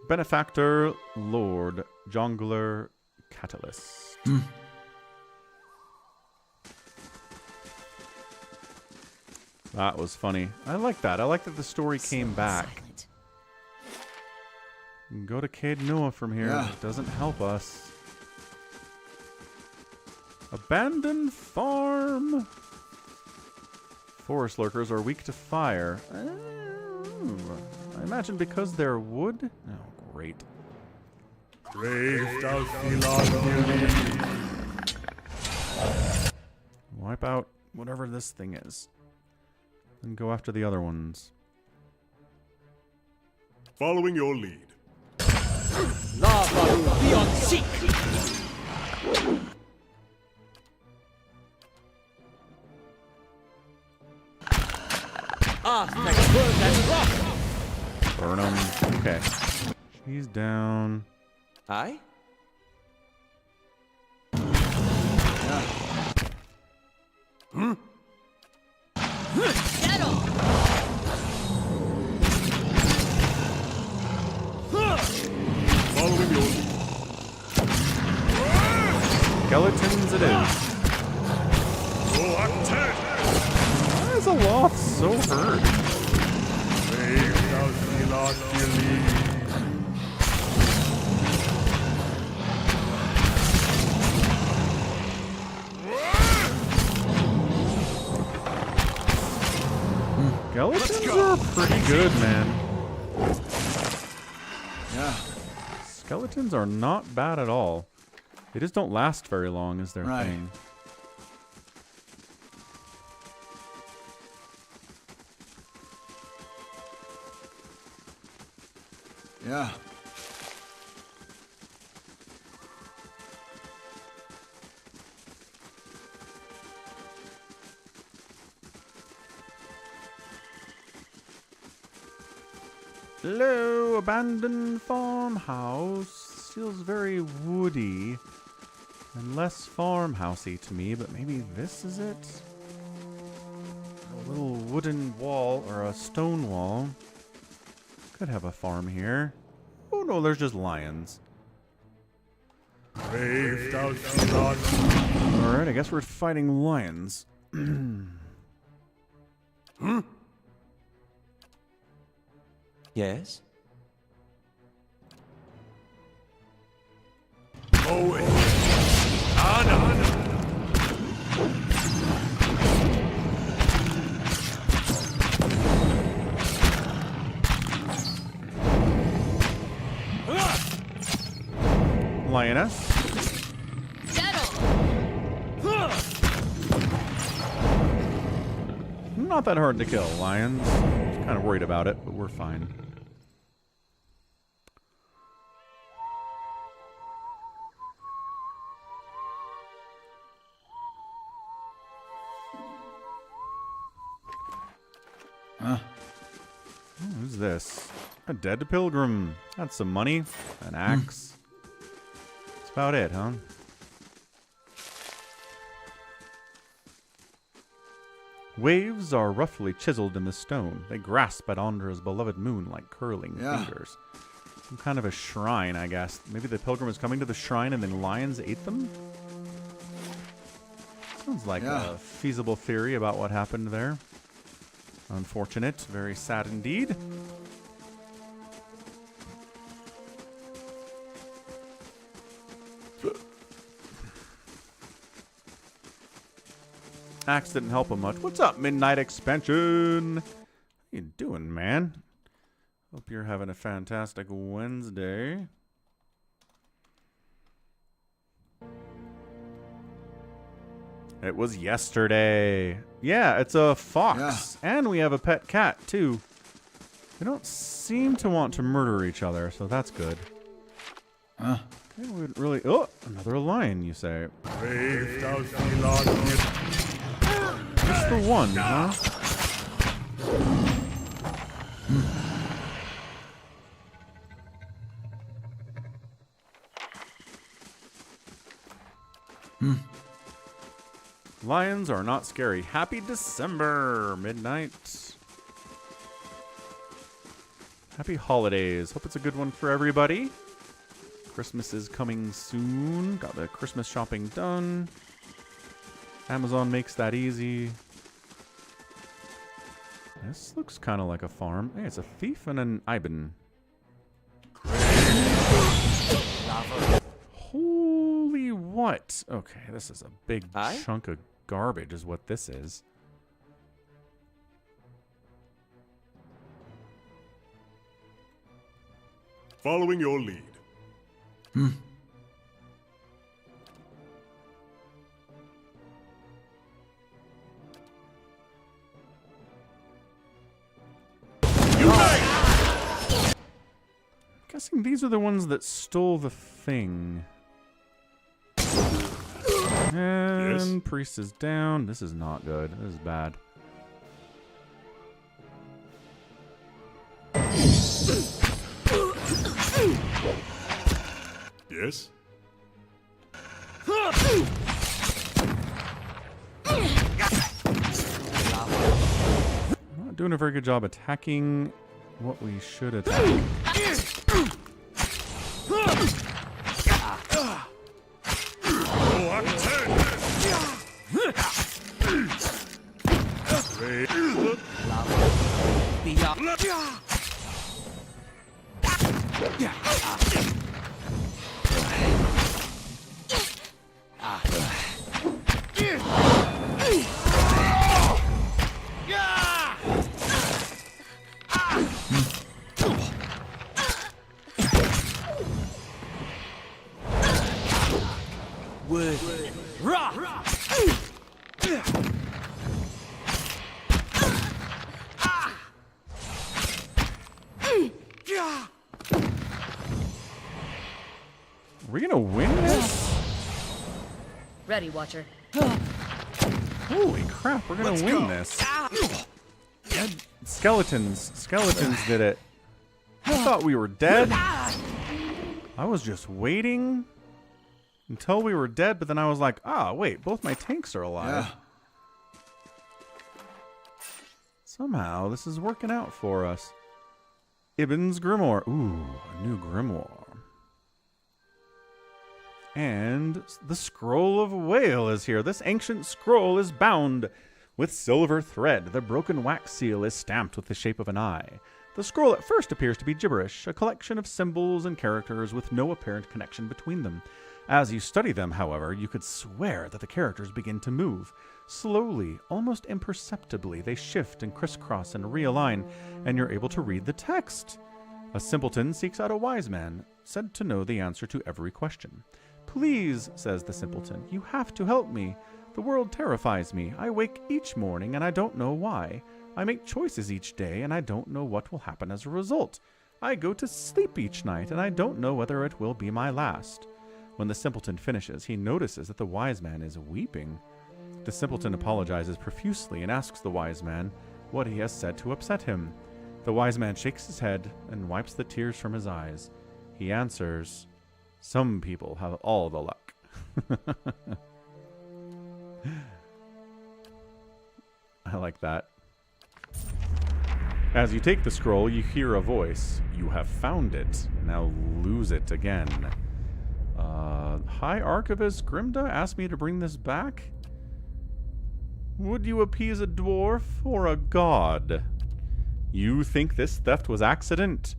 Benefactor, Lord, Jongler, Catalyst. That was funny. I like that. I like that the story came back. You can go to Cade Noah from here. Yeah. It doesn't help us. Abandoned farm. Forest lurkers are weak to fire. I imagine because they're wood? Oh, great. Wipe out whatever this thing is. And go after the other ones. Following your lead. Lava beyond seek. Burn him. Okay. She's down. Aye? Following your lead. Skeletons it is. Why is Aloth so hurt? Skeletons are pretty good, man. Yeah. Skeletons are not bad at all. They just don't last very long, is their Right. thing. Yeah. Hello, abandoned farmhouse. Feels very woody. And less farmhousey to me, but maybe this is it? A little wooden wall, or a stone wall. Could have a farm here. Oh no, there's just lions. Alright, I guess we're fighting lions. Yes? Oh, Anna! Lioness. Not that hard to kill, lions. Kind of worried about it, but we're fine. Huh? Who's this? A dead pilgrim. That's some money. An axe. That's about it, huh? Waves are roughly chiseled in the stone. They grasp at Andra's beloved moon like curling fingers. Some kind of a shrine, I guess. Maybe the pilgrim was coming to the shrine and then lions ate them? Sounds like a feasible theory about what happened there. Unfortunate. Very sad indeed. Axe didn't help him much. What's up, Midnight Expansion? How you doing, man? Hope you're having a fantastic Wednesday. It was yesterday. Yeah, it's a fox. Yeah. And we have a pet cat, too. They don't seem to want to murder each other, so that's good. Okay, we would really... Oh, another lion, you say. Just the one, huh? Lions are not scary. Happy December, midnight. Happy holidays. Hope it's a good one for everybody. Christmas is coming soon. Got the Christmas shopping done. Amazon makes that easy. This looks kind of like a farm. Hey, it's a thief and an Iban. Holy what? Okay, this is a big chunk of garbage is what this is. Following your lead. Guessing these are the ones that stole the thing. And priest is down. This is not good. This is bad. Yes? Not doing a very good job attacking what we should attack. Are we gonna win this? Ready, Watcher. Holy crap, we're gonna win this. Skeletons did it. I thought we were dead. I was just waiting. Until we were dead, but then I was like, ah, wait, both my tanks are alive. Yeah. Somehow, this is working out for us. Ibn's Grimoire. Ooh, a new grimoire. And the Scroll of Whale is here. This ancient scroll is bound with silver thread. The broken wax seal is stamped with the shape of an eye. The scroll at first appears to be gibberish, a collection of symbols and characters with no apparent connection between them. As you study them, however, you could swear that the characters begin to move. Slowly, almost imperceptibly, they shift and crisscross and realign, and you're able to read the text. A simpleton seeks out a wise man, said to know the answer to every question. Please, says the simpleton, you have to help me. The world terrifies me. I wake each morning and I don't know why. I make choices each day and I don't know what will happen as a result. I go to sleep each night and I don't know whether it will be my last. When the simpleton finishes, he notices that the wise man is weeping. The simpleton apologizes profusely and asks the wise man what he has said to upset him. The wise man shakes his head and wipes the tears from his eyes. He answers, some people have all the luck. I like that. As you take the scroll, you hear a voice. You have found it. Now lose it again. High Archivist Grimda asked me to bring this back? Would you appease a dwarf or a god? You think this theft was accident?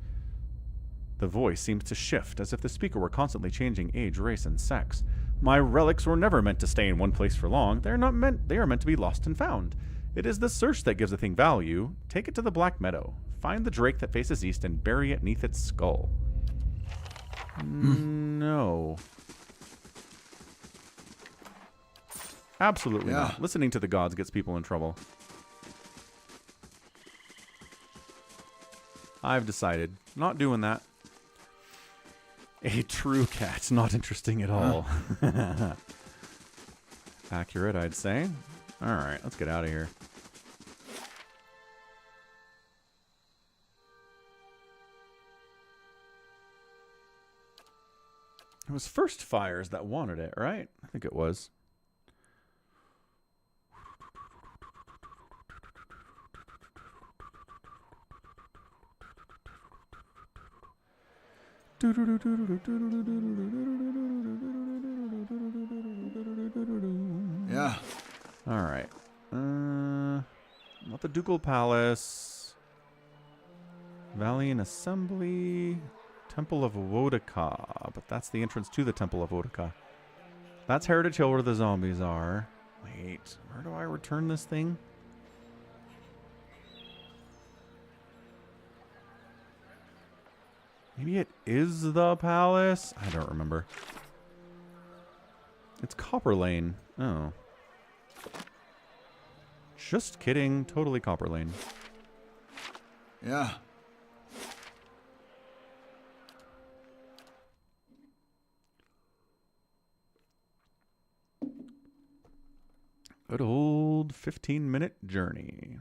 The voice seems to shift, as if the speaker were constantly changing age, race, and sex. My relics were never meant to stay in one place for long. They are meant to be lost and found. It is the search that gives a thing value. Take it to the Black Meadow. Find the drake that faces east and bury it neath its skull. No. Absolutely not. Listening to the gods gets people in trouble. I've decided. Not doing that. A true cat. Not interesting at all. Accurate, I'd say. Alright, let's get out of here. It was First Fires that wanted it, right? I think it was. Yeah. All right. Not the Ducal Palace. Valiant Assembly. Temple of Wodaka. But that's the entrance to the Temple of Wodaka. That's Heritage Hill where the zombies are. Wait, where do I return this thing? Maybe it is the palace? I don't remember. It's Copper Lane. Oh. Just kidding. Totally Copper Lane. Yeah. Good old 15-minute journey.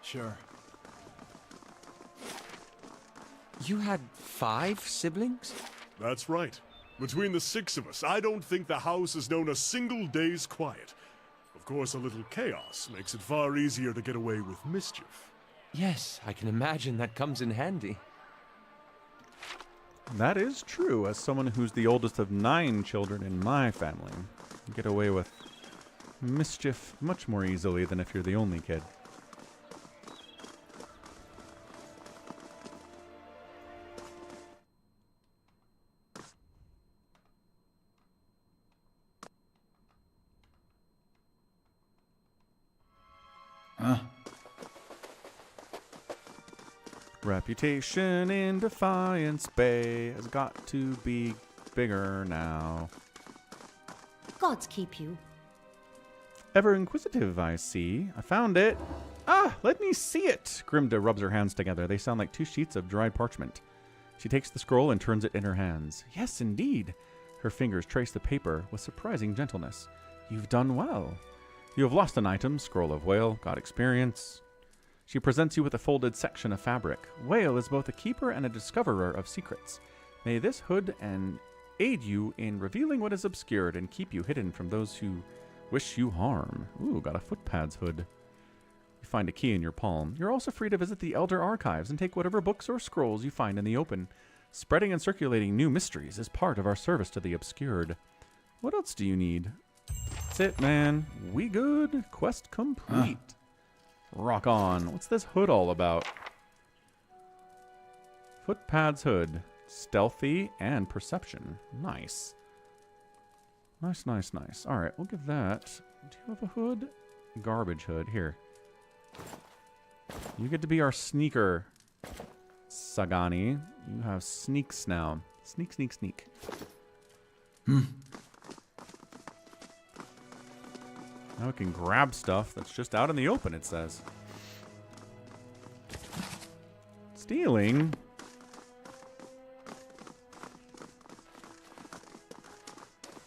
Sure. You had 5 siblings? That's right. Between the 6 of us, I don't think the house has known a single day's quiet. Of course, a little chaos makes it far easier to get away with mischief. Yes, I can imagine that comes in handy. That is true. As someone who's the oldest of 9 children in my family, you get away with mischief much more easily than if you're the only kid. Reputation in Defiance Bay has got to be bigger now. Gods keep you. Ever inquisitive, I see. I found it. Ah, let me see it. Grimda rubs her hands together. They sound like 2 sheets of dried parchment. She takes the scroll and turns it in her hands. Yes, indeed. Her fingers trace the paper with surprising gentleness. You've done well. You have lost an item, Scroll of Whale, got experience. She presents you with a folded section of fabric. Whale is both a keeper and a discoverer of secrets. May this hood and aid you in revealing what is obscured and keep you hidden from those who wish you harm. Ooh, got a footpads hood. You find a key in your palm. You're also free to visit the Elder Archives and take whatever books or scrolls you find in the open. Spreading and circulating new mysteries is part of our service to the obscured. What else do you need? That's it, man. We good. Quest complete. Rock on. What's this hood all about? Footpads hood. Stealthy and perception. Nice. Nice, nice, nice. All right, we'll give that. Do you have a hood? Garbage hood. Here. You get to be our sneaker, Sagani. You have sneaks now. Sneak, sneak, sneak. Now we can grab stuff that's just out in the open, it says. Stealing?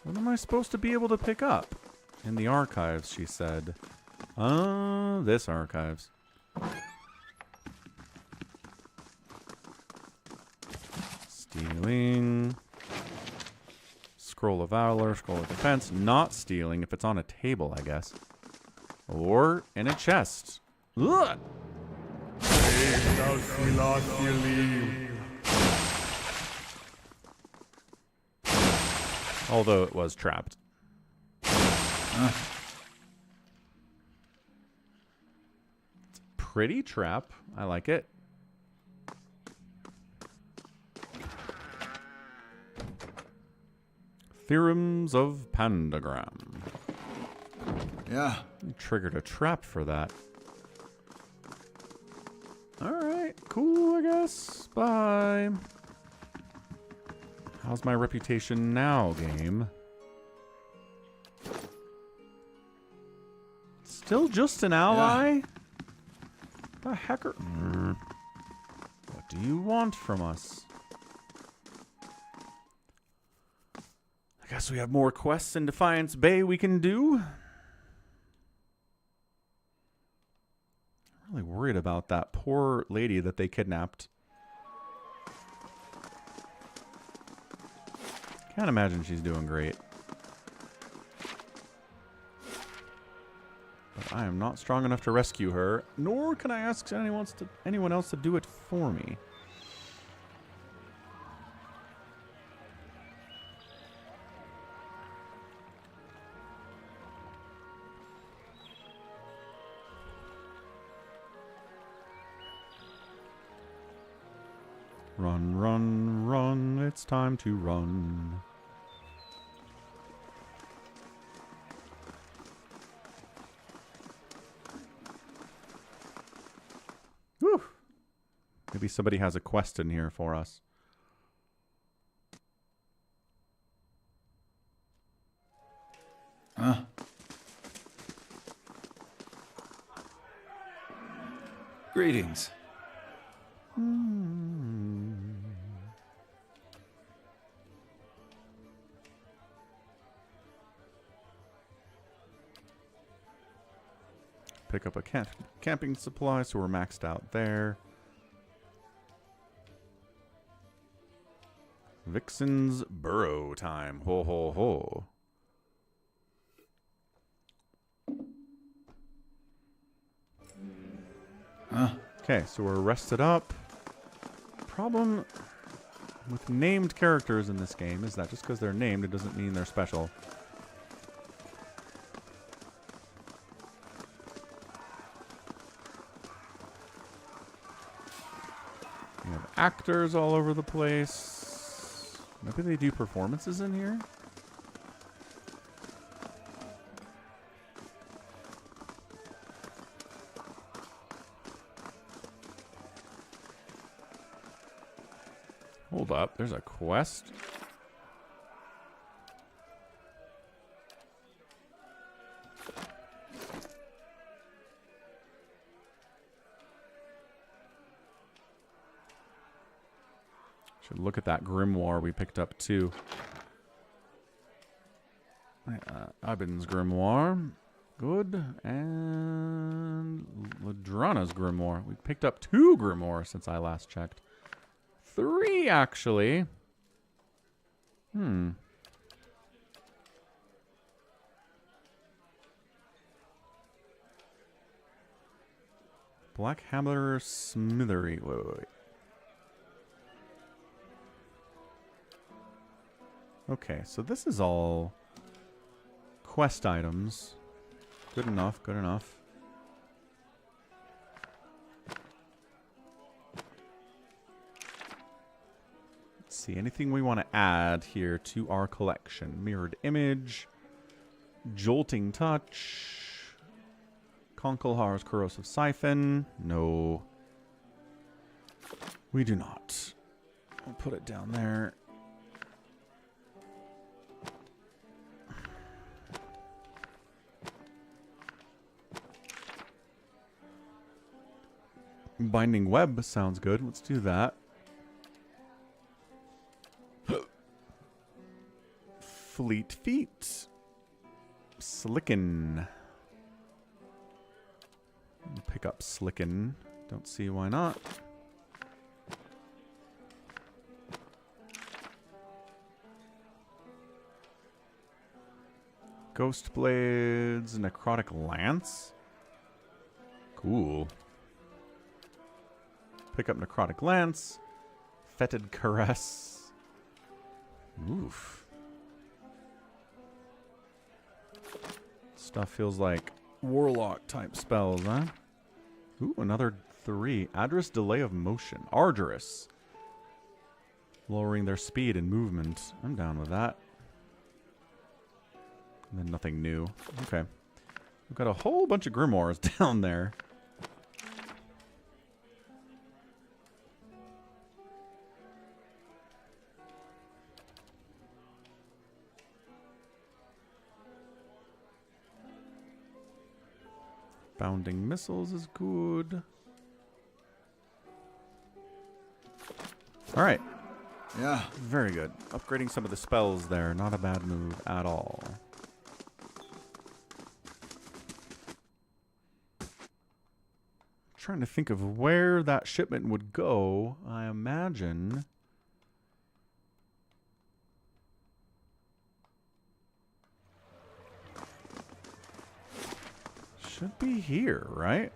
What am I supposed to be able to pick up? In the archives, she said. This archives. Stealing. Scroll of Valor, Scroll of Defense. Not stealing if it's on a table, I guess. Or in a chest. Ugh! Although it was trapped. It's a pretty trap. I like it. Theorems of Pandagram. Yeah. You triggered a trap for that. Alright, cool, I guess. Bye. How's my reputation now, game? Still just an ally? Yeah. The hecker? What do you want from us? I guess we have more quests in Defiance Bay we can do. I'm really worried about that poor lady that they kidnapped. Can't imagine she's doing great. But I am not strong enough to rescue her, nor can I ask anyone else to do it for me. Run, run, run, it's time to run. Whew. Maybe somebody has a quest in here for us. Greetings. Pick up a camping supply, so we're maxed out there. Vixen's burrow time. Ho, ho, ho. Okay, so we're rested up. Problem with named characters in this game is that just because they're named, it doesn't mean they're special. We have actors all over the place. Maybe they do performances in here? Hold up, there's a quest. Should look at that grimoire we picked up too. Ibben's grimoire. Good. And Ladrana's grimoire. We picked up 2 grimoires since I last checked. 3, actually. Black Hammer Smithery. Wait. Okay, so this is all quest items. Good enough, good enough. Let's see, anything we want to add here to our collection? Mirrored Image, Jolting Touch, Konkelhar's Corrosive Siphon. No. We do not. We'll put it down there. Binding Web sounds good. Let's do that. Fleet Feet. Slicken. Pick up Slicken. Don't see why not. Ghost Blades. Necrotic Lance. Cool. Pick up Necrotic Lance. Fetid Caress. Oof. Stuff feels like Warlock type spells, huh? Ooh, another 3. Address Delay of Motion. Arduous. Lowering their speed and movement. I'm down with that. And then nothing new. Okay. We've got a whole bunch of grimoires down there. Bounding Missiles is good. Alright. Yeah. Very good. Upgrading some of the spells there. Not a bad move at all. Trying to think of where that shipment would go. I imagine... should be here, right?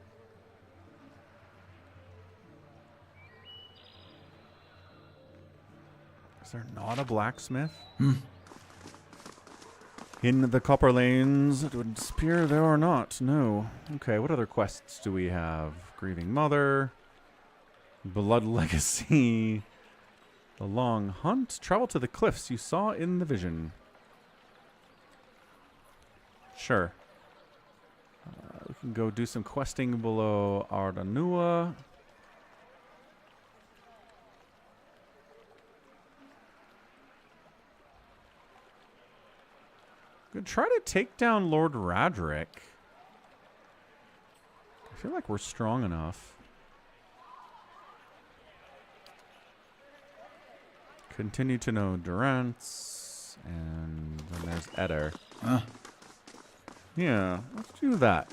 Is there not a blacksmith? In the copper lanes, it would appear there are not. No. Okay, what other quests do we have? Grieving Mother, Blood Legacy, The Long Hunt, Travel to the Cliffs you saw in the vision. Sure. We can go do some questing below Ardanua. Could try to take down Lord Radric. I feel like we're strong enough. Continue to know Durance. And then there's Eder. Huh? Yeah, let's do that.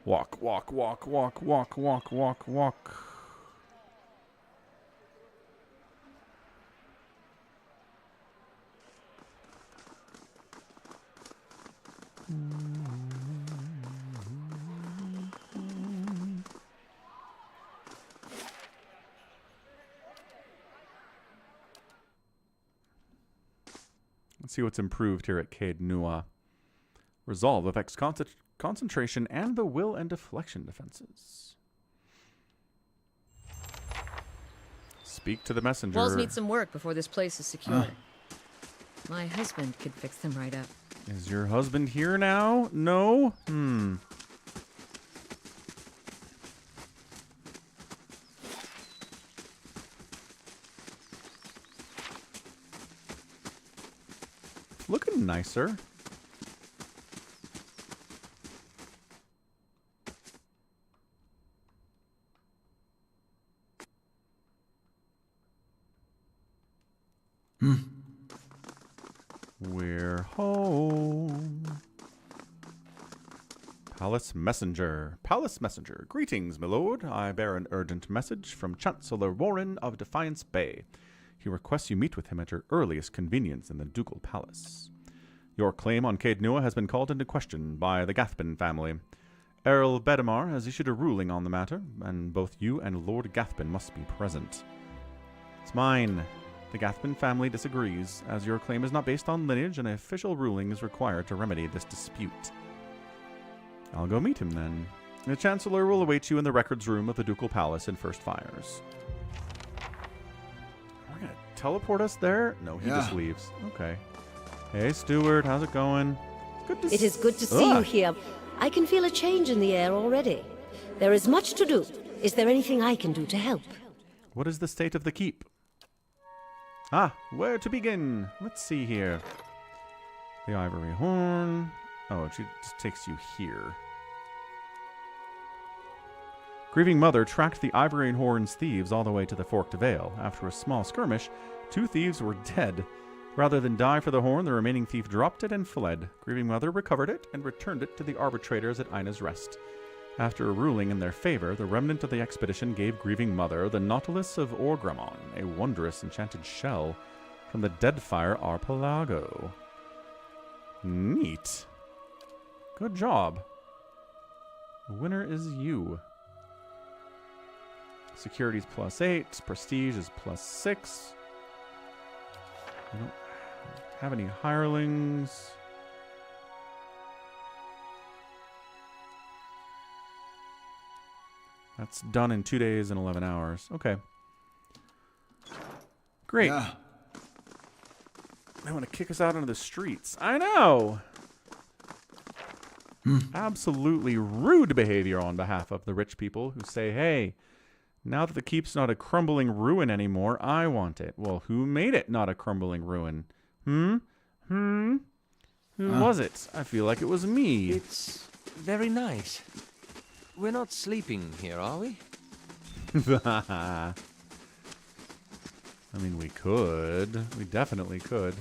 Walk, walk, walk, walk, walk, walk, walk, walk. Let's see what's improved here at Cade Nua. Resolve affects concentration and the will and deflection defenses. Speak to the messenger. Walls need some work before this place is secure. My husband could fix them right up. Is your husband here now? No? Looking nicer. We're home. Palace Messenger. Palace Messenger. Greetings, my lord. I bear an urgent message from Chancellor Warren of Defiance Bay. He requests you meet with him at your earliest convenience in the Ducal Palace. Your claim on Caed Nua has been called into question by the Gathbin family. Earl Bedamar has issued a ruling on the matter, and both you and Lord Gathbin must be present. It's mine. The Gathbin family disagrees, as your claim is not based on lineage, and an official ruling is required to remedy this dispute. I'll go meet him then. The Chancellor will await you in the records room of the Ducal Palace in First Fires. We're gonna teleport us there? No, he just leaves. Okay. Hey, Steward, how's it going? It is good to see you here. I can feel a change in the air already. There is much to do. Is there anything I can do to help? What is the state of the keep? Ah, where to begin? Let's see here. The Ivory Horn. Oh, it just takes you here. Grieving Mother tracked the Ivory Horn's thieves all the way to the Forked Vale. After a small skirmish, 2 thieves were dead. Rather than die for the horn, the remaining thief dropped it and fled. Grieving Mother recovered it and returned it to the arbitrators at Ina's Rest. After a ruling in their favor, the remnant of the expedition gave Grieving Mother the Nautilus of Orgrimmon, a wondrous enchanted shell from the Deadfire Archipelago. Neat. Good job. The winner is you. Security's +8. Prestige is +6. I don't have any hirelings. That's done in 2 days and 11 hours. Okay. Great. Yeah. They want to kick us out into the streets. I know. Absolutely rude behavior on behalf of the rich people who say, hey, now that the keep's not a crumbling ruin anymore, I want it. Well, who made it not a crumbling ruin? Who was it? I feel like it was me. It's very nice. We're not sleeping here, are we? I mean, we could. We definitely could.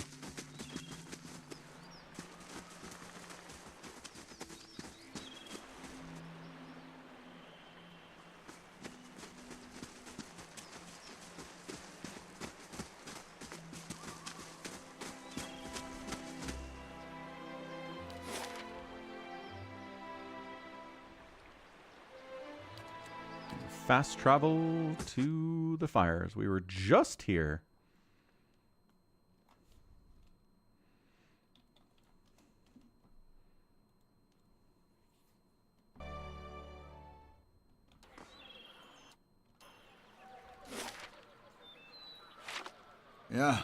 Fast travel to the fires. We were just here. Yeah.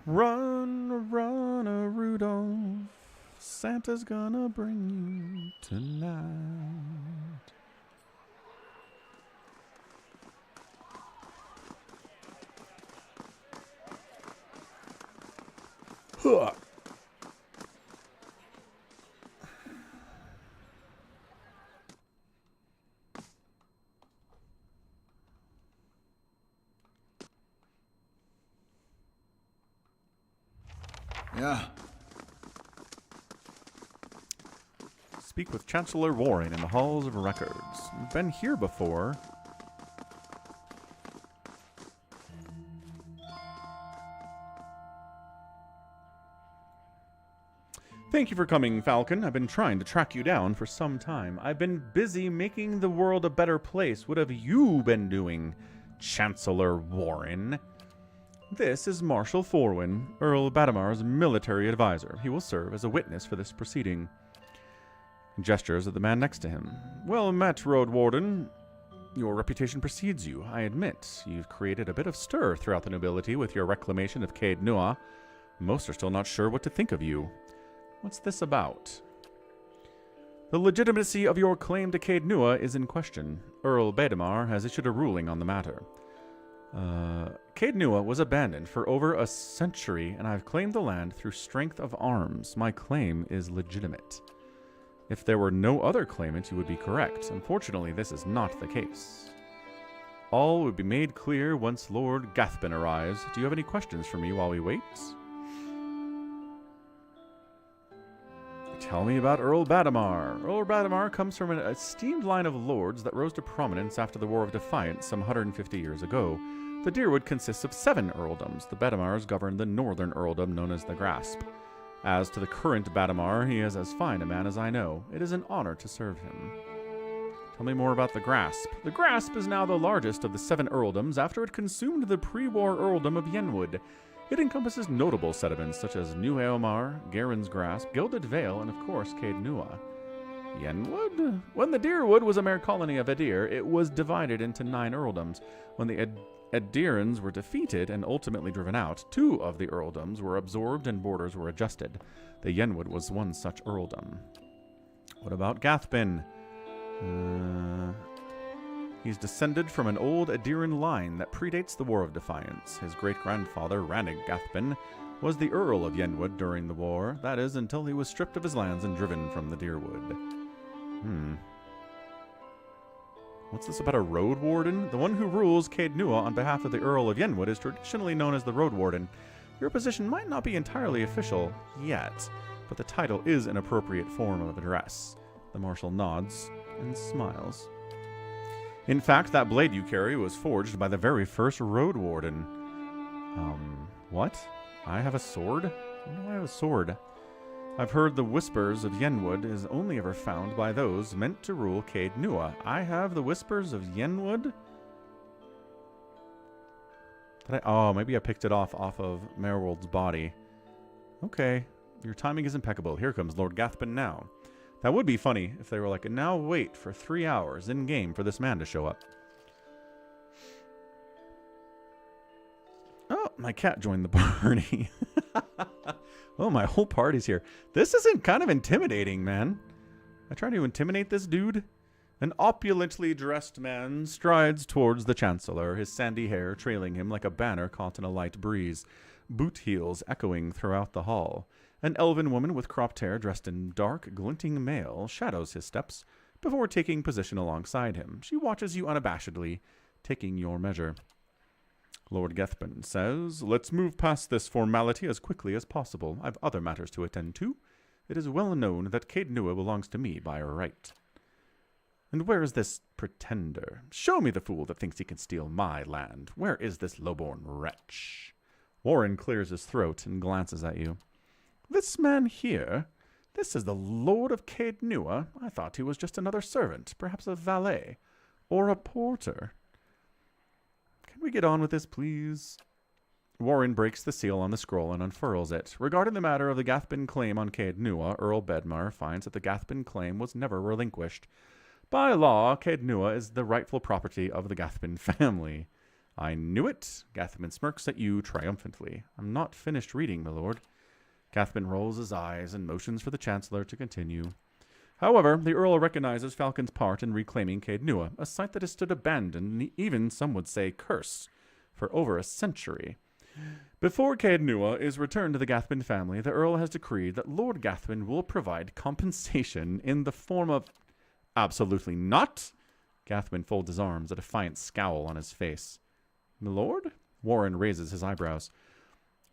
Run, run, Rudolph. Santa's gonna bring you tonight. Huh. Yeah. Speak with Chancellor Warren in the Halls of Records. We've been here before. Thank you for coming, Falcon. I've been trying to track you down for some time. I've been busy making the world a better place. What have you been doing, Chancellor Warren? This is Marshal Forwin, Earl Badamar's military advisor. He will serve as a witness for this proceeding. He gestures at the man next to him. Well met, Road Warden. Your reputation precedes you, I admit. You've created a bit of stir throughout the nobility with your reclamation of Caed Nua. Most are still not sure what to think of you. What's this about? The legitimacy of your claim to Caed Nua is in question. Earl Bedamar has issued a ruling on the matter. Caed Nua was abandoned for over a century, and I've claimed the land through strength of arms. My claim is legitimate. If there were no other claimant, you would be correct. Unfortunately, this is not the case. All would be made clear once Lord Gathbin arrives. Do you have any questions for me while we wait? Tell me about Earl Badamar. Earl Badamar comes from an esteemed line of lords that rose to prominence after the War of Defiance some 150 years ago. The Deerwood consists of 7 earldoms. The Badamars govern the northern earldom known as the Grasp. As to the current Badamar, he is as fine a man as I know. It is an honor to serve him. Tell me more about the Grasp. The Grasp is now the largest of the 7 earldoms after it consumed the pre-war earldom of Yenwood. It encompasses notable settlements such as New Eomar, Garen's Grasp, Gilded Vale, and of course Caed Nua. Yenwood? When the Deerwood was a mere colony of Edir, it was divided into 9 earldoms. When the Edirans were defeated and ultimately driven out, 2 of the earldoms were absorbed and borders were adjusted. The Yenwood was one such earldom. What about Gathbin? He's descended from an old Ediran line that predates the War of Defiance. His great-grandfather, Rannig Gathbin, was the Earl of Yenwood during the war. That is, until he was stripped of his lands and driven from the Deerwood. What's this about a Road Warden? The one who rules Caed Nua on behalf of the Earl of Yenwood is traditionally known as the Road Warden. Your position might not be entirely official yet, but the title is an appropriate form of address. The Marshal nods and smiles. In fact, that blade you carry was forged by the very first Road Warden. What? I have a sword? When do I have a sword? I've heard the whispers of Yenwood is only ever found by those meant to rule Caed Nua. I have the whispers of Yenwood? Oh, maybe I picked it off of Merwold's body. Okay, your timing is impeccable. Here comes Lord Gathbin now. That would be funny if they were like, now wait for 3 hours in-game for this man to show up. Oh, my cat joined the party. Oh, my whole party's here. This isn't kind of intimidating, man. I try to intimidate this dude. An opulently dressed man strides towards the Chancellor, his sandy hair trailing him like a banner caught in a light breeze, boot heels echoing throughout the hall. An elven woman with cropped hair dressed in dark, glinting mail shadows his steps before taking position alongside him. She watches you unabashedly, taking your measure. Lord Gathbin says, let's move past this formality as quickly as possible. I've other matters to attend to. It is well known that Caed Nua belongs to me by right. And where is this pretender? Show me the fool that thinks he can steal my land. Where is this lowborn wretch? Warren clears his throat and glances at you. This man here? This is the Lord of Caed Nua? I thought he was just another servant, perhaps a valet, or a porter. Can we get on with this, please? Warren breaks the seal on the scroll and unfurls it. Regarding the matter of the Gathbin claim on Caed Nua, Earl Bedmar finds that the Gathbin claim was never relinquished. By law, Caed Nua is the rightful property of the Gathbin family. I knew it. Gathbin smirks at you triumphantly. I'm not finished reading, my lord. Gathbin rolls his eyes and motions for the Chancellor to continue. However, the Earl recognizes Falcon's part in reclaiming Caed Nua, a site that has stood abandoned, and even, some would say, cursed, for over a century. Before Caed Nua is returned to the Gathbin family, the Earl has decreed that Lord Gathbin will provide compensation in the form of... Absolutely not! Gathbin folds his arms, a defiant scowl on his face. My lord? Warren raises his eyebrows.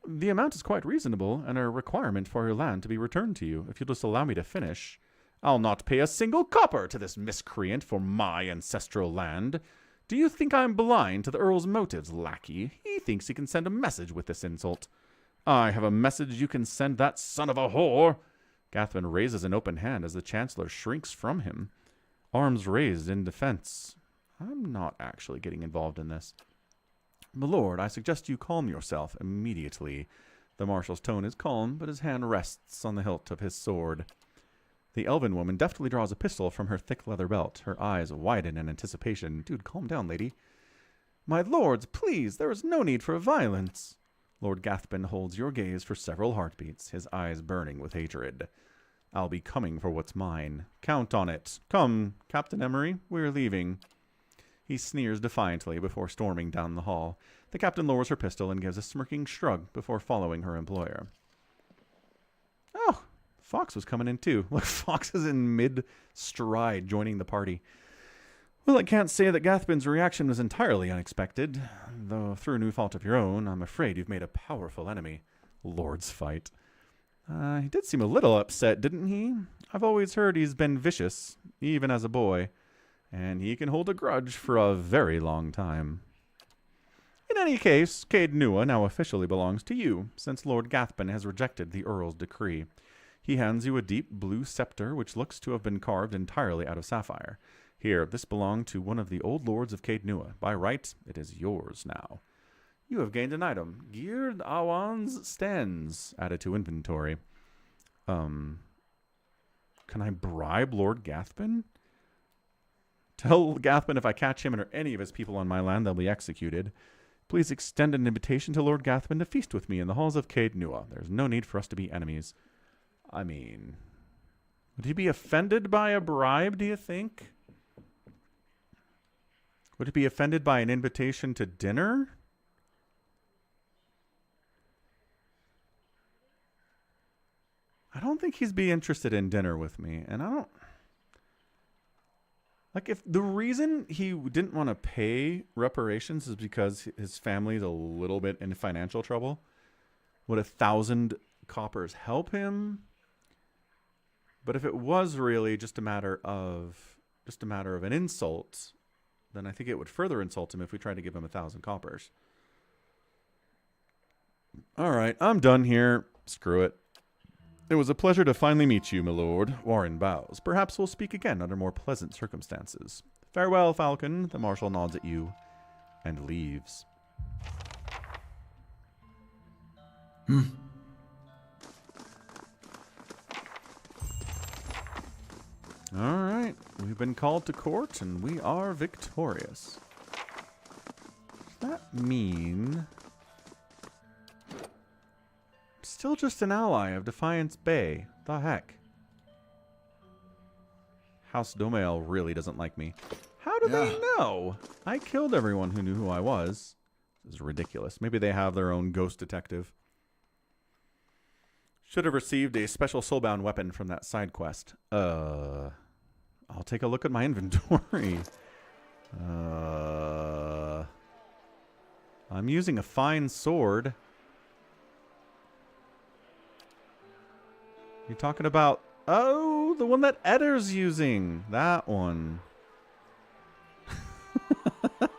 The amount is quite reasonable, and a requirement for your land to be returned to you. If you'll just allow me to finish. I'll not pay a single copper to this miscreant for my ancestral land. Do you think I'm blind to the Earl's motives, lackey? He thinks he can send a message with this insult. I have a message you can send that son of a whore. Gathbin raises an open hand as the Chancellor shrinks from him, arms raised in defense. I'm not actually getting involved in this. My lord, I suggest you calm yourself immediately. The Marshal's tone is calm, but his hand rests on the hilt of his sword. The elven woman deftly draws a pistol from her thick leather belt. Her eyes widen in anticipation. Dude, calm down, lady. My lords, please, there is no need for violence. Lord Gathbin holds your gaze for several heartbeats, his eyes burning with hatred. I'll be coming for what's mine. Count on it. Come, Captain Emery, we're leaving. He sneers defiantly before storming down the hall. The captain lowers her pistol and gives a smirking shrug before following her employer. Oh, Fox was coming in too. Look, Fox is in mid-stride joining the party. Well, I can't say that Gathbin's reaction was entirely unexpected. Though through no fault of your own, I'm afraid you've made a powerful enemy. Lord's fight. He did seem a little upset, didn't he? I've always heard he's been vicious, even as a boy. And he can hold a grudge for a very long time. In any case, Caed Nua now officially belongs to you, since Lord Gathbin has rejected the Earl's decree. He hands you a deep blue scepter, which looks to have been carved entirely out of sapphire. Here, this belonged to one of the old lords of Caed Nua. By right, it is yours now. You have gained an item. Geared Awan's Stands, added to inventory. Can I bribe Lord Gathbin? Tell Gathbin if I catch him or any of his people on my land, they'll be executed. Please extend an invitation to Lord Gathbin to feast with me in the halls of Caed Nua. There's no need for us to be enemies. I mean, would he be offended by a bribe, do you think? Would he be offended by an invitation to dinner? I don't think he'd be interested in dinner with me, and I don't... Like, if the reason he didn't want to pay reparations is because his family's a little bit in financial trouble, would 1,000 coppers help him? But if it was really just a matter of an insult, then I think it would further insult him if we tried to give him 1,000 coppers. All right, I'm done here. Screw it. It was a pleasure to finally meet you, my lord. Warren bows. Perhaps we'll speak again under more pleasant circumstances. Farewell, Falcon. The marshal nods at you and leaves. All right. We've been called to court, and we are victorious. Does that mean... Still just an ally of Defiance Bay. The heck? House Domael really doesn't like me. How do they know? I killed everyone who knew who I was. This is ridiculous. Maybe they have their own ghost detective. Should have received a special soulbound weapon from that side quest. I'll take a look at my inventory. I'm using a fine sword. You're talking about... Oh, the one that Eddar's using. That one.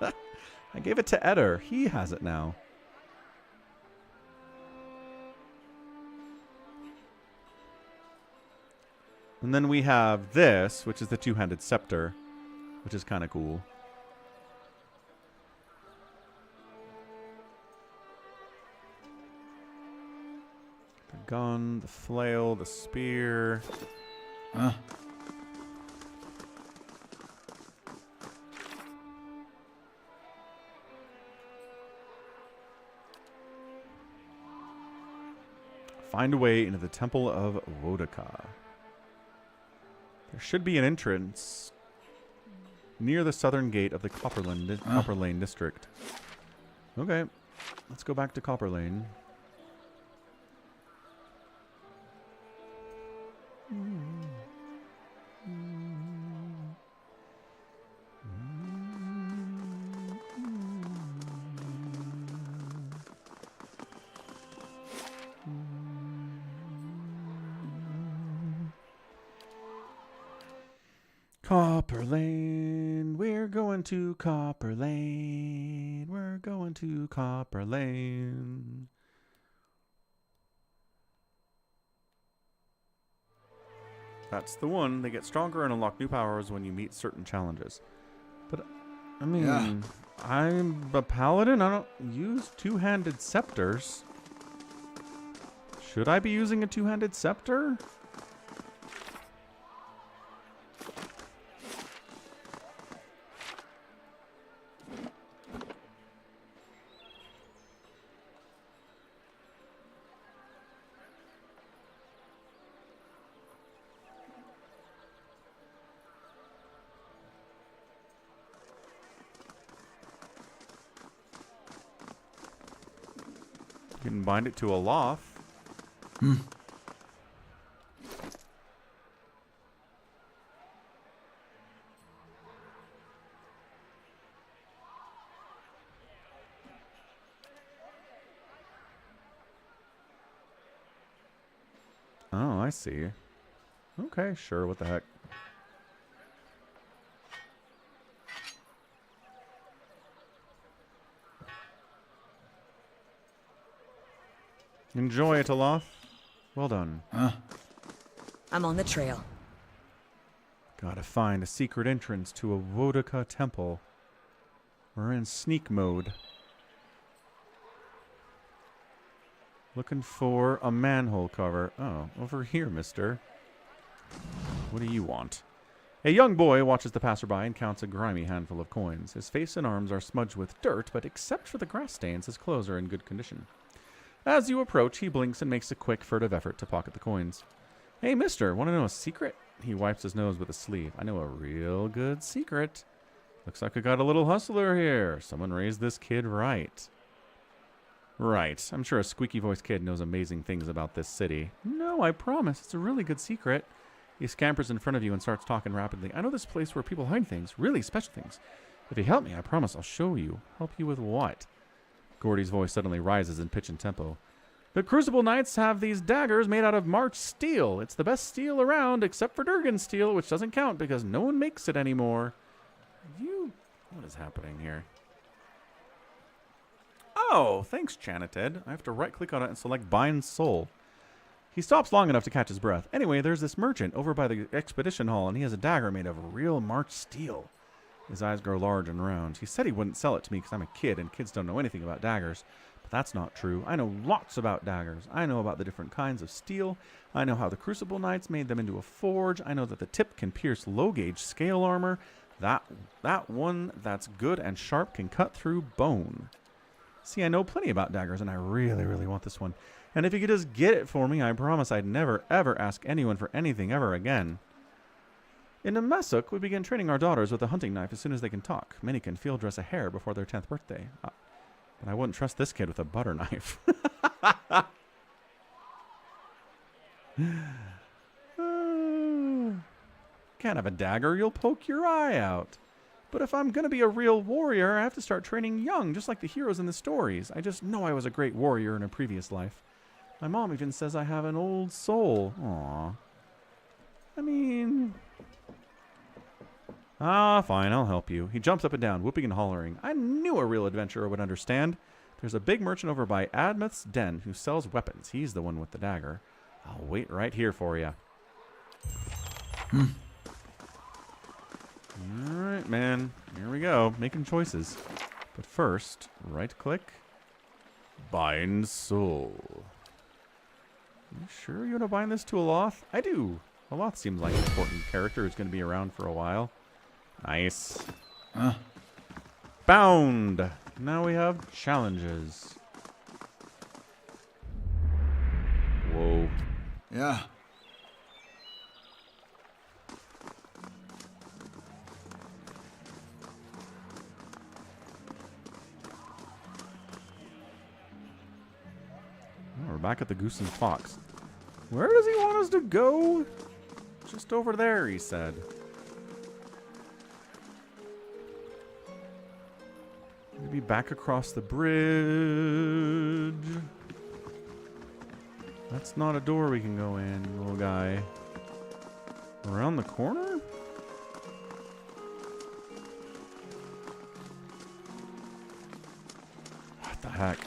I gave it to Eddar. He has it now. And then we have this, which is the two-handed scepter, which is kind of cool. The gun, the flail, the spear. Find a way into the Temple of Wodaka. There should be an entrance near the southern gate of the Copper Lane district. Okay, let's go back to Copper Lane. Copper Lane, we're going to Copper Lane, we're going to Copper Lane. That's the one. They get stronger and unlock new powers when you meet certain challenges. But, I mean, I'm a paladin. I don't use two-handed scepters. Should I be using a two-handed scepter? You can bind it to a loft. Oh, I see. Okay, sure, what the heck. Enjoy it, Aloth. Well done. I'm on the trail. Gotta find a secret entrance to a Wodaka temple. We're in sneak mode. Looking for a manhole cover. Oh, over here, mister. What do you want? A young boy watches the passerby and counts a grimy handful of coins. His face and arms are smudged with dirt, but except for the grass stains, his clothes are in good condition. As you approach, he blinks and makes a quick, furtive effort to pocket the coins. Hey, mister, want to know a secret? He wipes his nose with a sleeve. I know a real good secret. Looks like I got a little hustler here. Someone raised this kid right. Right. I'm sure a squeaky-voiced kid knows amazing things about this city. No, I promise. It's a really good secret. He scampers in front of you and starts talking rapidly. I know this place where people hide things, really special things. If you help me, I promise I'll show you. Help you with what? Gordy's voice suddenly rises in pitch and tempo. The Crucible Knights have these daggers made out of March steel. It's the best steel around, except for Durgan steel, which doesn't count because no one makes it anymore. What is happening here? Oh, thanks, Chanated. I have to right-click on it and select Bind Soul. He stops long enough to catch his breath. Anyway, there's this merchant over by the expedition hall, and he has a dagger made of real March steel. His eyes grow large and round. He said he wouldn't sell it to me because I'm a kid, and kids don't know anything about daggers. But that's not true. I know lots about daggers. I know about the different kinds of steel. I know how the Crucible Knights made them into a forge. I know that the tip can pierce low-gauge scale armor. That one that's good and sharp can cut through bone. See, I know plenty about daggers, and I really, really want this one. And if you could just get it for me, I promise I'd never, ever ask anyone for anything ever again. In Masuk, we begin training our daughters with a hunting knife as soon as they can talk. Many can field dress a hare before their 10th birthday. But I wouldn't trust this kid with a butter knife. Can't have a dagger, you'll poke your eye out. But if I'm going to be a real warrior, I have to start training young, just like the heroes in the stories. I just know I was a great warrior in a previous life. My mom even says I have an old soul. Aw. I mean... Ah, fine, I'll help you. He jumps up and down, whooping and hollering. I knew a real adventurer would understand. There's a big merchant over by Admeth's den who sells weapons. He's the one with the dagger. I'll wait right here for you. Alright, man. Here we go. Making choices. But first, right-click. Bind Soul. You sure you want to bind this to Aloth? I do. Aloth seems like an important character who's going to be around for a while. Nice. Bound. Now we have challenges. Whoa. Yeah. Oh, we're back at the Goose and Fox. Where does he want us to go? Just over there, he said. Maybe back across the bridge. That's not a door we can go in, little guy. Around the corner? What the heck?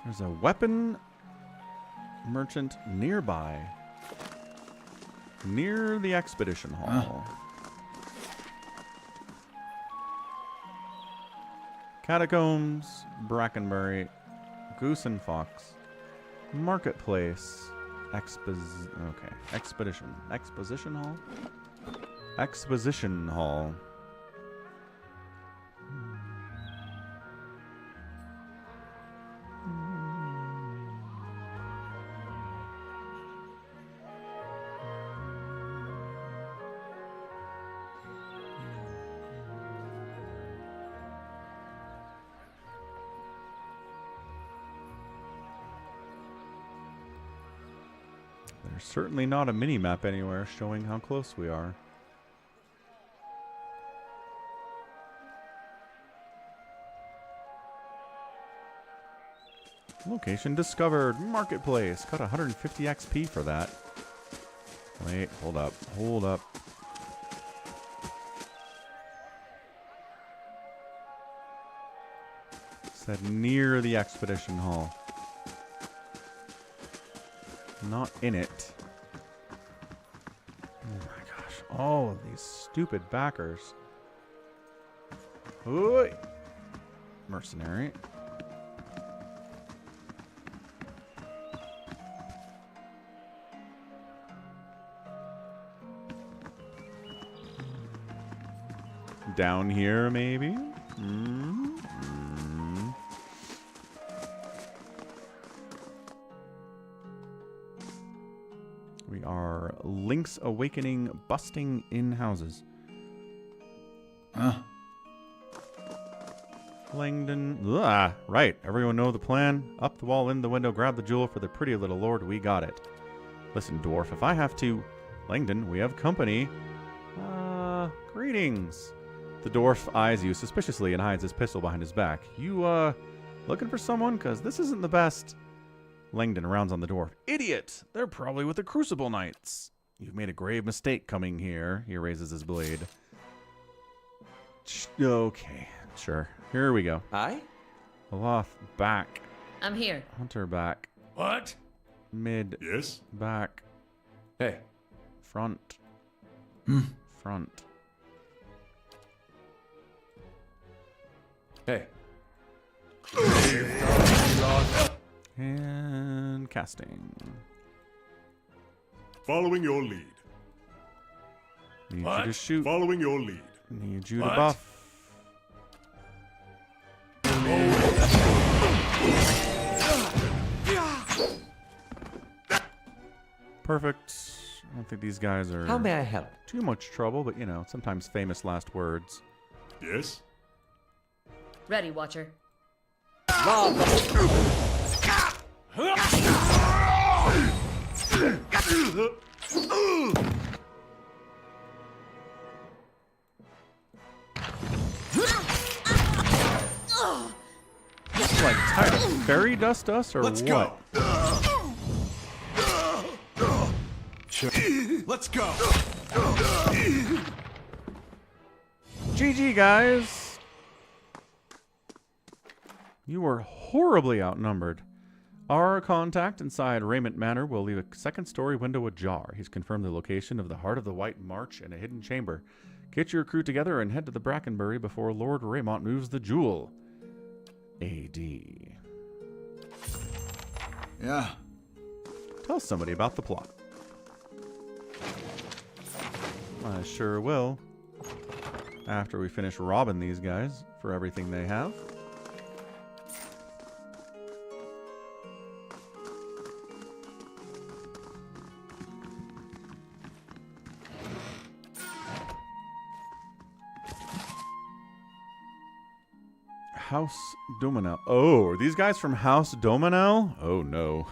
There's a weapon merchant nearby. Near the expedition hall. Catacombs, Brackenbury, Goose and Fox, Marketplace, Exposition Hall? Exposition Hall. There's certainly not a mini-map anywhere showing how close we are. Location discovered. Marketplace. Got 150 XP for that. Wait, hold up. Hold up. Said near the expedition hall. Not in it. Oh my gosh. All of these stupid backers. Oi! Mercenary. Down here, maybe? We are Link's Awakening, busting in houses. Langdon. Ah, right. Everyone know the plan. Up the wall, in the window, grab the jewel for the pretty little lord. We got it. Listen, dwarf, if I have to... Langdon, we have company. Greetings. The dwarf eyes you suspiciously and hides his pistol behind his back. You, looking for someone? Because this isn't the best. Langdon rounds on the dwarf. Idiot! They're probably with the Crucible Knights. You've made a grave mistake coming here. He raises his blade. Okay, sure. Here we go. Aye? Aloth, back. I'm here. Hunter, back. What? Mid. Yes? Back. Hey. Front. Front. Hey. And casting. Following your lead. Need you to shoot. Following your lead. Need you to buff. Perfect. I don't think these guys are... How may I help? Too much trouble, but you know, sometimes famous last words. Yes? Ready, Watcher. Like tired of fairy dust us or Let's what? Go. Let's go. GG, guys. You were horribly outnumbered. Our contact inside Raiment Manor will leave a second story window ajar. He's confirmed the location of the Heart of the White March in a hidden chamber. Get your crew together and head to the Brackenbury before Lord Raymont moves the jewel. AD. Yeah. Tell somebody about the plot. I sure will. After we finish robbing these guys for everything they have. House Dominel. Oh, are these guys from House Dominel? Oh, no.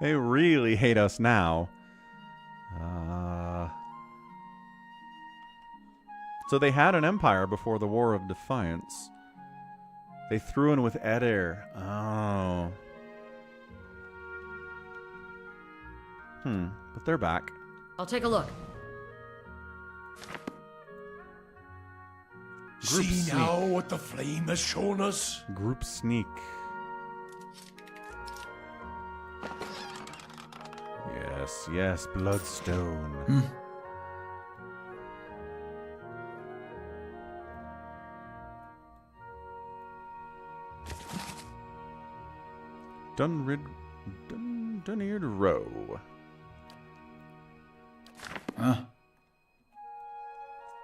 They really hate us now. So they had an empire before the War of Defiance. They threw in with Edir. Oh. But they're back. I'll take a look. Group See sneak. now what the flame has shown us? Group sneak. Yes, yes, Bloodstone. Duneared Row.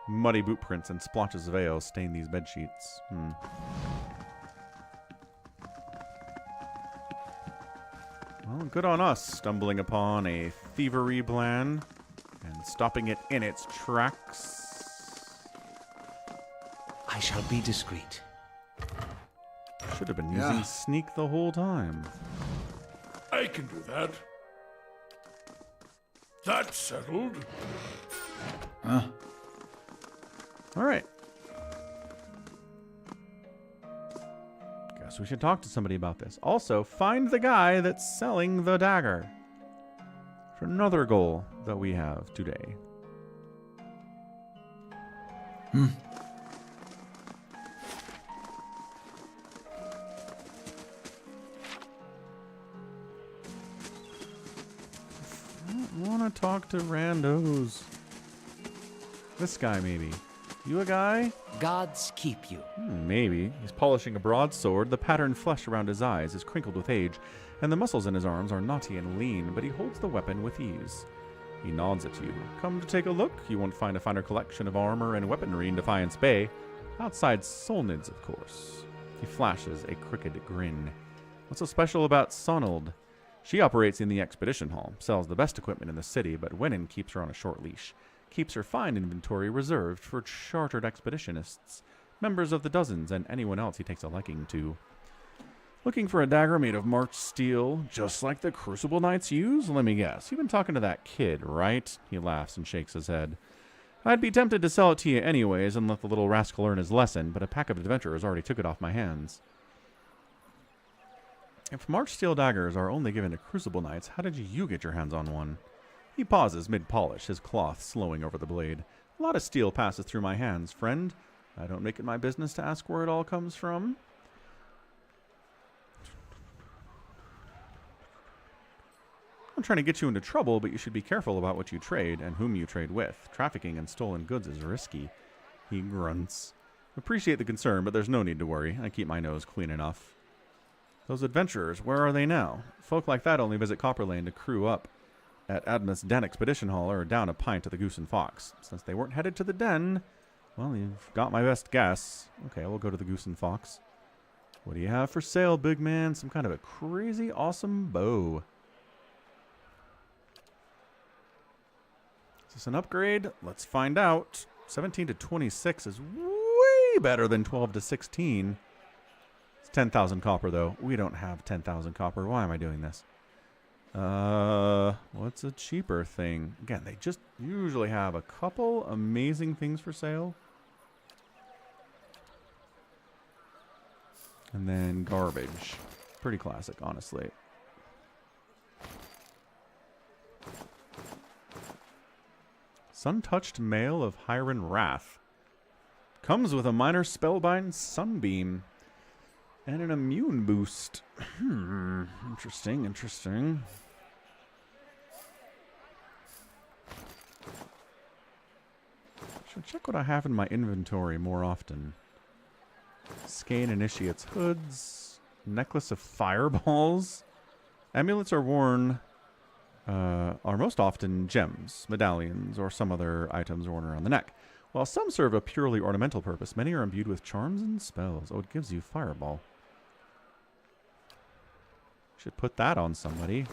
Muddy boot prints and splotches of ale stain these bed sheets. Well, good on us, stumbling upon a thievery plan and stopping it in its tracks. I shall be discreet. Should have been using sneak the whole time. I can do that. That's settled. All right. So we should talk to somebody about this. Also, find the guy that's selling the dagger. For another goal that we have today. Hmm. I want to talk to randos. This guy, maybe. You a guy? Gods keep you. Maybe. He's polishing a broadsword. The patterned flesh around his eyes is crinkled with age, and the muscles in his arms are knotty and lean, but he holds the weapon with ease. He nods at you. Come to take a look? You won't find a finer collection of armor and weaponry in Defiance Bay. Outside Solnid's, of course. He flashes a crooked grin. What's so special about Sonold? She operates in the Expedition Hall, sells the best equipment in the city, but Wenin keeps her on a short leash. Keeps her fine inventory reserved for chartered expeditionists, members of the Dozens, and anyone else he takes a liking to. Looking for a dagger made of marked steel, just like the Crucible Knights use? Let me guess. You've been talking to that kid, right? He laughs and shakes his head. I'd be tempted to sell it to you anyways and let the little rascal learn his lesson, but a pack of adventurers already took it off my hands. If marked steel daggers are only given to Crucible Knights, how did you get your hands on one? He pauses mid-polish, his cloth slowing over the blade. A lot of steel passes through my hands, friend. I don't make it my business to ask where it all comes from. I'm trying to get you into trouble, but you should be careful about what you trade and whom you trade with. Trafficking in stolen goods is risky. He grunts. Appreciate the concern, but there's no need to worry. I keep my nose clean enough. Those adventurers, where are they now? Folk like that only visit Copperlane to crew up at Admas Den Expedition Hall or down a pint at the Goose and Fox. Since they weren't headed to the den, well, you've got my best guess. Okay, we'll go to the Goose and Fox. What do you have for sale, big man? Some kind of a crazy awesome bow. Is this an upgrade? Let's find out. 17 to 26 is way better than 12 to 16. It's 10,000 copper, though. We don't have 10,000 copper. Why am I doing this? What's a cheaper thing? Again, they just usually have a couple amazing things for sale. And then garbage. Pretty classic, honestly. Sun-touched mail of Hiron Wrath. Comes with a minor spellbind sunbeam. And an immune boost. Interesting, interesting. Should check what I have in my inventory more often. Skein Initiate's hoods. Necklace of fireballs. Amulets are worn, are most often gems, medallions, or some other items worn around the neck. While some serve a purely ornamental purpose, many are imbued with charms and spells. Oh, it gives you fireball. Should put that on somebody.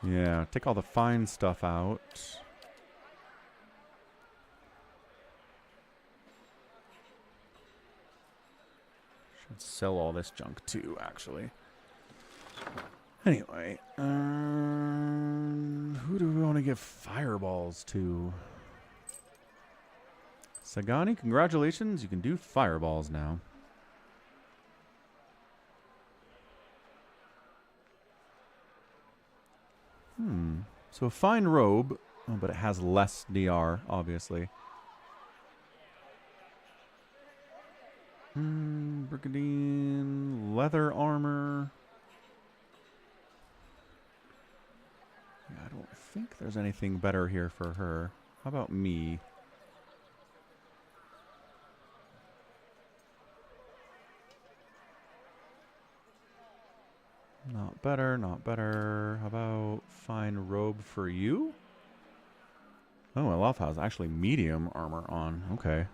Yeah, take all the fine stuff out. Should sell all this junk too, actually. Anyway, who do we want to give fireballs to? Sagani, congratulations, you can do fireballs now. So a fine robe, but it has less DR, obviously. Brigandine, leather armor. Yeah, I don't think there's anything better here for her. How about me? Not better, not better. How about fine robe for you? Oh, Elaf has actually medium armor on. Okay.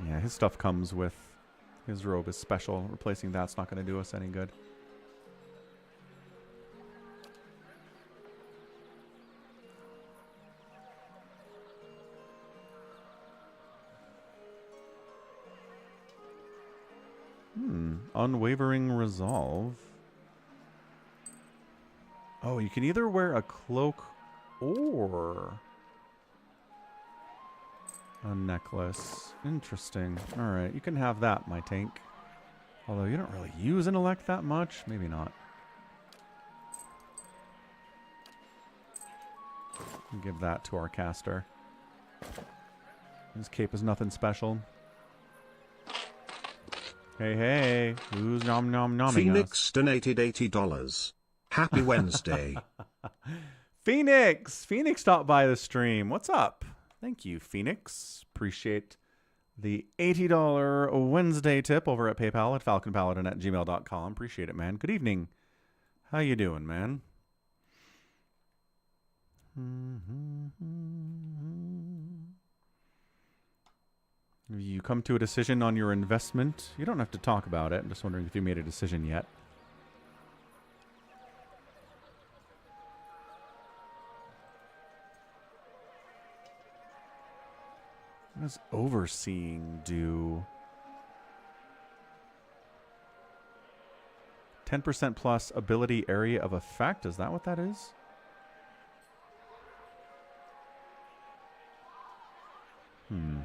Yeah, his stuff comes with... His robe is special. Replacing that's not going to do us any good. Unwavering resolve. Oh, you can either wear a cloak or a necklace. Interesting. Alright, you can have that, my tank. Although you don't really use intellect that much. Maybe not. Give that to our caster. His cape is nothing special. Hey, hey. Who's nom-nom-nomming Phoenix us? donated $80. Happy Wednesday. Phoenix! Phoenix stopped by the stream. What's up? Thank you, Phoenix. Appreciate the $80 Wednesday tip over at PayPal at falconpaladin@gmail.com. Appreciate it, man. Good evening. How you doing, man? You come to a decision on your investment. You don't have to talk about it. I'm just wondering if you made a decision yet. What does overseeing do? 10% plus ability area of effect. Is that what that is? I'm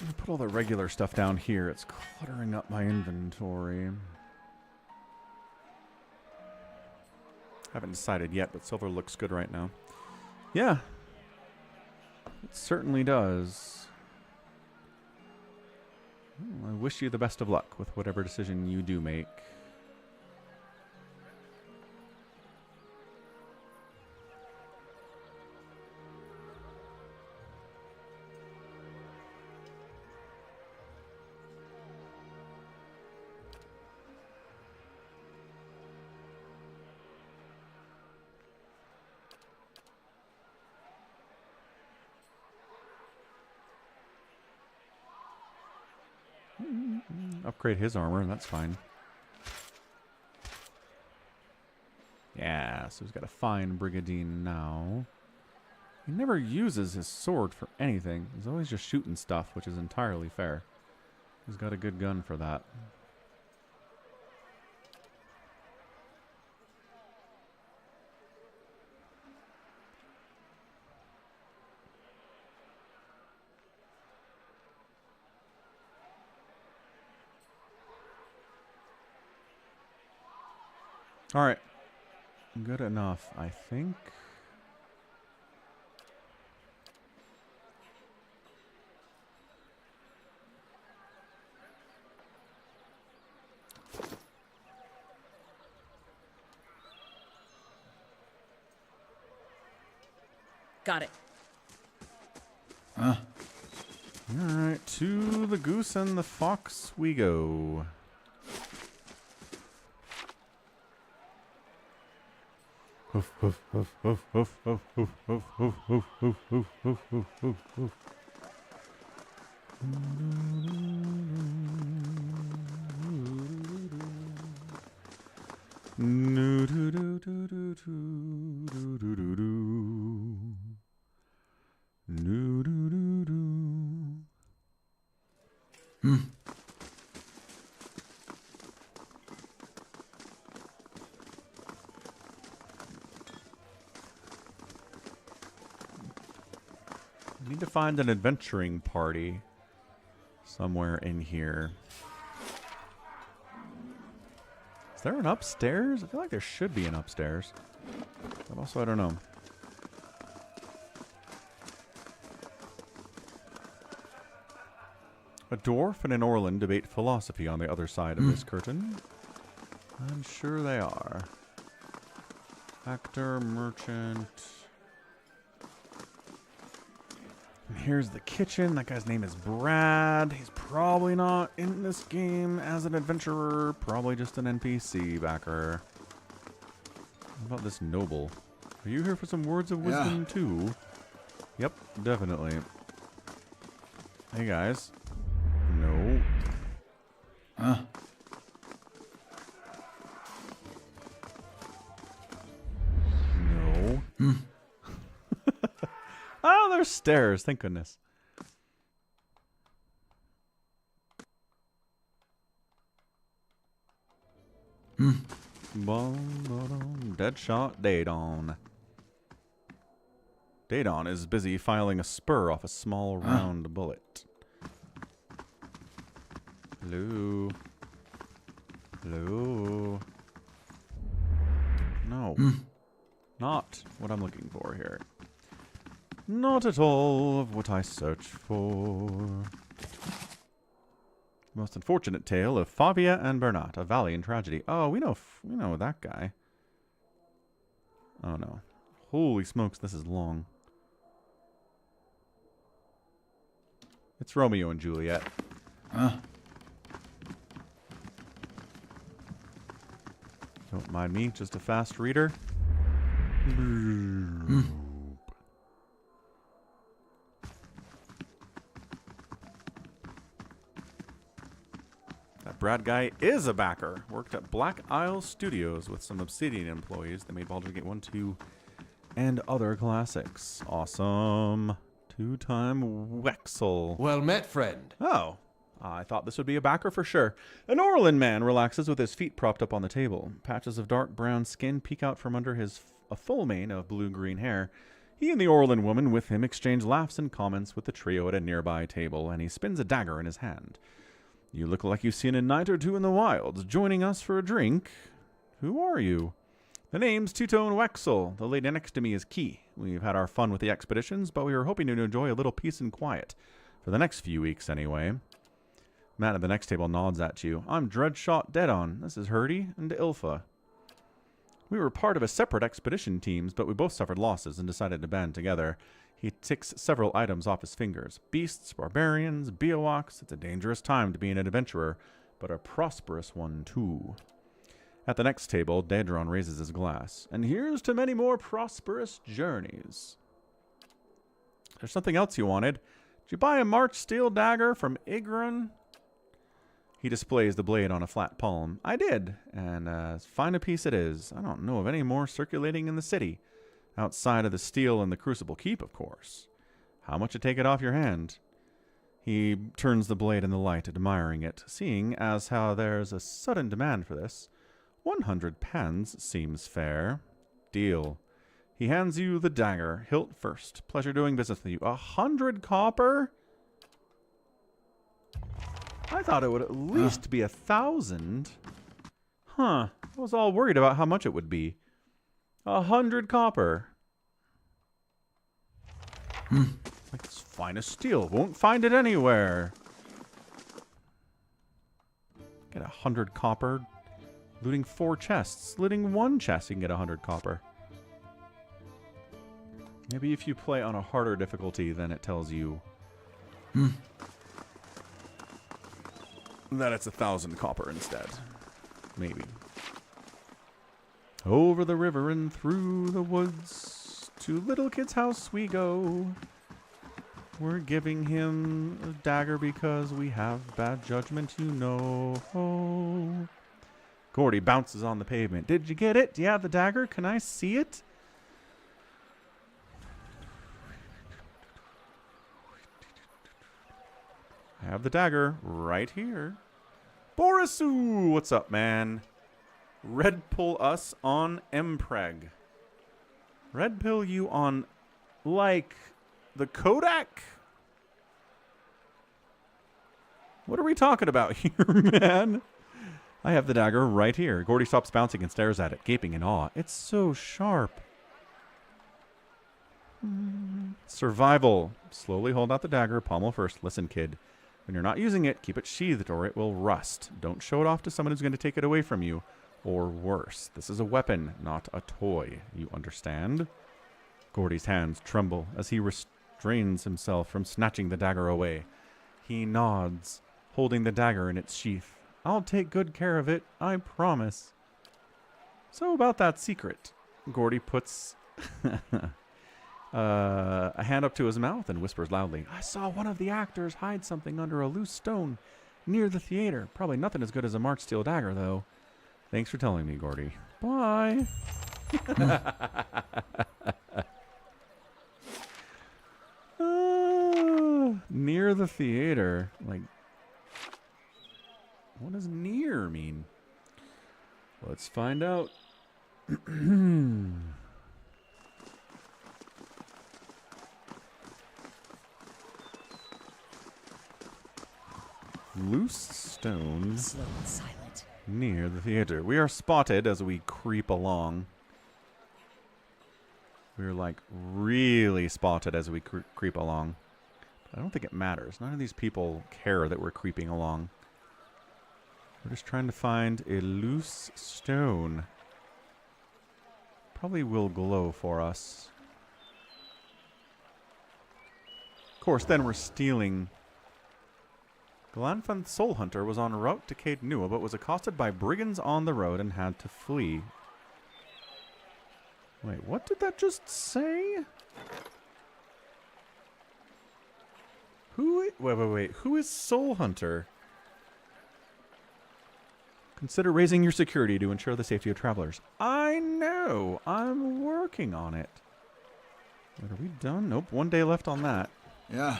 gonna put all the regular stuff down here. It's cluttering up my inventory. Haven't decided yet, but silver looks good right now. Yeah. It certainly does. Well, I wish you the best of luck with whatever decision you do make. Upgrade his armor, that's fine. Yeah, so he's got a fine Brigadine now. He never uses his sword for anything. He's always just shooting stuff, which is entirely fair. He's got a good gun for that. All right. Good enough, I think. Got it. Huh? All right, to the goose and the fox we go. Hoof, hoof, hoof, hoof, hoof, hoof, hoof, hoof, hoof, hoof, hoof, hoof, hoof, hoof, hoof, hoof. No, do, do, do, do, do, do, do, do, do. No, do, do, do. Need to find an adventuring party somewhere in here. Is there an upstairs? I feel like there should be an upstairs. But also, I don't know. A dwarf and an Orlin debate philosophy on the other side of this curtain. I'm sure they are. Actor, merchant. And here's the kitchen. That guy's name is Brad. He's probably not in this game as an adventurer. Probably just an NPC backer. What about this noble? Are you here for some words of wisdom too? Yep, definitely. Hey guys. No. Huh? No. Oh, there's stairs. Thank goodness. Deadshot Daedon. Daedon is busy filing a spur off a small round bullet. Hello. Hello. No. Not what I'm looking for here. Not at all of what I search for. Most unfortunate tale of Favia and Bernat, a valiant tragedy. Oh, we know that guy. Oh no. Holy smokes, this is long. It's Romeo and Juliet. Don't mind me, just a fast reader. That Brad guy is a backer. Worked at Black Isle Studios with some Obsidian employees that made Baldur's Gate 1, 2, and other classics. Awesome. Two-time Wexel. Well met, friend. Oh. I thought this would be a backer for sure. An Orlin man relaxes with his feet propped up on the table. Patches of dark brown skin peek out from under a full mane of blue-green hair. He and the Orlin woman with him exchange laughs and comments with the trio at a nearby table, and he spins a dagger in his hand. You look like you've seen a night or two in the wilds. Joining us for a drink? Who are you? The name's Two-Tone Wexel. The lady next to me is Key. We've had our fun with the expeditions, but we were hoping to enjoy a little peace and quiet. For the next few weeks, anyway. Matt at the next table nods at you. I'm Dreadshot Daedon. This is Hurdy and Ilfa. We were part of a separate expedition teams, but we both suffered losses and decided to band together. He ticks several items off his fingers. Beasts, barbarians, Beowalks. It's a dangerous time to be an adventurer, but a prosperous one too. At the next table, Daedron raises his glass. And here's to many more prosperous journeys. There's something else you wanted. Did you buy a March steel dagger from Igron? He displays the blade on a flat palm. I did, and as fine a piece it is. I don't know of any more circulating in the city. Outside of the steel and the Crucible Keep, of course. How much to take it off your hand? He turns the blade in the light, admiring it, seeing as how there's a sudden demand for this. 100 pans seems fair. Deal. He hands you the dagger, hilt first. Pleasure doing business with you. 100 copper? I thought it would at least be 1,000. Huh. I was all worried about how much it would be. 100 copper. Like it's fine as steel. Won't find it anywhere. Get 100 copper. Looting 4 chests. Looting 1 chest, you can get 100 copper. Maybe if you play on a harder difficulty, then it tells you that it's 1,000 copper instead. Maybe. Over the river and through the woods, to little kid's house we go. We're giving him a dagger because we have bad judgment, you know. Gordy bounces on the pavement. Did you get it? Do you have the dagger? Can I see it? I have the dagger right here. Borisu! What's up, man? Red pull us on Mpreg. Red pill you on, like, the Kodak? What are we talking about here, man? I have the dagger right here. Gordy stops bouncing and stares at it, gaping in awe. It's so sharp. Survival. Slowly hold out the dagger, pommel first. Listen, kid. When you're not using it, keep it sheathed or it will rust. Don't show it off to someone who's going to take it away from you, or worse. This is a weapon, not a toy. You understand? Gordy's hands tremble as he restrains himself from snatching the dagger away. He nods, holding the dagger in its sheath. I'll take good care of it, I promise. So about that secret. Gordy puts a hand up to his mouth and whispers loudly, I saw one of the actors hide something under a loose stone near the theater. Probably nothing as good as a March steel dagger, though. Thanks for telling me, Gordy. Bye. Near the theater. Like, what does near mean? Let's find out. Loose stone. Slow and silent. Near the theater. We are spotted as we creep along. We're like really spotted as we creep along. But I don't think it matters. None of these people care that we're creeping along. We're just trying to find a loose stone. Probably will glow for us. Of course, then we're stealing. Glanfan Soul Hunter was en route to Caed Nua, but was accosted by brigands on the road and had to flee. Wait, what did that just say? Wait. Who is Soul Hunter? Consider raising your security to ensure the safety of travelers. I know. I'm working on it. Wait, are we done? Nope. 1 day left on that. Yeah.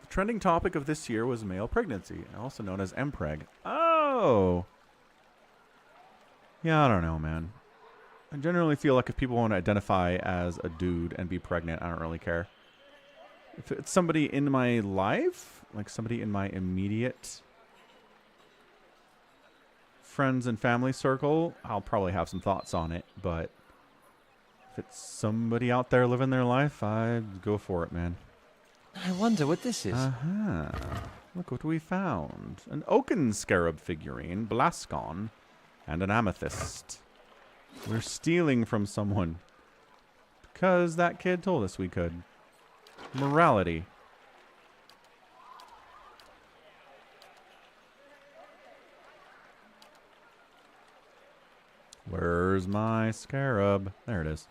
The trending topic of this year was male pregnancy, also known as MPreg. Oh! Yeah, I don't know, man. I generally feel like if people want to identify as a dude and be pregnant, I don't really care. If it's somebody in my life, like somebody in my immediate friends and family circle, I'll probably have some thoughts on it, but if it's somebody out there living their life, I'd go for it, man. I wonder what this is. Uh-huh. Look what we found. An Oaken Scarab figurine, Blascon, and an amethyst. We're stealing from someone because that kid told us we could. Morality. Where's my scarab? There it is.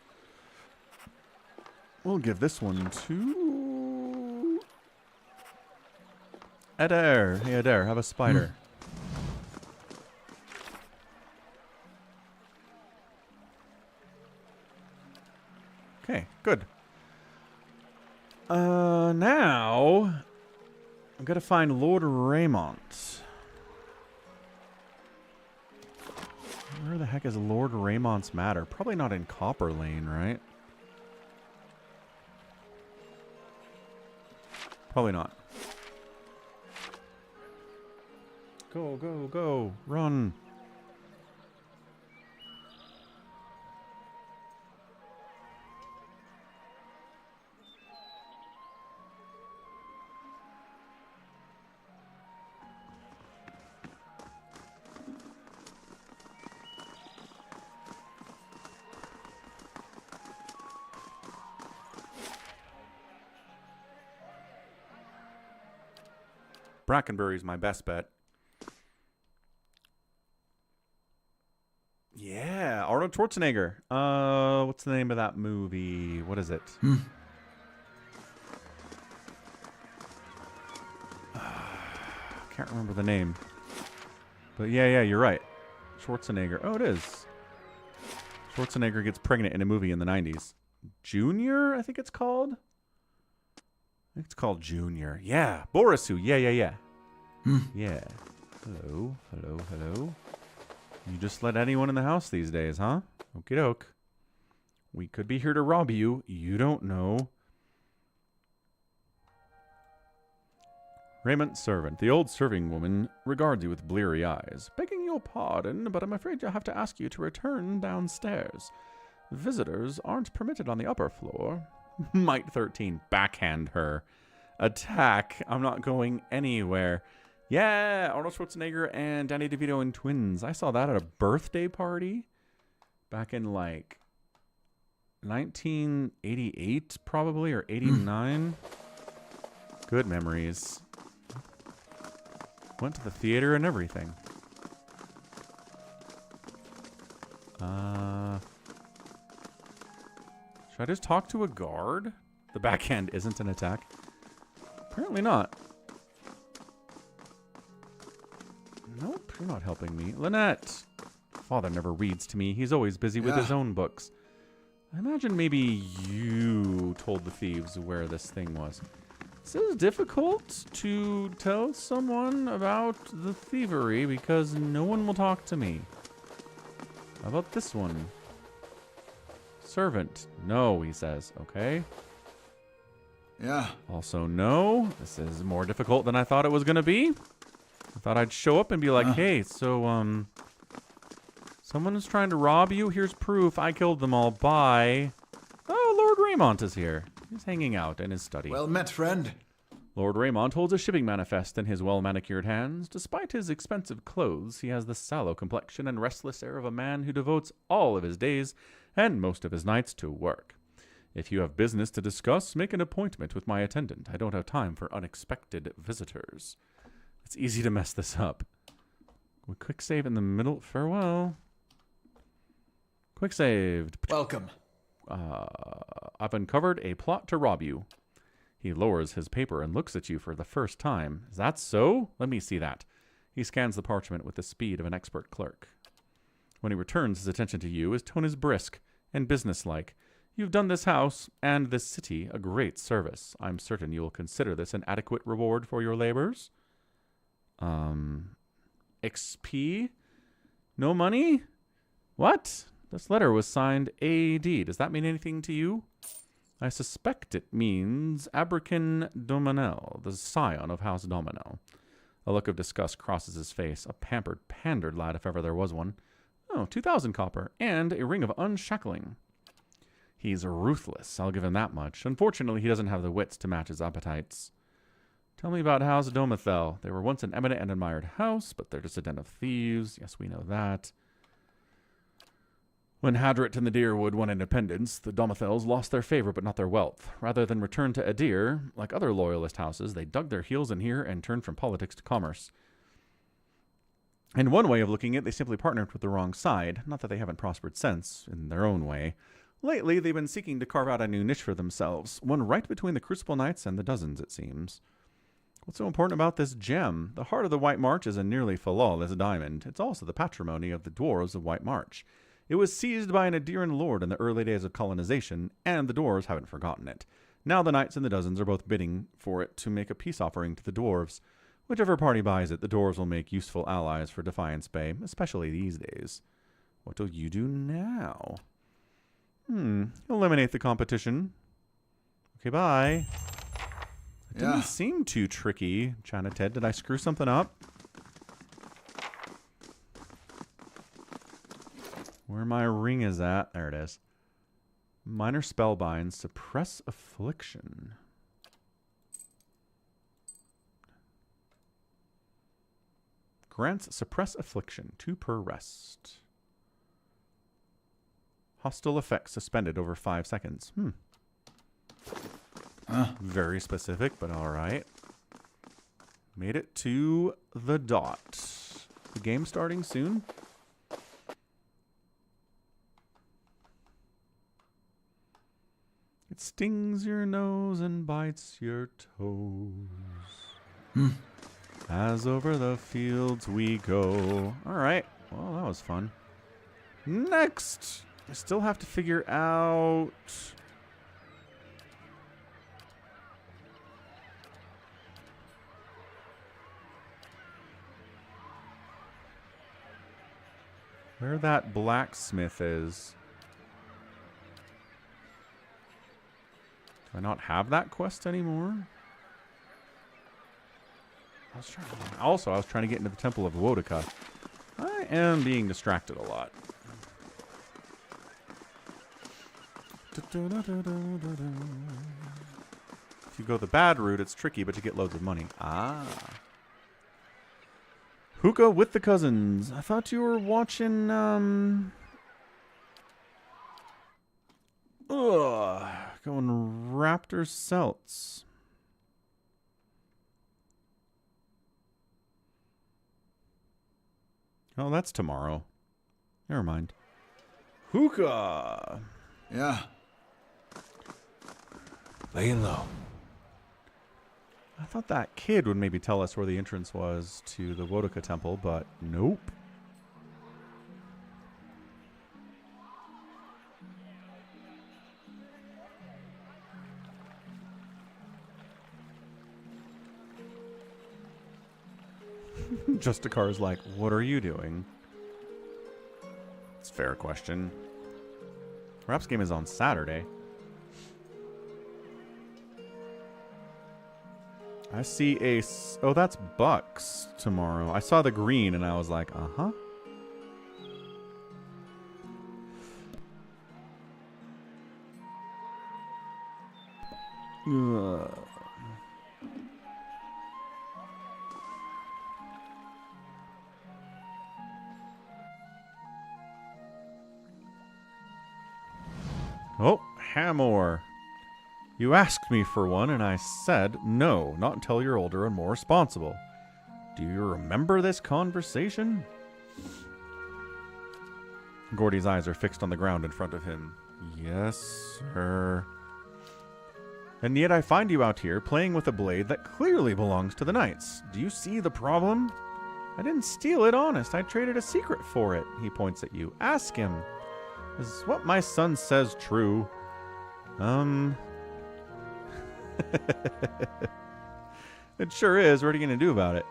We'll give this one to Adair. Hey, Adair, have a spider. Okay, good. Now I've got to find Lord Raymont. Where the heck is Lord Raymont's Matter? Probably not in Copper Lane, right? Probably not. Go, go, go. Run. Brackenbury's my best bet. Yeah, Arnold Schwarzenegger. What's the name of that movie? What is it? Can't remember the name. But yeah, you're right. Schwarzenegger. Oh, it is. Schwarzenegger gets pregnant in a movie in the 90s. Junior, I think it's called. I think it's called Junior. Yeah. Borisu. Yeah. Yeah. Hello. You just let anyone in the house these days, huh? Okie doke. We could be here to rob you. You don't know. Raymond's servant. The old serving woman regards you with bleary eyes. Begging your pardon, but I'm afraid I'll have to ask you to return downstairs. Visitors aren't permitted on the upper floor. Might 13 backhand her. attack. I'm not going anywhere. Yeah, Arnold Schwarzenegger and Danny DeVito in Twins. I saw that at a birthday party back in like 1988 probably, or 89. Good memories. Went to the theater and everything. Should I just talk to a guard? The backhand isn't an attack. Apparently not. Nope, you're not helping me. Lynette! Father never reads to me. He's always busy with his own books. I imagine maybe you told the thieves where this thing was. This is difficult to tell someone about the thievery because no one will talk to me. How about this one? Servant. No, he says. Okay. Yeah. Also, no. This is more difficult than I thought it was going to be. I thought I'd show up and be like, hey, so, someone's trying to rob you. Here's proof. I killed them all. Bye. Oh, Lord Raymond is here. He's hanging out in his study. Well met, friend. Lord Raymond holds a shipping manifest in his well-manicured hands. Despite his expensive clothes, he has the sallow complexion and restless air of a man who devotes all of his days and most of his nights to work. If you have business to discuss, make an appointment with my attendant. I don't have time for unexpected visitors. It's easy to mess this up. Quick save in the middle. Farewell. Quick saved. Welcome. I've uncovered a plot to rob you. He lowers his paper and looks at you for the first time. Is that so? Let me see that. He scans the parchment with the speed of an expert clerk. When he returns his attention to you, his tone is brisk and businesslike. You've done this house and this city a great service. I'm certain you will consider this an adequate reward for your labors. XP? No money? What? This letter was signed AD. Does that mean anything to you? I suspect it means Abracan Dominel, the scion of House Domino. A look of disgust crosses his face. A pampered, pandered lad, if ever there was one. Oh, 2,000 copper, and a ring of unshackling. He's ruthless, I'll give him that much. Unfortunately, he doesn't have the wits to match his appetites. Tell me about House Domithel. They were once an eminent and admired house, but they're just a den of thieves. Yes, we know that. When Hadrit and the Deerwood won independence, the Domithels lost their favor but not their wealth. Rather than return to Adir, like other loyalist houses, they dug their heels in here and turned from politics to commerce. In one way of looking at it, they simply partnered with the wrong side. Not that they haven't prospered since, in their own way. Lately, they've been seeking to carve out a new niche for themselves, one right between the Crucible Knights and the Dozens, it seems. What's so important about this gem? The heart of the White March is a nearly flawless diamond. It's also the patrimony of the dwarves of White March. It was seized by an Adiran lord in the early days of colonization, and the dwarves haven't forgotten it. Now the Knights and the Dozens are both bidding for it to make a peace offering to the dwarves. Whichever party buys it, the dwarves will make useful allies for Defiance Bay, especially these days. What will you do now? Eliminate the competition. Okay, bye. It didn't seem too tricky, China Ted. Did I screw something up? Where my ring is at. There it is. Minor spellbind. Suppress affliction. Grants suppress affliction. 2 per rest. Hostile effects suspended over 5 seconds. Very specific, but alright. Made it to the dot. The game starting soon? It stings your nose and bites your toes. As over the fields we go. Alright. Well, that was fun. Next! I still have to figure out... where that blacksmith is. Do I not have that quest anymore? I was trying to get into the Temple of Wodaka. I am being distracted a lot. If you go the bad route, it's tricky, but you get loads of money. Ah. Hookah with the cousins. I thought you were watching, going Raptor Celts. Oh, that's tomorrow. Never mind. Hookah! Yeah. Laying low. I thought that kid would maybe tell us where the entrance was to the Wodaka Temple, but nope. Justicar's like, what are you doing? It's a fair question. Raps game is on Saturday. I see oh, that's Bucks tomorrow. I saw the green and I was like, uh-huh. Oh, Hamor. You asked me for one, and I said no, not until you're older and more responsible. Do you remember this conversation? Gordy's eyes are fixed on the ground in front of him. Yes, sir. And yet I find you out here playing with a blade that clearly belongs to the Knights. Do you see the problem? I didn't steal it, honest. I traded a secret for it. He points at you. Ask him. Is what my son says true? It sure is. What are you going to do about it?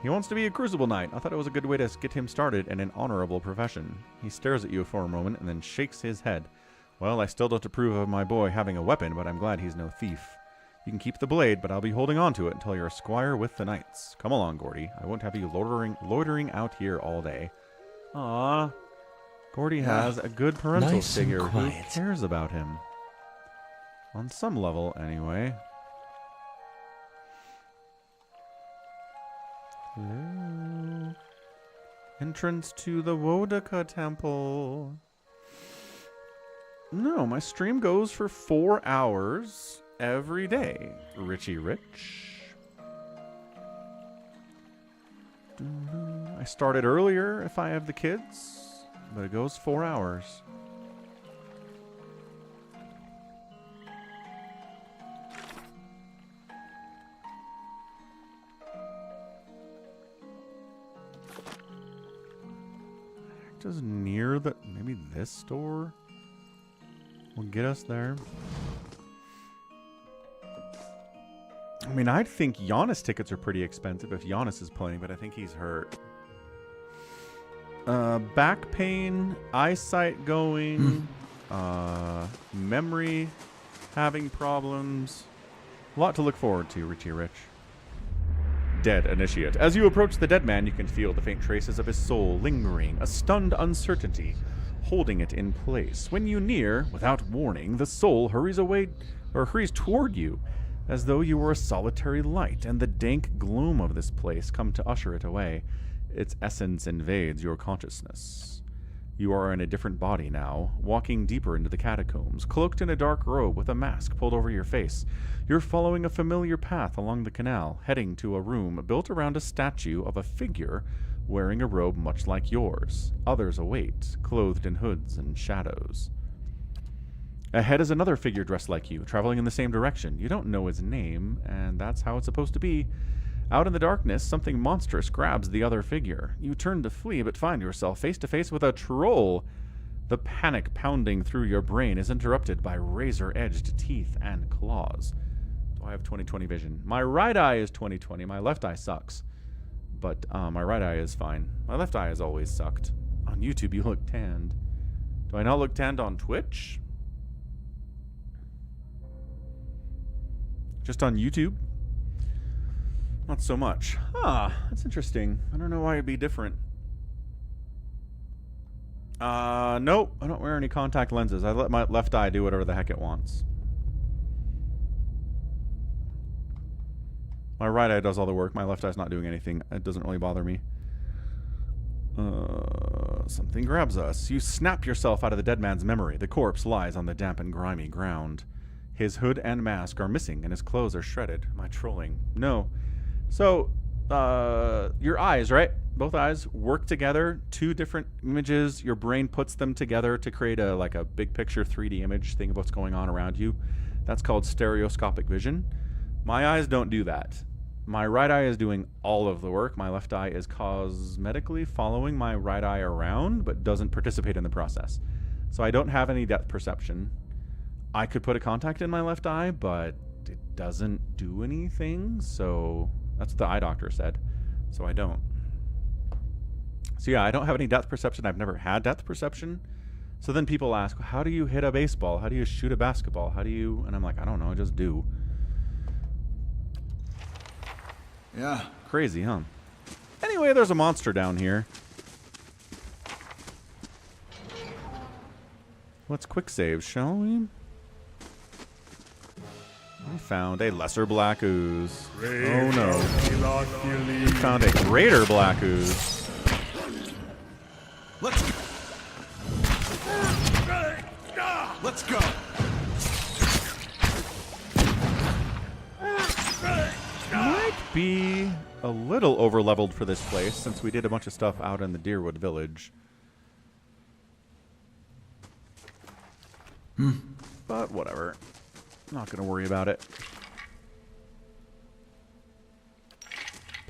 He wants to be a Crucible Knight. I thought it was a good way to get him started in an honorable profession. He stares at you for a moment and then shakes his head. Well, I still don't approve of my boy having a weapon, but I'm glad he's no thief. You can keep the blade, but I'll be holding on to it until you're a squire with the Knights. Come along, Gordy. I won't have you loitering out here all day. Ah, Gordy has a good parental figure who cares about him. On some level, anyway. Hello. Entrance to the Wodaka Temple. No, my stream goes for 4 hours every day. Richie Rich. I started earlier if I have the kids, but it goes 4 hours. Just near the, maybe this store will get us there. I mean, I'd think Giannis tickets are pretty expensive if Giannis is playing, but I think he's hurt. Back pain, eyesight going, memory having problems. A lot to look forward to, Richie Rich. Dead Initiate. As you approach the dead man, you can feel the faint traces of his soul lingering, a stunned uncertainty, holding it in place. When you near, without warning, the soul hurries away, or hurries toward you, as though you were a solitary light, and the dank gloom of this place come to usher it away. Its essence invades your consciousness. You are in a different body now, walking deeper into the catacombs, cloaked in a dark robe with a mask pulled over your face. You're following a familiar path along the canal, heading to a room built around a statue of a figure wearing a robe much like yours. Others await, clothed in hoods and shadows. Ahead is another figure dressed like you, traveling in the same direction. You don't know his name, and that's how it's supposed to be. Out in the darkness, something monstrous grabs the other figure. You turn to flee, but find yourself face to face with a troll. The panic pounding through your brain is interrupted by razor-edged teeth and claws. Do I have 20/20 vision? My right eye is 20/20. My left eye sucks. But my right eye is fine. My left eye has always sucked. On YouTube, you look tanned. Do I not look tanned on Twitch? Just on YouTube? Not so much. Huh, that's interesting. I don't know why it'd be different. Nope. I don't wear any contact lenses. I let my left eye do whatever the heck it wants. My right eye does all the work. My left eye's not doing anything. It doesn't really bother me. Something grabs us. You snap yourself out of the dead man's memory. The corpse lies on the damp and grimy ground. His hood and mask are missing, and his clothes are shredded. Am I trolling? No. So, your eyes, right? Both eyes work together. 2 different images. Your brain puts them together to create like a big picture 3D image thing of what's going on around you. That's called stereoscopic vision. My eyes don't do that. My right eye is doing all of the work. My left eye is cosmetically following my right eye around, but doesn't participate in the process. So I don't have any depth perception. I could put a contact in my left eye, but it doesn't do anything. So that's what the eye doctor said. So I don't. So yeah, I don't have any depth perception. I've never had depth perception. So then people ask, how do you hit a baseball? How do you shoot a basketball? How do you... And I'm like, I don't know. I just do. Yeah. Crazy, huh? Anyway, there's a monster down here. Let's quick save, shall we? We found a lesser black ooze. Oh no. We found a greater black ooze. Let's go. Might be a little over-leveled for this place, since we did a bunch of stuff out in the Deerwood Village. But whatever. Not going to worry about it.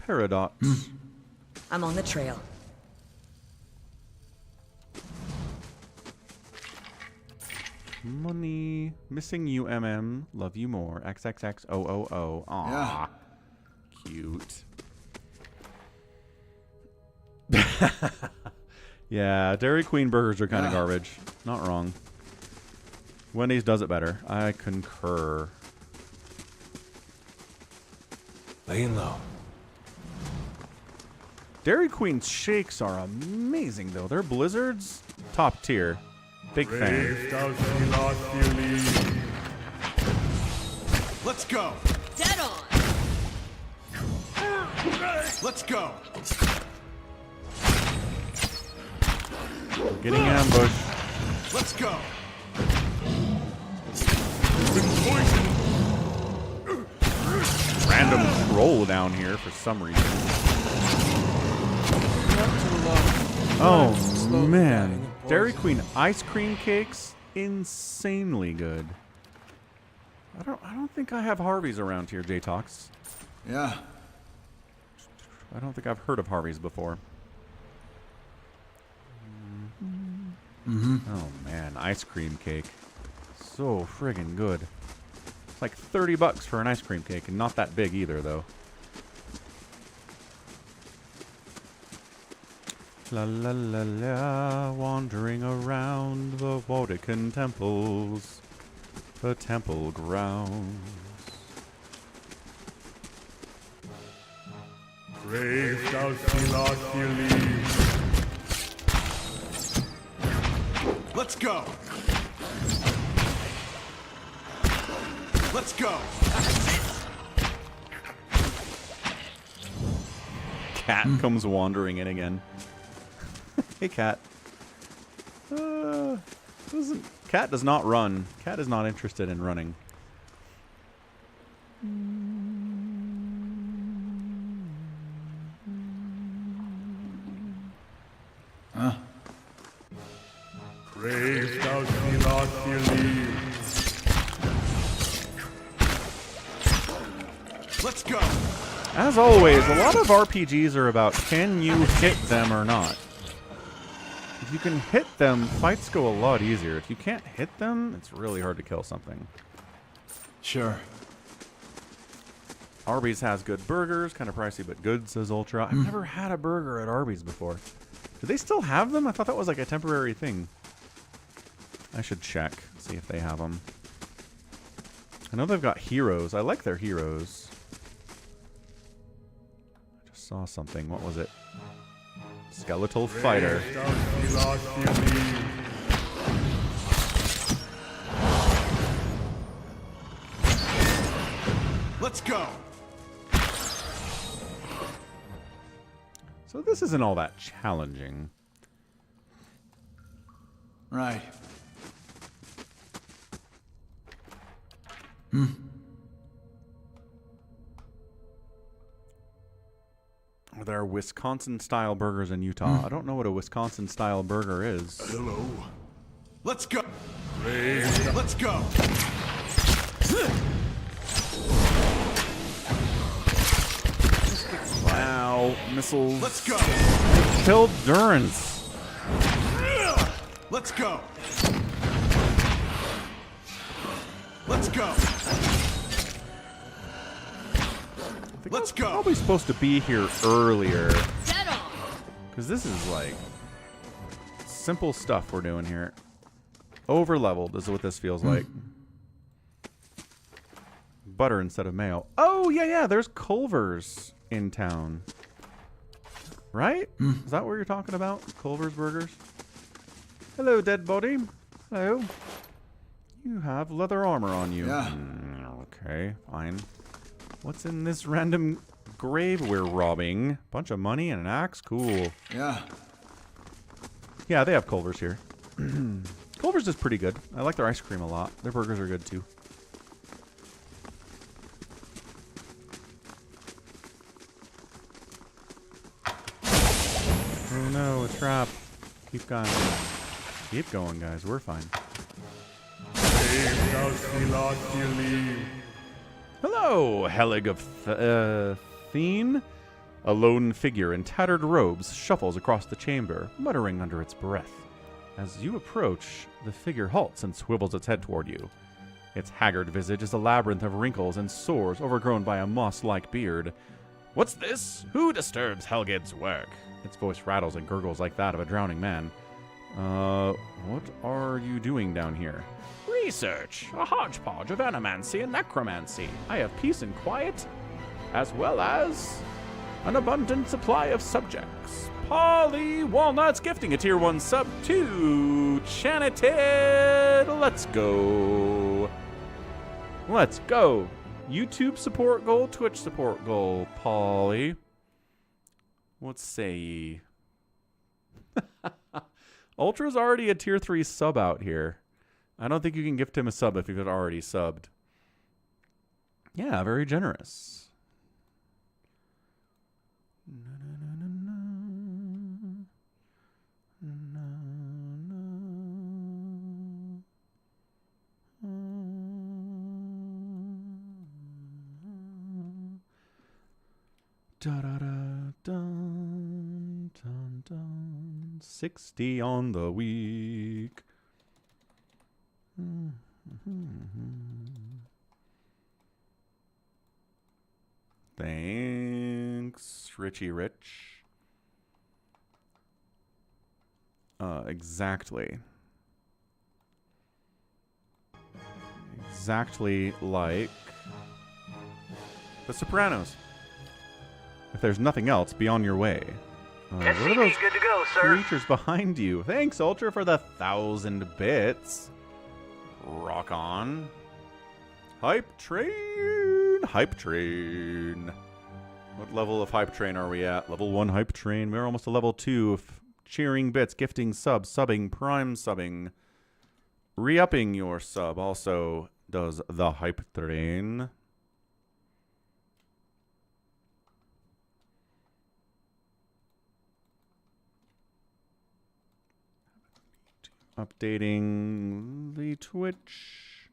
Paradox. I'm on the trail. Money. Missing UMM. Love you more. XXXOOO. Aww. Yeah. Cute. Yeah, Dairy Queen burgers are kind of garbage. Not wrong. Wendy's does it better. I concur. Laying low. Dairy Queen's shakes are amazing, though. Their blizzards, top tier. Big fan. Let's go. Dead on. Let's go. We're getting ambushed. Let's go. Random troll down here for some reason. Oh man, Dairy Queen ice cream cakes, insanely good. I don't think I have Harvey's around here, J-Tox. Yeah. I don't think I've heard of Harvey's before. Oh man, ice cream cake. So friggin' good. It's like 30 bucks for an ice cream cake, and not that big either, though. La la la la, wandering around the Vatican temples, the temple grounds. Let's go. Let's go. Cat comes wandering in again. Hey, Cat. Cat does not run. Cat is not interested in running. Huh? Let's go. As always, a lot of RPGs are about can you hit them or not. If you can hit them, fights go a lot easier. If you can't hit them, it's really hard to kill something. Sure. Arby's has good burgers, kind of pricey but good, says Ultra. I've never had a burger at Arby's before. Do they still have them? I thought that was like a temporary thing. I should check, see if they have them. I know they've got heroes. I like their heroes. I just saw something. What was it? Skeletal Fighter. Let's go. So this isn't all that challenging. Right. There are Wisconsin-style burgers in Utah. I don't know what a Wisconsin-style burger is. Hello. Let's go. Raise. Let's go. Wow, missiles. Let's go. Killed Durance. Let's go. Let's go. Let's go. Probably supposed to be here earlier. Dead on. Because this is like simple stuff we're doing here. Over leveled is what this feels like. Butter instead of mayo. Oh, yeah. There's Culver's in town. Right? Is that what you're talking about? Culver's Burgers? Hello, dead body. Hello. You have leather armor on you. Yeah. Okay, fine. What's in this random grave we're robbing? Bunch of money and an axe? Cool. Yeah. Yeah, they have Culver's here. Culver's is pretty good. I like their ice cream a lot. Their burgers are good too. Oh no, a trap. Keep going. Keep going, guys. We're fine. Hello, Helig of Thene. A lone figure in tattered robes shuffles across the chamber, muttering under its breath. As you approach, the figure halts and swivels its head toward you. Its haggard visage is a labyrinth of wrinkles and sores overgrown by a moss-like beard. What's this? Who disturbs Helgid's work? Its voice rattles and gurgles like that of a drowning man. What are you doing down here? Research. A hodgepodge of animancy and necromancy. I have peace and quiet, as well as an abundant supply of subjects. Polly Walnuts gifting a tier 1 sub to Chanited. Let's go. Let's go. YouTube support goal, Twitch support goal, Polly. What say ye? Ultra's already a tier 3 sub out here. I don't think you can gift him a sub if you've already subbed. Yeah, very generous. Da da da dun dun dun. 60 on the week. Thanks, Richie Rich. Exactly. Exactly like The Sopranos. If there's nothing else, be on your way. What are those good to go, sir. creatures behind you? Thanks, Ultra, for the 1,000 bits. Rock on. Hype train. Hype train. What level of hype train are we at? Level 1 hype train. We're almost to level 2 of cheering bits, gifting subs, subbing, prime subbing. Re-upping your sub also does the hype train. Updating the Twitch.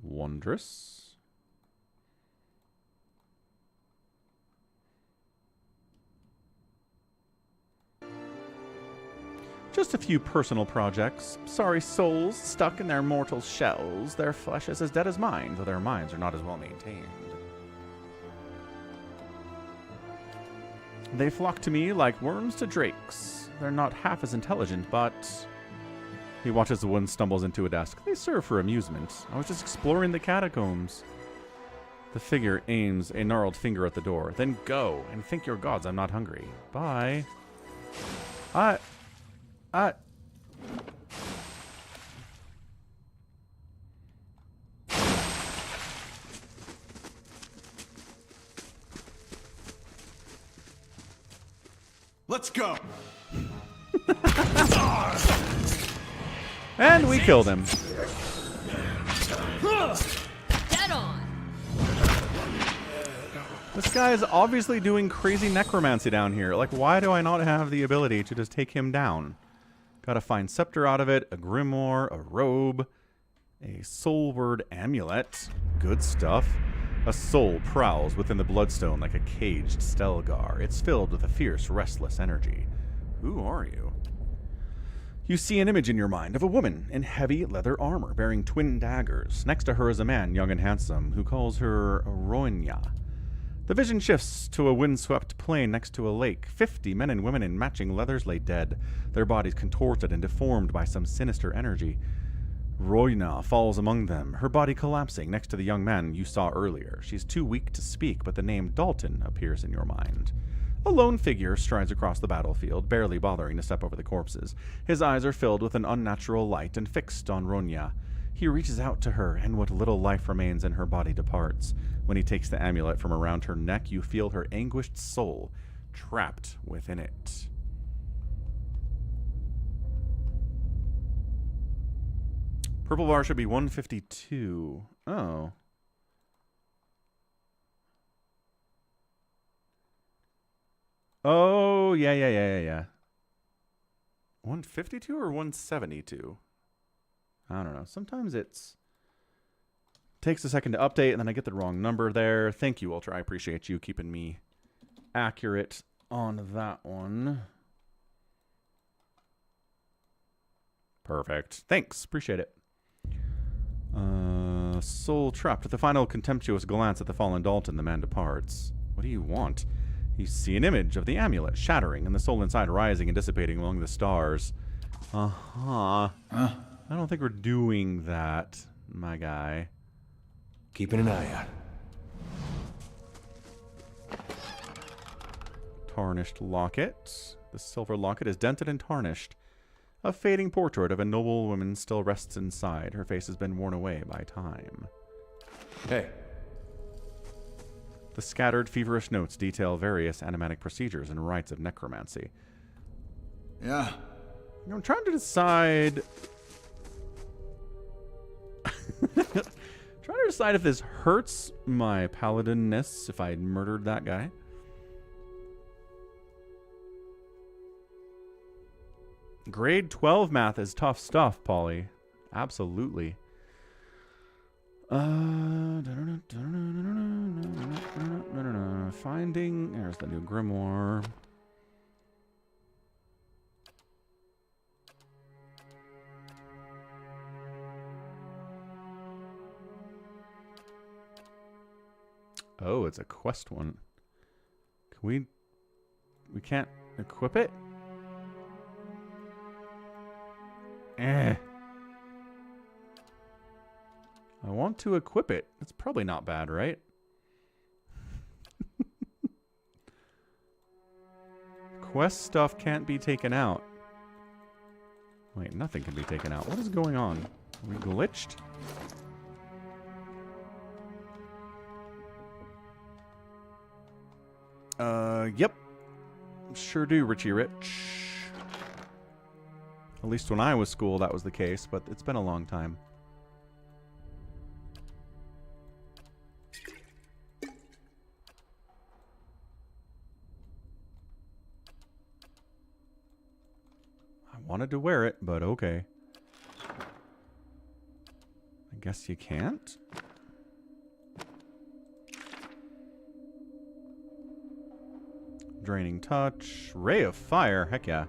Wondrous. Just a few personal projects. Sorry souls stuck in their mortal shells. Their flesh is as dead as mine, though their minds are not as well maintained. They flock to me like worms to drakes. They're not half as intelligent, but... He watches the one stumbles into a desk. They serve for amusement. I was just exploring the catacombs. The figure aims a gnarled finger at the door. Then go, and thank your gods I'm not hungry. Bye. Let's go. And we killed him. Dead on. This guy is obviously doing crazy necromancy down here. Like, why do I not have the ability to just take him down? Gotta find scepter out of it, a grimoire, a robe, a soul word amulet. Good stuff. A soul prowls within the bloodstone like a caged Stelgar. It's filled with a fierce, restless energy. Who are you? You see an image in your mind of a woman in heavy leather armor bearing twin daggers. Next to her is a man, young and handsome, who calls her Ronya. The vision shifts to a windswept plain next to a lake. 50 men and women in matching leathers lay dead, their bodies contorted and deformed by some sinister energy. Royna falls among them, her body collapsing next to the young man you saw earlier. She's too weak to speak, but the name Dalton appears in your mind. A lone figure strides across the battlefield, barely bothering to step over the corpses. His eyes are filled with an unnatural light and fixed on Ronya. He reaches out to her, and what little life remains in her body departs. When he takes the amulet from around her neck, you feel her anguished soul trapped within it. Purple bar should be 152. Oh. Oh, yeah. 152 or 172? I don't know. Sometimes it's takes a second to update, and then I get the wrong number there. Thank you, Ultra. I appreciate you keeping me accurate on that one. Perfect. Thanks. Appreciate it. Soul trapped. With a final contemptuous glance at the fallen Dalton, the man departs. What do you want? You see an image of the amulet shattering and the soul inside rising and dissipating among the stars. I don't think we're doing that, my guy. Keeping an eye out. Tarnished locket. The silver locket is dented and tarnished. A fading portrait of a noble woman still rests inside. Her face has been worn away by time. Hey. The scattered, feverish notes detail various animatic procedures and rites of necromancy. Yeah. I'm trying to decide... trying to decide if this hurts my paladinness if I murdered that guy. Grade 12 math is tough stuff, Polly. Absolutely. Finding... There's the new grimoire. Oh, it's a quest one. Can we can't equip it? I want to equip it. It's probably not bad, right? Quest stuff can't be taken out. Wait, nothing can be taken out. What is going on? Are we glitched? Yep. Sure do, Richie Rich. At least when I was school, that was the case, but it's been a long time. I wanted to wear it, but okay. I guess you can't? Draining touch. Ray of fire. Heck yeah.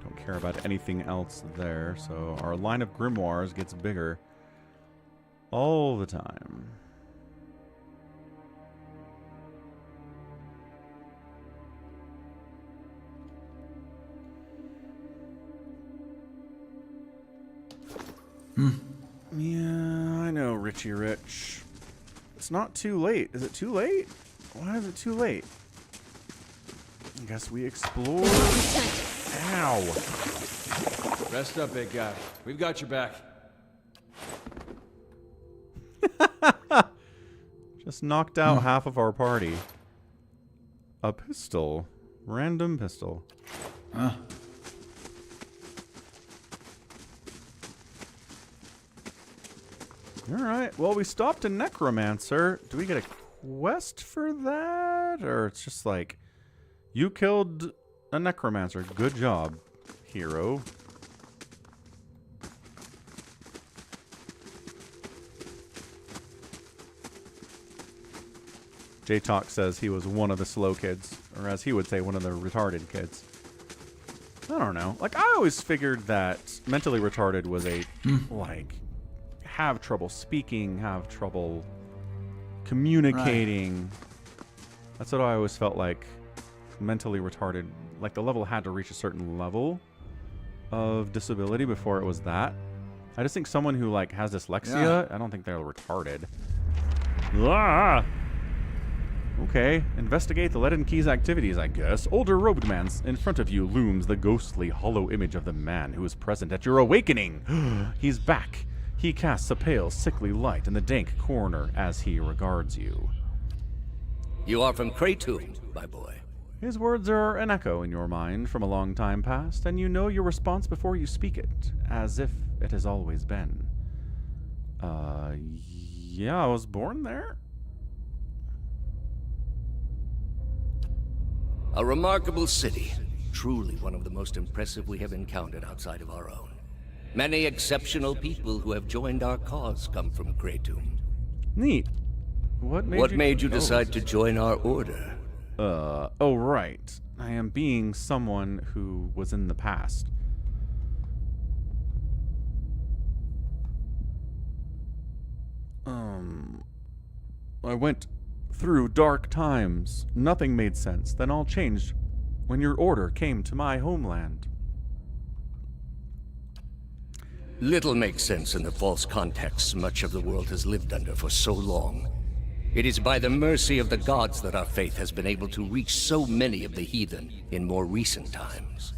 Don't care about anything else there. So our line of grimoires gets bigger all the time. Yeah, I know, Richie Rich. It's not too late. Is it too late? Why is it too late? I guess we explore. Ow. Rest up, big guy. We've got your back. Just knocked out half of our party. A pistol. Random pistol. Alright, well, we stopped a necromancer. Do we get a quest for that? Or it's just like, you killed a necromancer. Good job, hero. J-Talk says he was one of the slow kids. Or as he would say, one of the retarded kids. I don't know. Like, I always figured that mentally retarded was a, like, have trouble speaking, have trouble communicating. Right. That's what I always felt like mentally retarded. Like, the level had to reach a certain level of disability before it was that. I just think someone who, like, has dyslexia, I don't think they're retarded. Ah! Okay, investigate the Leaden Key's activities, I guess. Older robed man, in front of you looms the ghostly, hollow image of the man who was present at your awakening. He's back. He casts a pale, sickly light in the dank corner as he regards you. You are from Kratom, my boy. His words are an echo in your mind from a long time past, and you know your response before you speak it, as if it has always been. Yeah, I was born there. A remarkable city. Truly one of the most impressive we have encountered outside of our own. Many exceptional people who have joined our cause come from Kratom. Neat. What made you decide to join our order? Oh right. I am being someone who was in the past. I went through dark times. Nothing made sense. Then all changed when your order came to my homeland. Little makes sense in the false contexts much of the world has lived under for so long. It is by the mercy of the gods that our faith has been able to reach so many of the heathen in more recent times.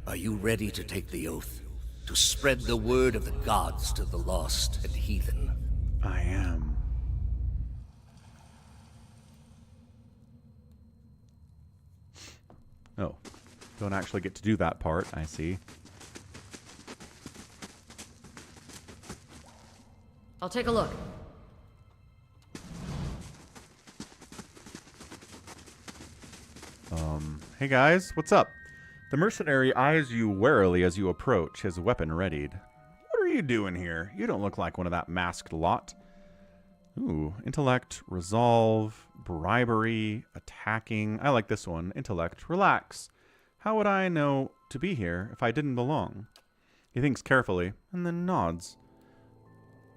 Are you ready to take the oath? To spread the word of the gods to the lost and heathen? I am. Oh, don't actually get to do that part, I see. I'll take a look. Hey guys, what's up? The mercenary eyes you warily as you approach, his weapon readied. What are you doing here? You don't look like one of that masked lot. Ooh, intellect, resolve, bribery, attacking. I like this one. Intellect, relax. How would I know to be here if I didn't belong? He thinks carefully, and then nods.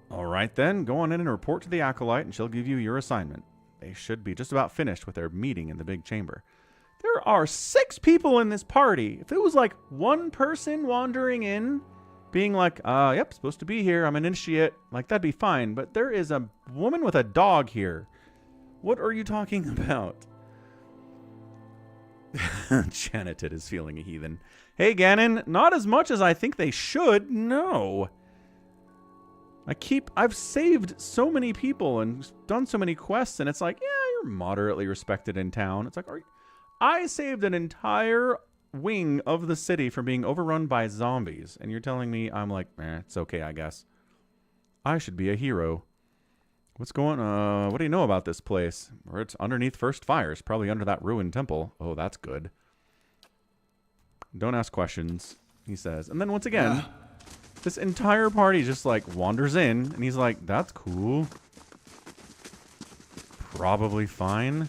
All right then, go on in and report to the Acolyte, and she'll give you your assignment. They should be just about finished with their meeting in the big chamber. There are 6 people in this party. If it was like one person wandering in, being like, yep, supposed to be here, I'm an initiate, like that'd be fine. But there is a woman with a dog here. What are you talking about? Janited is feeling a heathen. Hey, Ganon, not as much as I think they should, no. I've saved so many people and done so many quests, and it's like, yeah, you're moderately respected in town. It's like, I saved an entire wing of the city from being overrun by zombies, and you're telling me I'm like, it's okay, I guess. I should be a hero. What's going on? What do you know about this place? Or it's underneath first fires, probably under that ruined temple. Oh, that's good. Don't ask questions, he says. And then once again, this entire party just like wanders in, and he's like, that's cool. Probably fine.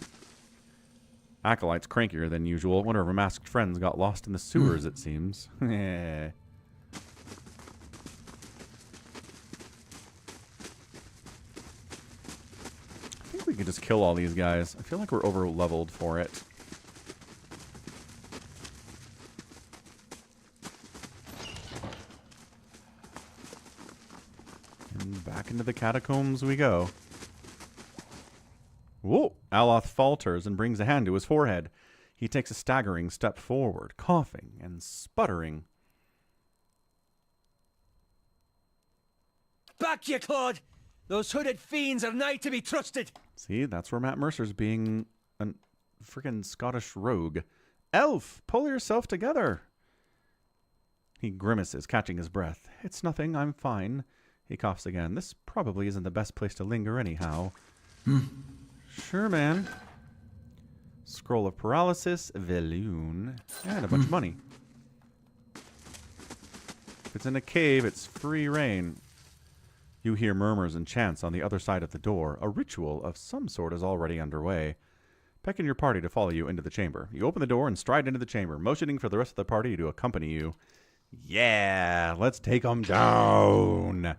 Acolyte's crankier than usual. One of her masked friends got lost in the sewers, it seems. I think we could just kill all these guys. I feel like we're over-leveled for it. And back into the catacombs we go. Whoa! Aloth falters and brings a hand to his forehead. He takes a staggering step forward, coughing and sputtering. back, you clod! Those hooded fiends are nigh to be trusted. See, that's where Matt Mercer's being a freaking Scottish rogue. Elf, pull yourself together. He grimaces, catching his breath. It's nothing, I'm fine. He coughs again. This probably isn't the best place to linger anyhow. Sure, man. Scroll of paralysis, Veloon, and a bunch of money. If it's in a cave, it's free reign. You hear murmurs and chants on the other side of the door. A ritual of some sort is already underway. Beckon your party to follow you into the chamber. You open the door and stride into the chamber, motioning for the rest of the party to accompany you. Yeah, let's take them down.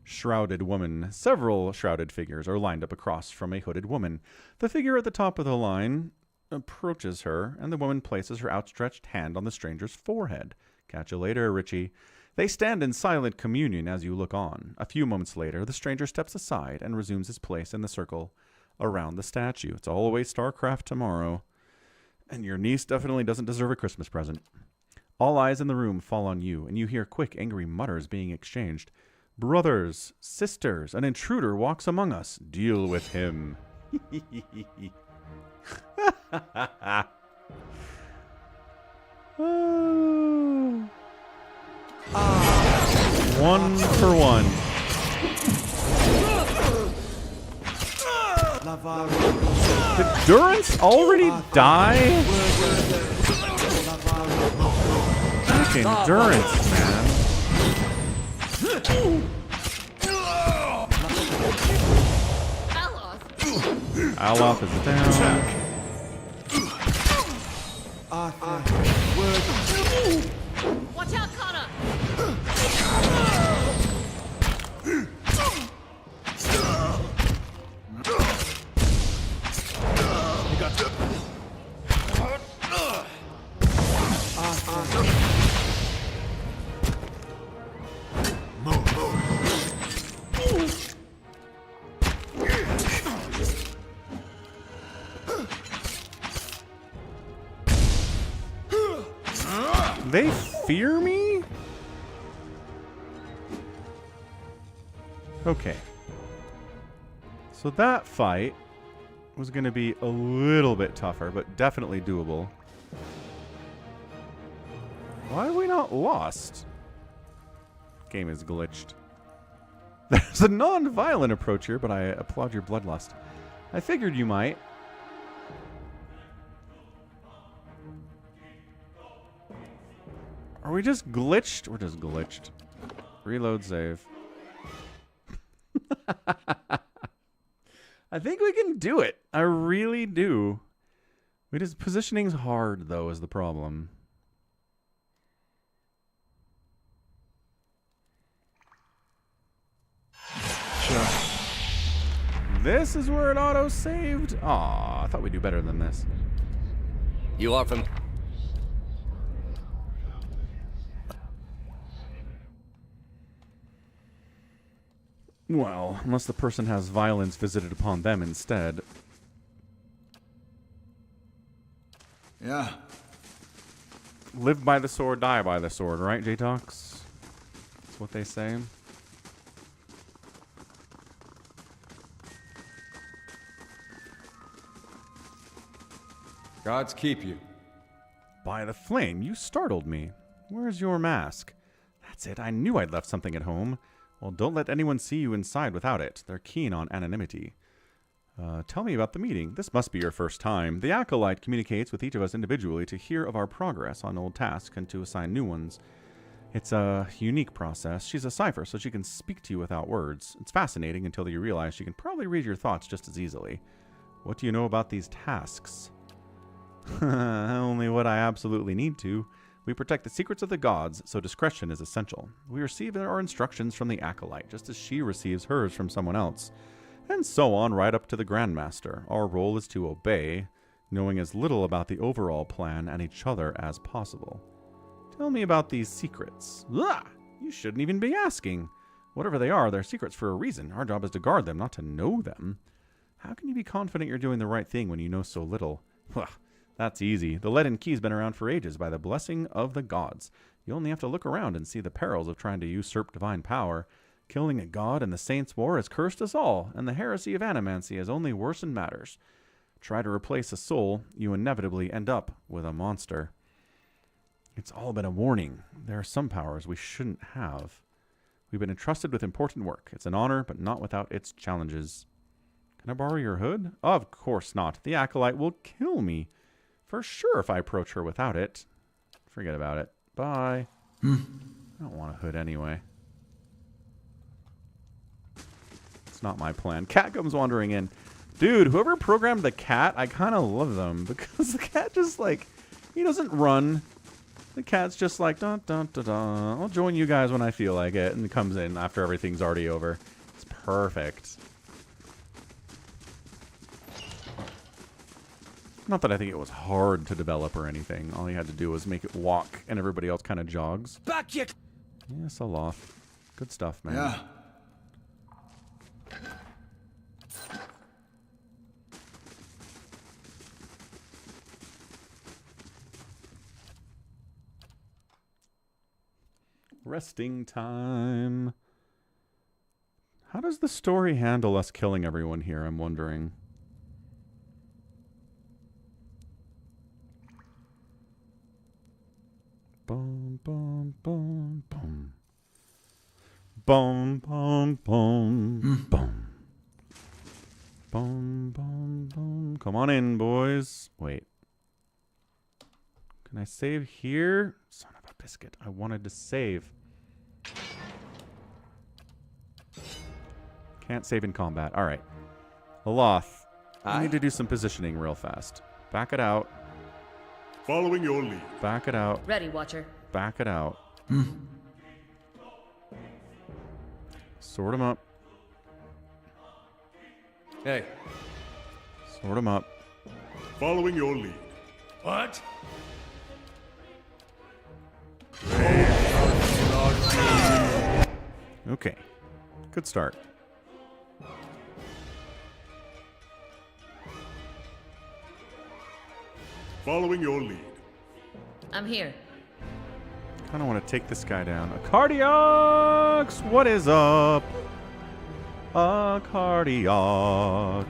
Shrouded woman. Several shrouded figures are lined up across from a hooded woman. The figure at the top of the line approaches her, and the woman places her outstretched hand on the stranger's forehead. Catch you later, Richie. They stand in silent communion as you look on. A few moments later, the stranger steps aside and resumes his place in the circle around the statue. It's always StarCraft tomorrow. And your niece definitely doesn't deserve a Christmas present. All eyes in the room fall on you, and you hear quick, angry mutters being exchanged. Brothers, sisters, an intruder walks among us. Deal with him. Oh. One for one. Did Durance already die? Freaking Durance, man. Aloth is down. Watch out, Connor! You got to... They fear me? Okay. So that fight was going to be a little bit tougher, but definitely doable. Why are we not lost? Game is glitched. There's a non-violent approach here, but I applaud your bloodlust. I figured you might. Are we just glitched? We're just glitched. Reload save. I think we can do it. I really do. Positioning's hard, though, is the problem. Sure. This is where it auto-saved? Aw, I thought we'd do better than this. You are from... Well, unless the person has violence visited upon them instead. Yeah. Live by the sword, die by the sword, right, J-Tox? That's what they say. Gods keep you. By the flame, you startled me. Where's your mask? That's it, I knew I'd left something at home. Well, don't let anyone see you inside without it. They're keen on anonymity. Tell me about the meeting. This must be your first time. The Acolyte communicates with each of us individually to hear of our progress on old tasks and to assign new ones. It's a unique process. She's a cipher, so she can speak to you without words. It's fascinating until you realize she can probably read your thoughts just as easily. What do you know about these tasks? Only what I absolutely need to. We protect the secrets of the gods, so discretion is essential. We receive our instructions from the Acolyte, just as she receives hers from someone else. And so on, right up to the Grandmaster. Our role is to obey, knowing as little about the overall plan and each other as possible. Tell me about these secrets. Ugh! You shouldn't even be asking. Whatever they are, they're secrets for a reason. Our job is to guard them, not to know them. How can you be confident you're doing the right thing when you know so little? Ugh. That's easy. The leaden key's been around for ages by the blessing of the gods. You only have to look around and see the perils of trying to usurp divine power. Killing a god in the Saints' War has cursed us all, and the heresy of animancy has only worsened matters. Try to replace a soul, you inevitably end up with a monster. It's all been a warning. There are some powers we shouldn't have. We've been entrusted with important work. It's an honor, but not without its challenges. Can I borrow your hood? Of course not. The acolyte will kill me. For sure if I approach her without it. Forget about it. Bye. I don't want a hood anyway. It's not my plan. Cat comes wandering in. Dude, whoever programmed the cat, I kind of love them. Because the cat just like, he doesn't run. The cat's just like, dun dun dun dun. I'll join you guys when I feel like it. And comes in after everything's already over. It's perfect. Not that I think it was hard to develop or anything. All you had to do was make it walk, and everybody else kind of jogs. Back you. Yes, a loth. Good stuff, man. Yeah. Resting time. How does the story handle us killing everyone here, I'm wondering. Boom, boom, boom, boom. Boom, boom, boom, boom. Boom, boom, boom. Come on in, boys. Wait. Can I save here? Son of a biscuit. I wanted to save. Can't save in combat. All right. Aloth. I need to do some positioning real fast. Back it out. Following your lead. Back it out. Ready, Watcher. Back it out. Sort him up. Hey. Sort him up. Following your lead. What? Okay. Good start. Following your lead. I'm here. Kind of want to take this guy down. Cardiacs! What is up? Cardiacs.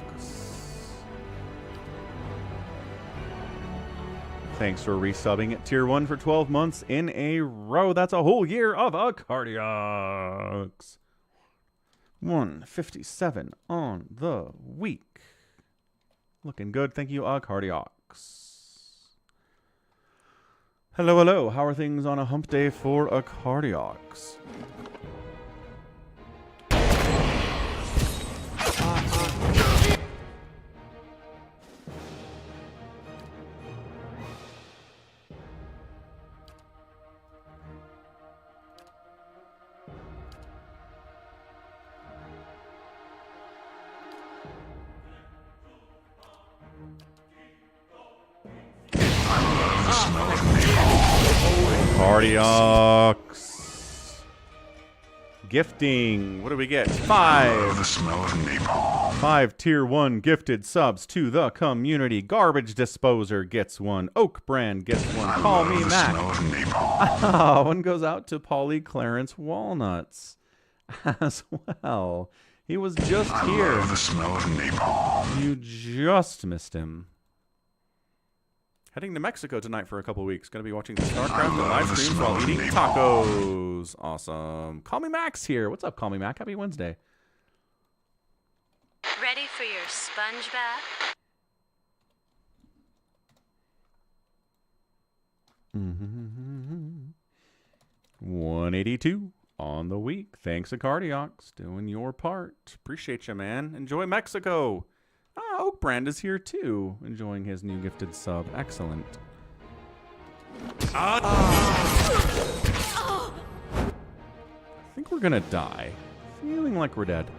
Thanks for resubbing at Tier 1 for 12 months in a row. That's a whole year of Cardiacs. 157 on the week. Looking good. Thank you, Cardiacs. Hello, hello. How are things on a hump day for Cardiacs? Cardiacs. Gifting. What do we get? 5. The smell of napalm. 5 Tier 1 gifted subs to the community. Garbage Disposer gets 1. Oak Brand gets 1. Call me Mac. One goes out to Polly Clarence Walnuts as well. He was just here. The smell of napalm. You just missed him. Heading to Mexico tonight for a couple weeks. Going to be watching StarCraft and live streams while eating tacos. Awesome. Call me Max here. What's up, Call me Mac? Happy Wednesday. Ready for your sponge bath? 182 on the week. Thanks to Cardiacs. Doing your part. Appreciate you, man. Enjoy Mexico. Oak Brand is here too, enjoying his new gifted sub. Excellent. I think we're gonna die. Feeling like we're dead.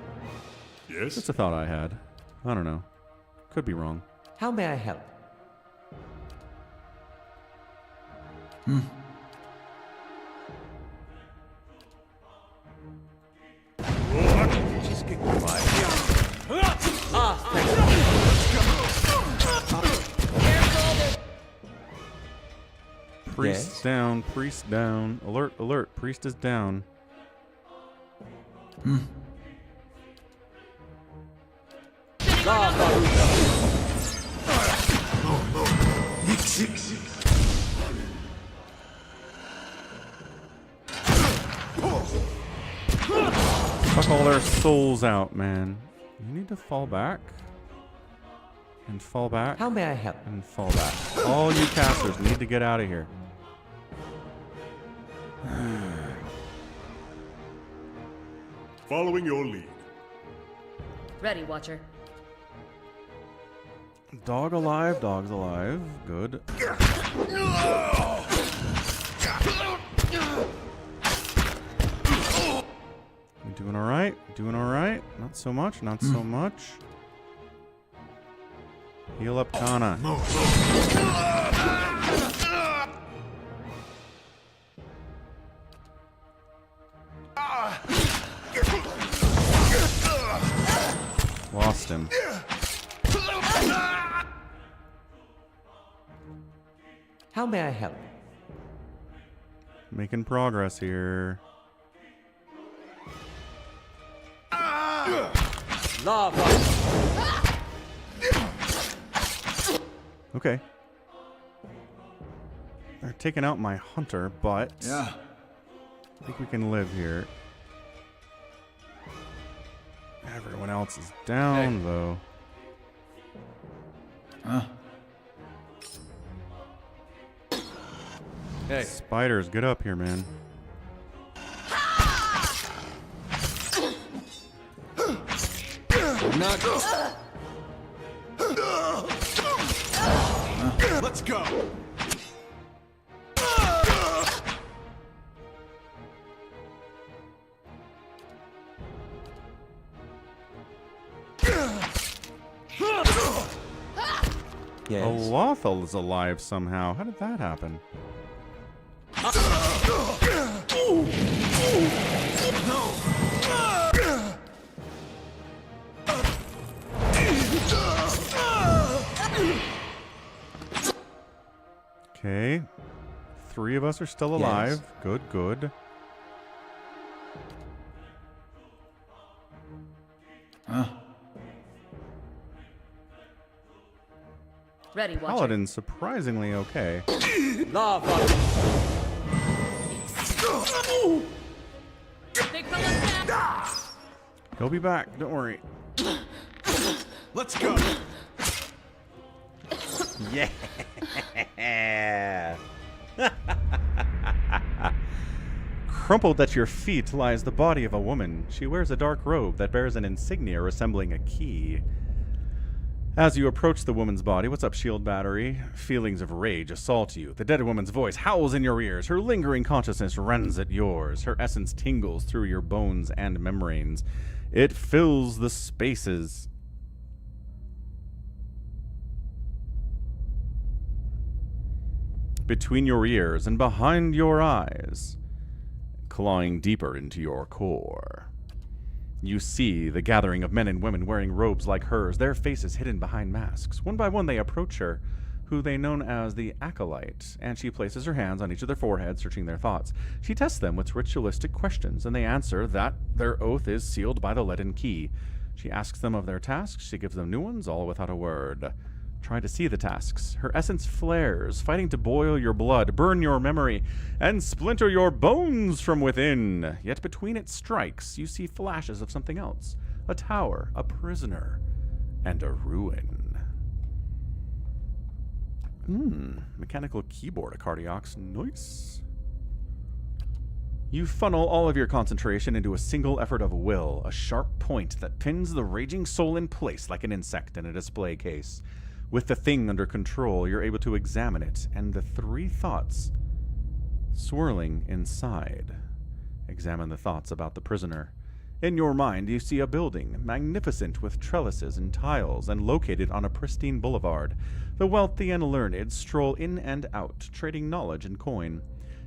Yes? That's a thought I had. I don't know. Could be wrong. How may I help? Just get quiet. Priest down, priest down. Alert, alert, priest is down. Fuck all their souls out, man. You need to fall back. And fall back. How may I help? And fall back. All you casters need to get out of here. Following your lead. Ready, Watcher. Dog alive, dog's alive. Good. You doing alright? Doing alright? Not so much, not so much. Heal up Kana. Lost him. How may I help? Making progress here. Lava. Okay. They're taking out my hunter, but Yeah. I think we can live here. Everyone else is down, though. Hey. Spiders, get up here, man. Not. Let's go. Yes. Alothal is alive somehow. How did that happen? Okay. 3 of us are still alive. Yes. Good, good. Ready, Watcher. Paladin's surprisingly okay. Lava. Big fella down. He'll be back. Don't worry. Let's go. Yeah. Crumpled at your feet lies the body of a woman. She wears a dark robe that bears an insignia resembling a key. As you approach the woman's body, what's up, shield battery? Feelings of rage assault you. The dead woman's voice howls in your ears. Her lingering consciousness rends at yours. Her essence tingles through your bones and membranes. It fills the spaces. Between your ears and behind your eyes, clawing deeper into your core. You see the gathering of men and women wearing robes like hers, their faces hidden behind masks. One by one they approach her, who they know as the Acolyte, and she places her hands on each of their foreheads, searching their thoughts. She tests them with ritualistic questions, and they answer that their oath is sealed by the leaden key. She asks them of their tasks, she gives them new ones, all without a word. Try to see the tasks. Her essence flares, fighting to boil your blood, burn your memory, and splinter your bones from within. Yet between its strikes, you see flashes of something else. A tower, a prisoner, and a ruin. Mechanical keyboard, Acardiox. Nice. You funnel all of your concentration into a single effort of will, a sharp point that pins the raging soul in place like an insect in a display case. With the thing under control, you're able to examine it, and the 3 thoughts swirling inside. Examine the thoughts about the prisoner. In your mind, you see a building, magnificent with trellises and tiles, and located on a pristine boulevard. The wealthy and learned stroll in and out, trading knowledge and coin.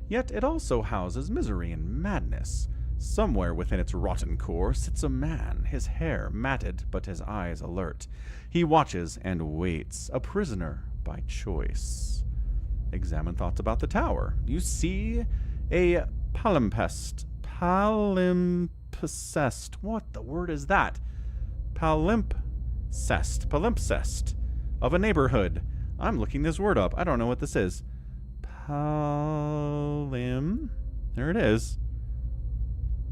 Yet it also houses misery and madness. Somewhere within its rotten core sits a man, his hair matted but his eyes alert. He watches and waits, a prisoner by choice. Examine thoughts about the tower. You see a palimpsest palimpsest. What the word is that? Palimpsest of a neighborhood. I'm looking this word up. I don't know what this is. There it is.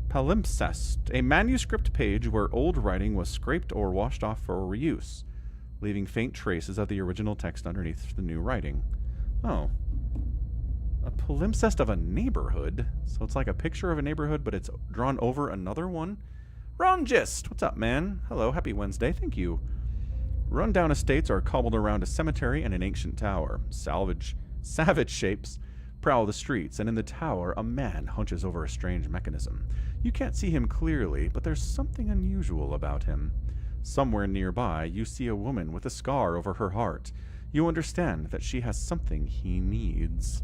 Palimpsest, a manuscript page where old writing was scraped or washed off for reuse, leaving faint traces of the original text underneath the new writing. Oh. A palimpsest of a neighborhood? So it's like a picture of a neighborhood, but it's drawn over another one? Ron Gist! What's up, man? Hello, happy Wednesday, thank you. Run-down estates are cobbled around a cemetery and an ancient tower. Savage shapes prowl the streets, and in the tower, a man hunches over a strange mechanism. You can't see him clearly, but there's something unusual about him. Somewhere nearby, you see a woman with a scar over her heart. You understand that she has something he needs.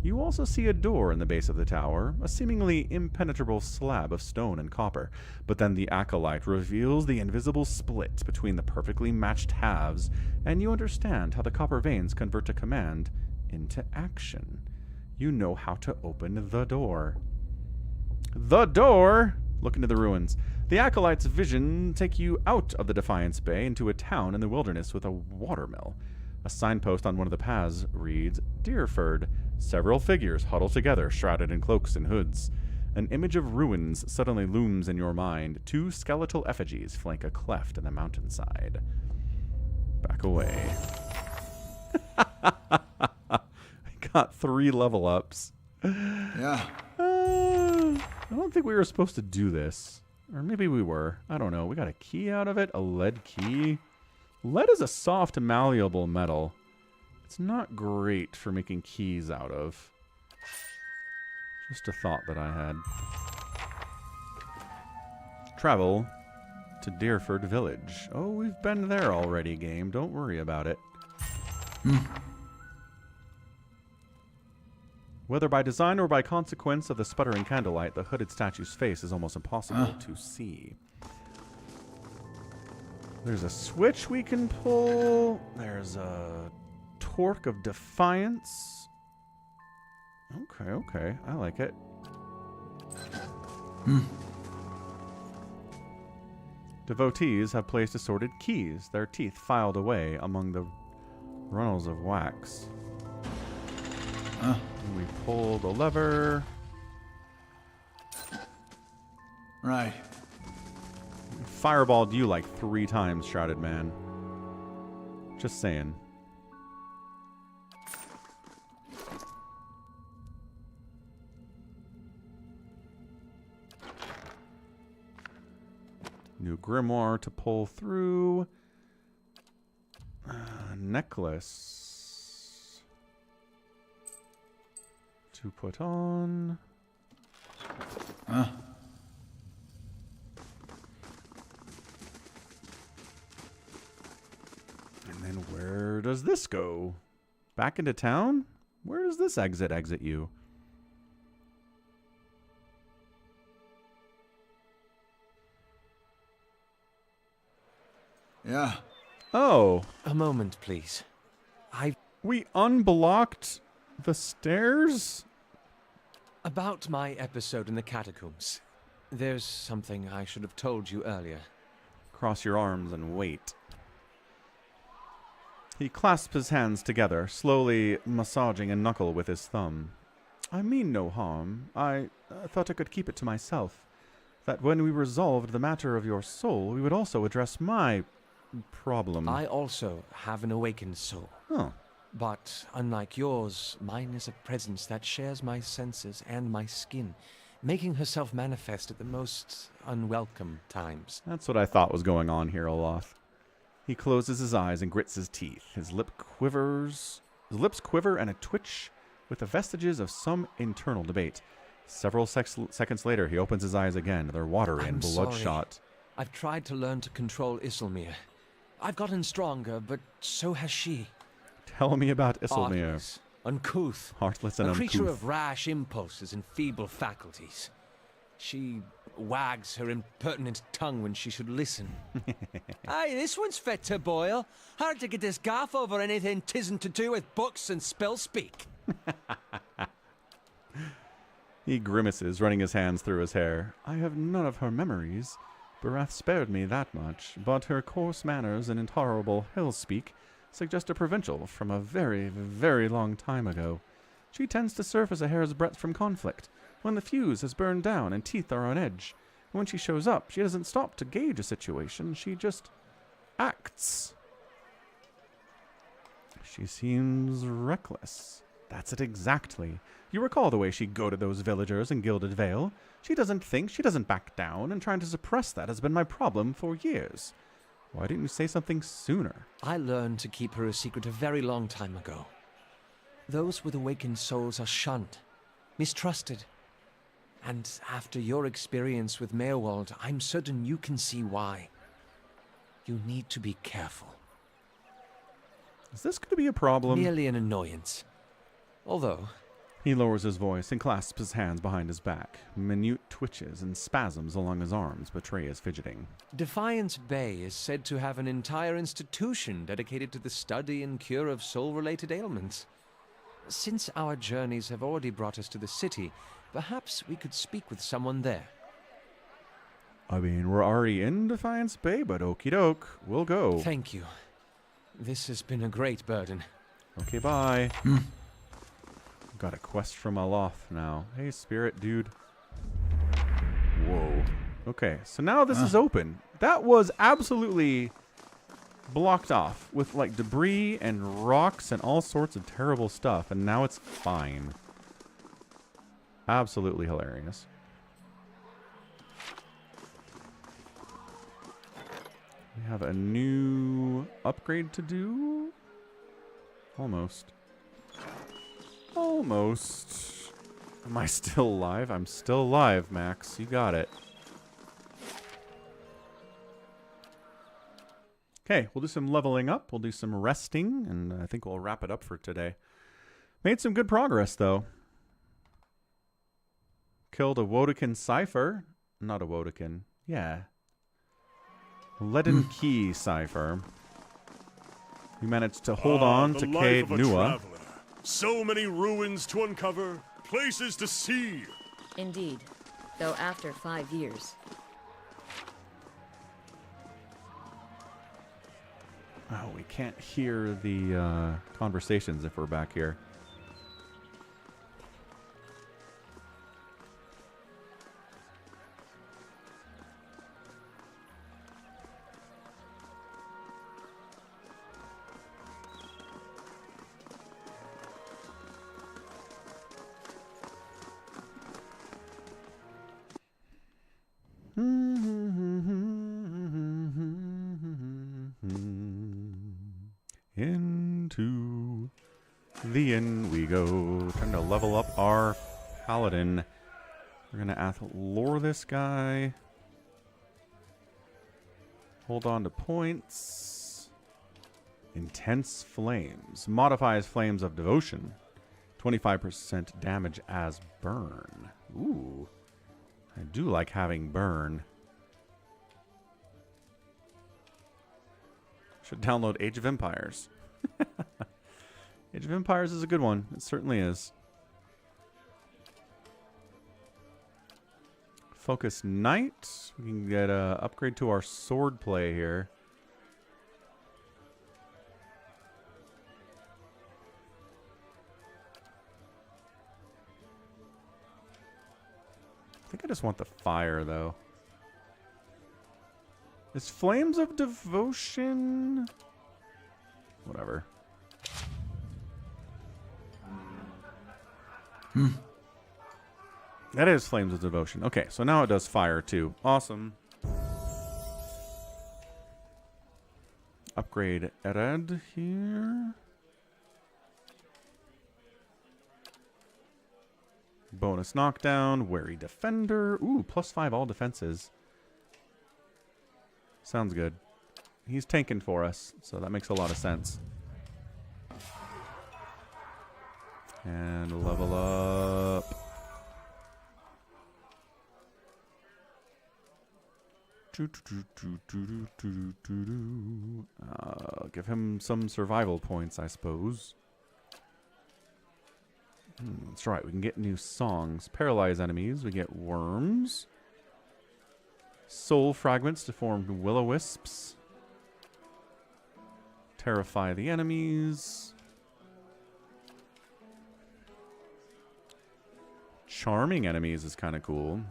You also see a door in the base of the tower, a seemingly impenetrable slab of stone and copper, but then the acolyte reveals the invisible split between the perfectly matched halves, and you understand how the copper veins convert a command into action. You know how to open the door. The door! Look into the ruins. The acolyte's vision take you out of the Defiance Bay into a town in the wilderness with a watermill. A signpost on one of the paths reads, Deerford. Several figures huddle together, shrouded in cloaks and hoods. An image of ruins suddenly looms in your mind. 2 skeletal effigies flank a cleft in the mountainside. Back away. I got 3 level ups. Yeah. I don't think we were supposed to do this. Or maybe we were. I don't know. We got a key out of it. A lead key. Lead is a soft, malleable metal. It's not great for making keys out of. Just a thought that I had. Travel to Deerford Village. Oh, we've been there already, game. Don't worry about it. Whether by design or by consequence of the sputtering candlelight, the hooded statue's face is almost impossible to see. There's a switch we can pull. There's a torque of defiance. Okay. I like it. Devotees have placed assorted keys, their teeth filed away among the runnels of wax. We pull the lever. Right. Fireballed you like 3 times, Shrouded Man. Just saying. New grimoire to pull through. Necklace to put on. And then where does this go? Back into town? Where does this exit you? Yeah. Oh. A moment, please. We unblocked the stairs? About my episode in the catacombs. There's something I should have told you earlier. Cross your arms and wait. He clasps his hands together, slowly massaging a knuckle with his thumb. I mean no harm. I thought I could keep it to myself. That when we resolved the matter of your soul, we would also address my problem. I also have an awakened soul. Oh. But unlike yours, mine is a presence that shares my senses and my skin, making herself manifest at the most unwelcome times. That's what I thought was going on here, Olaf. He closes his eyes and grits his teeth. His lips quiver and a twitch with the vestiges of some internal debate. Several seconds later, he opens his eyes again. They're watery and bloodshot. Sorry. I've tried to learn to control Isilmir. I've gotten stronger, but so has she. Tell me about Isilmir. Heartless, uncouth. Heartless and a uncouth. creature of rash impulses and feeble faculties. She wags her impertinent tongue when she should listen. Aye, this one's fit to boil. Hard to get this gaff over anything tisn't to do with books and spell speak. He grimaces, running his hands through his hair. I have none of her memories. Barath spared me that much, but her coarse manners and intolerable hill-speak suggest a provincial from a very, very long time ago. She tends to surf as a hair's breadth from conflict, when the fuse has burned down and teeth are on edge. When she shows up, she doesn't stop to gauge a situation, she just acts. She seems reckless. That's it exactly. You recall the way she goaded those villagers in Gilded Vale? She doesn't think, she doesn't back down, and trying to suppress that has been my problem for years. Why didn't you say something sooner? I learned to keep her a secret a very long time ago. Those with awakened souls are shunned, mistrusted. And after your experience with Meowald, I'm certain you can see why. You need to be careful. Is this going to be a problem? Merely an annoyance. Although... He lowers his voice and clasps his hands behind his back. Minute twitches and spasms along his arms betray his fidgeting. Defiance Bay is said to have an entire institution dedicated to the study and cure of soul-related ailments. Since our journeys have already brought us to the city, perhaps we could speak with someone there. I mean, we're already in Defiance Bay, but okie doke, we'll go. Thank you. This has been a great burden. Okay, bye. Got a quest from Aloth now. Hey, spirit dude. Whoa. Okay, so now this is open. That was absolutely blocked off with like debris and rocks and all sorts of terrible stuff, and now it's fine. Absolutely hilarious. We have a new upgrade to do? Almost. Almost. Am I still alive? I'm still alive, Max. You got it. Okay, we'll do some leveling up. We'll do some resting, and I think we'll wrap it up for today. Made some good progress, though. Killed a Wodekin Cipher. Not a Wodekin. Yeah. Leaden Key Cipher. We managed to hold on to Cade Nua. So many ruins to uncover, places to see. Indeed, though after 5 years. Oh, we can't hear the conversations if we're back here. Into the inn we go. Time to level up our paladin. We're gonna lure this guy. Hold on to points. Intense flames. Modifies flames of devotion. 25% damage as burn. Ooh. I do like having burn. Should download Age of Empires. Age of Empires is a good one. It certainly is. Focus Knight. We can get an upgrade to our sword play here. I think I just want the fire, though. Is Flames of Devotion... Whatever. That is Flames of Devotion. Okay, so now it does fire, too. Awesome. Upgrade Ered here. Bonus knockdown, wary defender. Ooh, +5 all defenses. Sounds good. He's tanking for us, so that makes a lot of sense. And level up. Give him some survival points, I suppose. That's right. We can get new songs. Paralyze enemies. We get worms. Soul fragments to form will-o-wisps. Terrify the enemies. Charming enemies is kind of cool.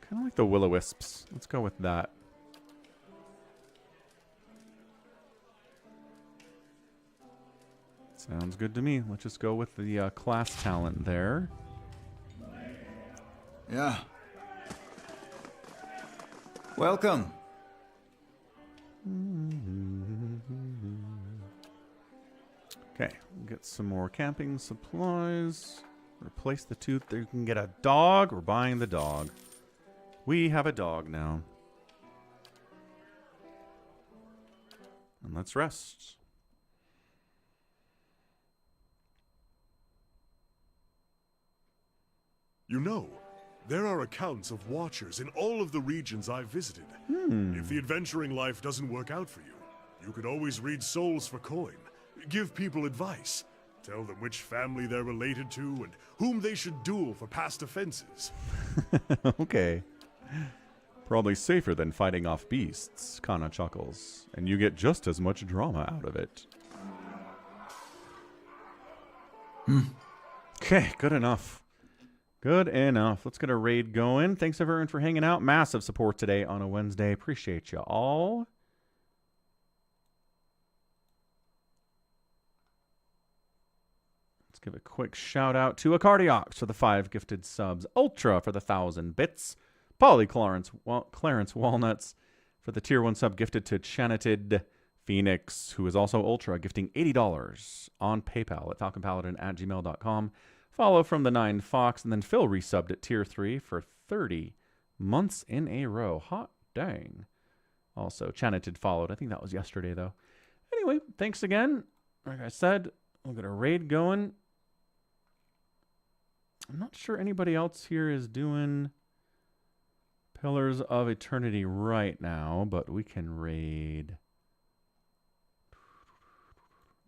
Kind of like the will-o-wisps. Let's go with that. Sounds good to me. Let's just go with the class talent there. Yeah. Welcome. Okay, get some more camping supplies. Replace the tooth. You can get a dog. We're buying the dog. We have a dog now. And let's rest. You know, there are accounts of watchers in all of the regions I've visited. If the adventuring life doesn't work out for you, you could always read souls for coin, give people advice, tell them which family they're related to and whom they should duel for past offenses. Okay. Probably safer than fighting off beasts, Kana chuckles. And you get just as much drama out of it. Okay, good enough. Good enough. Let's get a raid going. Thanks everyone for hanging out. Massive support today on a Wednesday. Appreciate you all. Let's give a quick shout out to Acardiox for the 5 gifted subs. Ultra for the 1,000 bits. Polly Clarence Walnuts for the tier 1 sub gifted to Chanated Phoenix, who is also Ultra, gifting $80 on PayPal at falconpaladin@gmail.com. Follow from the 9 Fox, and then Phil resubbed at tier 3 for 30 months in a row. Hot dang. Also, Chanated followed. I think that was yesterday, though. Anyway, thanks again. Like I said, we'll get a raid going. I'm not sure anybody else here is doing Pillars of Eternity right now, but we can raid.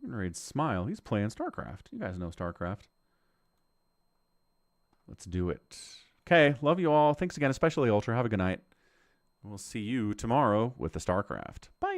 We can raid Smile. He's playing StarCraft. You guys know StarCraft. Let's do it. Okay, love you all. Thanks again, especially Ultra. Have a good night. We'll see you tomorrow with the StarCraft. Bye.